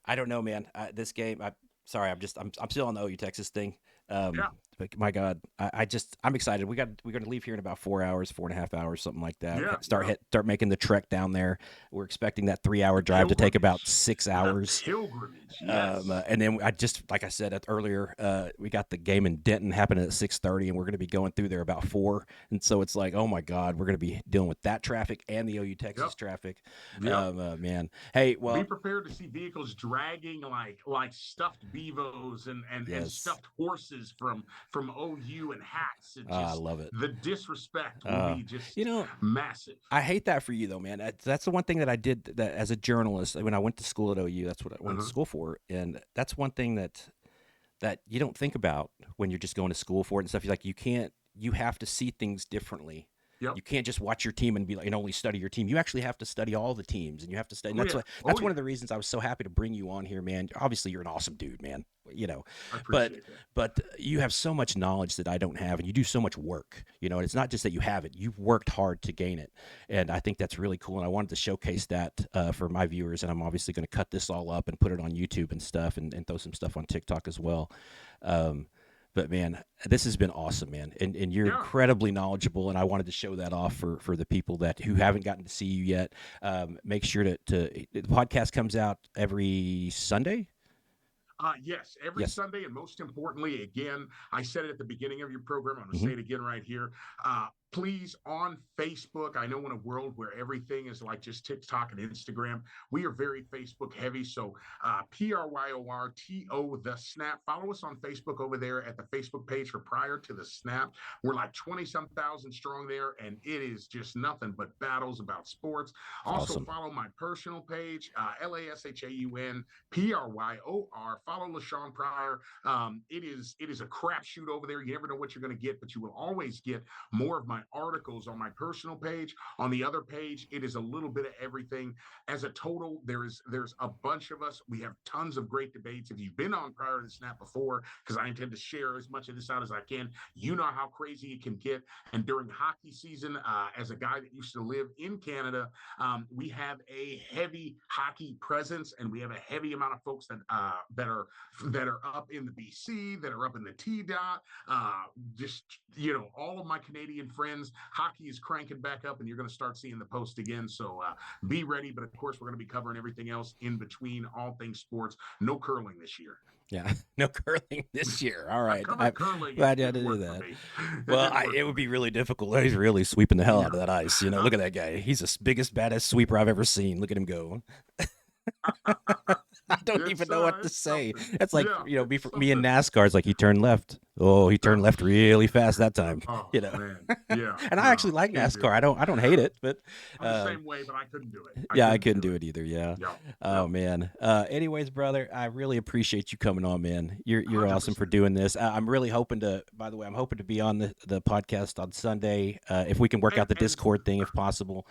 I don't know, man. This game, sorry, I'm still on the OU Texas thing. Yeah, But my God, I'm excited. We're going to leave here in about 4 hours, 4.5 hours, something like that. yeah, Start yeah. start making the trek down there. We're expecting that 3 hour The drive to take about pilgrimage, 6 hours. yes. And then I just, like I said earlier, we got the game in Denton happening at 6:30, and we're going to be going through there about 4. And so it's like, oh my God, we're going to be dealing with that traffic and the OU Yep, Texas traffic. yep. Man, hey, Be well, prepared to see vehicles dragging like stuffed beavos and yes, stuffed horses from OU and hats. It I just love it. the disrespect will Uh, be you just know, massive. I hate that for you though, man. That's the one thing that I did that as a journalist when I went to school at OU. That's what I went to Uh-huh. school for, and that's one thing that you don't think about when you're just going to school for it and stuff. You're like, you can't. You have to see things differently Yep. You can't just watch your team and be like, and only study your team. You actually have to study all the teams, and you have to study. And Oh that's yeah. what Oh that's one yeah. of the reasons I was so happy to bring you on here, man. Obviously, you're an awesome dude, man. You know, I but appreciate that. but you have so much knowledge that I don't have, and you do so much work. You know, and it's not just that you have it; you've worked hard to gain it, and I think that's really cool. And I wanted to showcase that for my viewers, and I'm obviously going to cut this all up and put it on YouTube and stuff, and throw some stuff on TikTok as well. Um, but man, this has been awesome, man, and you're Yeah. incredibly knowledgeable, and I wanted to show that off for the people that who haven't gotten to see you yet. Make sure to the podcast comes out every Sunday. Yes, every Yes. Sunday. And most importantly, again, I said it at the beginning of your program. I'm going to Hmm. say it again right here. Please, on Facebook, I know in a world where everything is like just TikTok and Instagram, we are very Facebook heavy. So PRYORTO, the snap. Follow us on Facebook over there at the Facebook page for Prior to the Snap. We're like 20 some thousand strong there, and it is just nothing but battles about sports. Also, Awesome. follow my personal page, LASHAUN PRYOR. Follow LaShaun Pryor. It is a crapshoot over there. You never know what you're going to get, but you will always get more of my articles on my personal page. On the other page, it is a little bit of everything. As a total, there's a bunch of us. We have tons of great debates. If you've been on Prior to the Snap before, because I intend to share as much of this out as I can, you know how crazy it can get. And during hockey season, as a guy that used to live in Canada, we have a heavy hockey presence, and we have a heavy amount of folks that are up in the BC, that are up in the T dot. Just all of my Canadian friends, hockey is cranking back up, and you're going to start seeing the post again. So be ready. But of course, we're going to be covering everything else in between, all things sports. No curling this year. Yeah, no curling this year. All I right, covered I'm curling. It glad you had didn't to do work for that. me. It Well, didn't work it for would be me. really difficult. He's really sweeping the hell out Yeah. of that ice. You know, Uh, look at that guy. He's the biggest, baddest sweeper I've ever seen. Look at him go. I don't even know what to it's say. something. It's like, Yeah, me, it's me in something. NASCAR, it's like he turned left. Oh, he turned left really fast that time. Oh You know, man, yeah, and I actually no, like can't do NASCAR. it. I don't hate it, but I'm the um, same way, but I couldn't do it. I yeah, I couldn't couldn't do do it. it either. Yeah. Yeah, Oh yeah, man. Anyways, brother, I really appreciate you coming on, man. You're hundred awesome for percent. doing this. I'm really hoping to. By the way, I'm hoping to be on the podcast on Sunday. If we can work out the And Discord thing, if possible,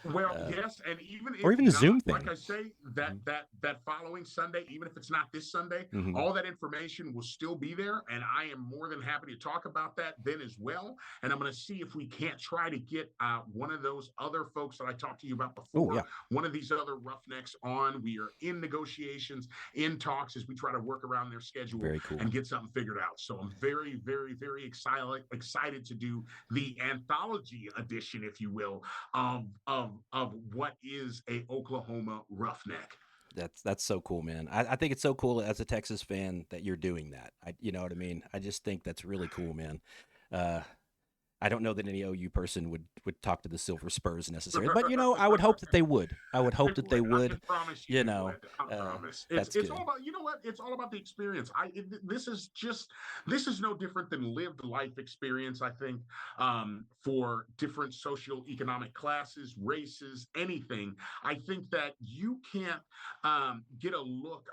well, uh, yes, and even or if even the not, Zoom like thing. I say, that Hmm. that following Sunday, even if it's not this Sunday, Hmm. all that information will still be there, and I am more than happy to talk about that then as well. And I'm going to see if we can't try to get one of those other folks that I talked to you about Oh before, yeah, one of these other roughnecks on. We are in negotiations, in talks as we try to work around their schedule very cool. and get something figured out. So I'm very, very, very excited to do the anthology edition, if you will, of what is a Oklahoma roughneck. That's so cool, man. I think it's so cool as a Texas fan that you're doing that. You know what I mean? I just think that's really cool, man. Uh, I don't know that any OU person would talk to the Silver Spurs necessarily, but I would hope that they would. I would hope They that they would. I would. can promise you You they know, would. I uh, promise. It's that's it's all good. about, you know what? It's all about the experience. This is no different than lived life experience, I think, for different social economic classes, races, anything. I think that you can't get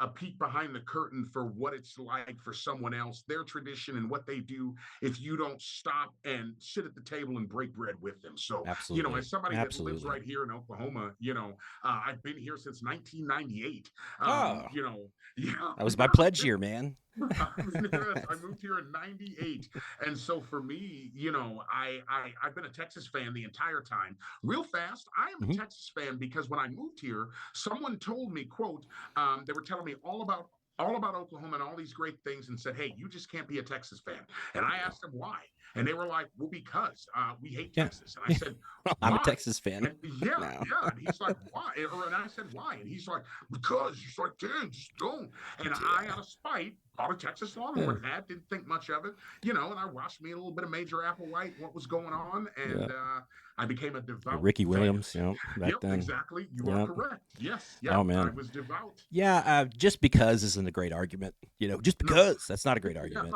a peek behind the curtain for what it's like for someone else, their tradition and what they do, if you don't stop and sit at the table and break bread with them. So, Absolutely, as somebody that lives absolutely. right here in Oklahoma, I've been here since 1998. Oh, Yeah, that was my yeah, pledge year, man. yes, I moved here in '98, and so for me, I've been a Texas fan the entire time. Real fast, I am a Hmm. Texas fan because when I moved here, someone told me, "quote," they were telling me all about Oklahoma and all these great things, and said, "Hey, you just can't be a Texas fan." And I Yeah, asked them why, and they were like, "Well, because we hate yeah, Texas." And I yeah. said, I'm a "Why?" Texas fan And yeah, now. yeah. And he's like, "Why?" And I said, "Why?" And he's like, "Because." He's like, "Dang, just don't." And I, Yeah, out of spite, bought a Texas yeah, Longhorn hat. Didn't think much of it, and I watched me a little bit of Major Applewhite, what was going on, yeah. and I became a devout Ricky fan. Williams, back Yep, then. exactly. You are Yeah. correct. Yes, yeah, Oh I man. was devout. Yeah, just because isn't a great argument. Just No, because that's not a great yeah, argument.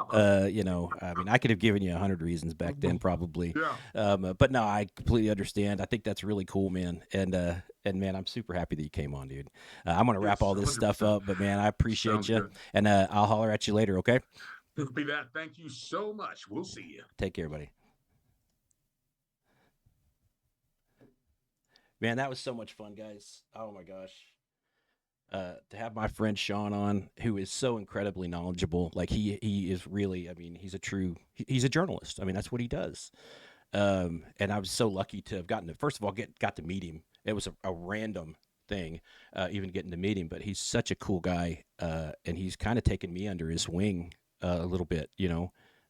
I mean, I could have given you 100 reasons back then, probably. yeah, But no, I completely understand. I think that's really cool, man. And man, I'm super happy that you came on, dude. I'm gonna wrap yes, all this stuff 100%. up, but man, I appreciate Sounds you, good. and I'll holler at you later. Okay, Be that. Thank you so much. We'll see you. take care, buddy. Man, that was so much fun, guys. Oh my gosh. To have my friend Sean on, who is so incredibly knowledgeable. Like he is really. I mean, he's a journalist. I mean, that's what he does. And I was so lucky to have gotten to first of all got to meet him. It was a random thing, even getting to meet him. But he's such a cool guy, and he's kind of taken me under his wing a little bit.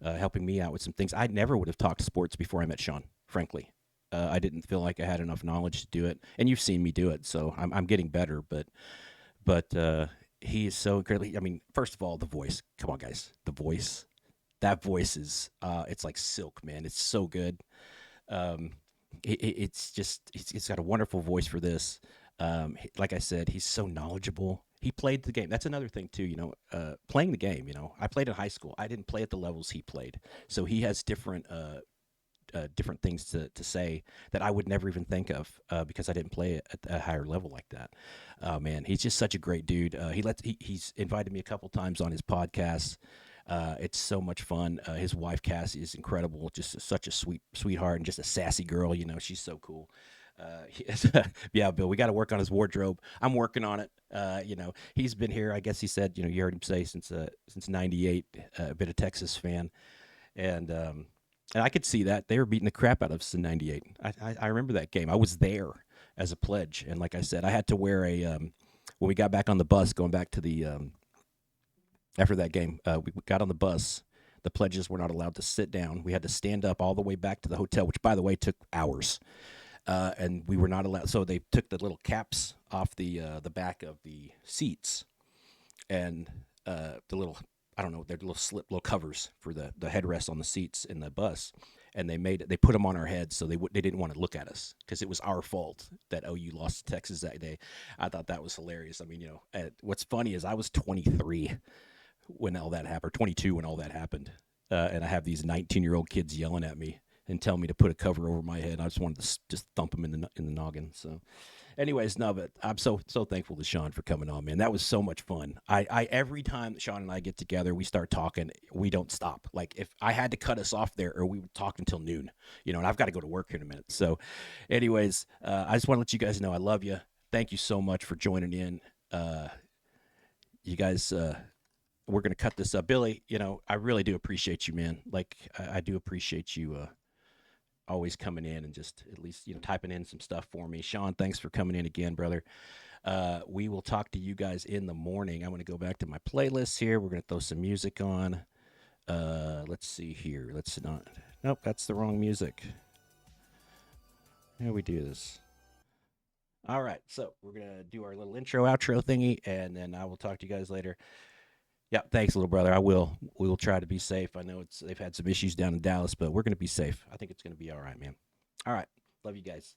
Helping me out with some things. I never would have talked sports before I met Sean. Frankly, I didn't feel like I had enough knowledge to do it. And you've seen me do it, so I'm getting better. But he is so incredibly. I mean, first of all, the voice. Come on, guys, the voice. That voice is it's like silk, man. It's so good. Um, it's just it's got a wonderful voice for this. Like I said, he's so knowledgeable. He played the game. That's another thing too. Playing the game. I played in high school. I didn't play at the levels he played, so he has different things to say that I would never even think of because I didn't play at a higher level like that. Man, he's just such a great dude. He's invited me a couple times on his podcast. It's so much fun. His wife Cassie is incredible, just such a sweetheart and just a sassy girl. She's so cool. Yeah, Bill, we got to work on his wardrobe. I'm working on it. He's been here. I guess he said, you heard him say since '98, a bit of Texas fan, and I could see that they were beating the crap out of us in '98. I remember that game. I was there as a pledge, and like I said, I had to wear when we got back on the bus going back to the after that game, we got on the bus. The pledges were not allowed to sit down. We had to stand up all the way back to the hotel, which, by the way, took hours. And we were not allowed. So they took the little caps off the back of the seats, and the little I don't know, they're little covers for the headrests on the seats in the bus, and they put them on our heads so they didn't want to look at us because it was our fault that OU lost to Texas that day. I thought that was hilarious. I mean, what's funny is I was 23 when all that happened, or 22 when all that happened, and I have these 19-year-old kids yelling at me and telling me to put a cover over my head. I just wanted to just thump them in the noggin. So, anyways, no, but I'm so thankful to Sean for coming on, man. That was so much fun. I every time that Sean and I get together, we start talking. We don't stop. Like if I had to cut us off there, or we would talk until noon, and I've got to go to work here in a minute. So, anyways, I just want to let you guys know I love you. Thank you so much for joining in. You guys. We're going to cut this up. Billy, I really do appreciate you, man. Like, I do appreciate you always coming in and just at least, typing in some stuff for me. Sean, thanks for coming in again, brother. We will talk to you guys in the morning. I'm going to go back to my playlist here. We're going to throw some music on. Let's see here. Nope, that's the wrong music. How do we do this? All right, so we're going to do our little intro, outro thingy, and then I will talk to you guys later. Yeah, thanks, little brother. We will try to be safe. I know they've had some issues down in Dallas, but we're going to be safe. I think it's going to be all right, man. All right. Love you guys.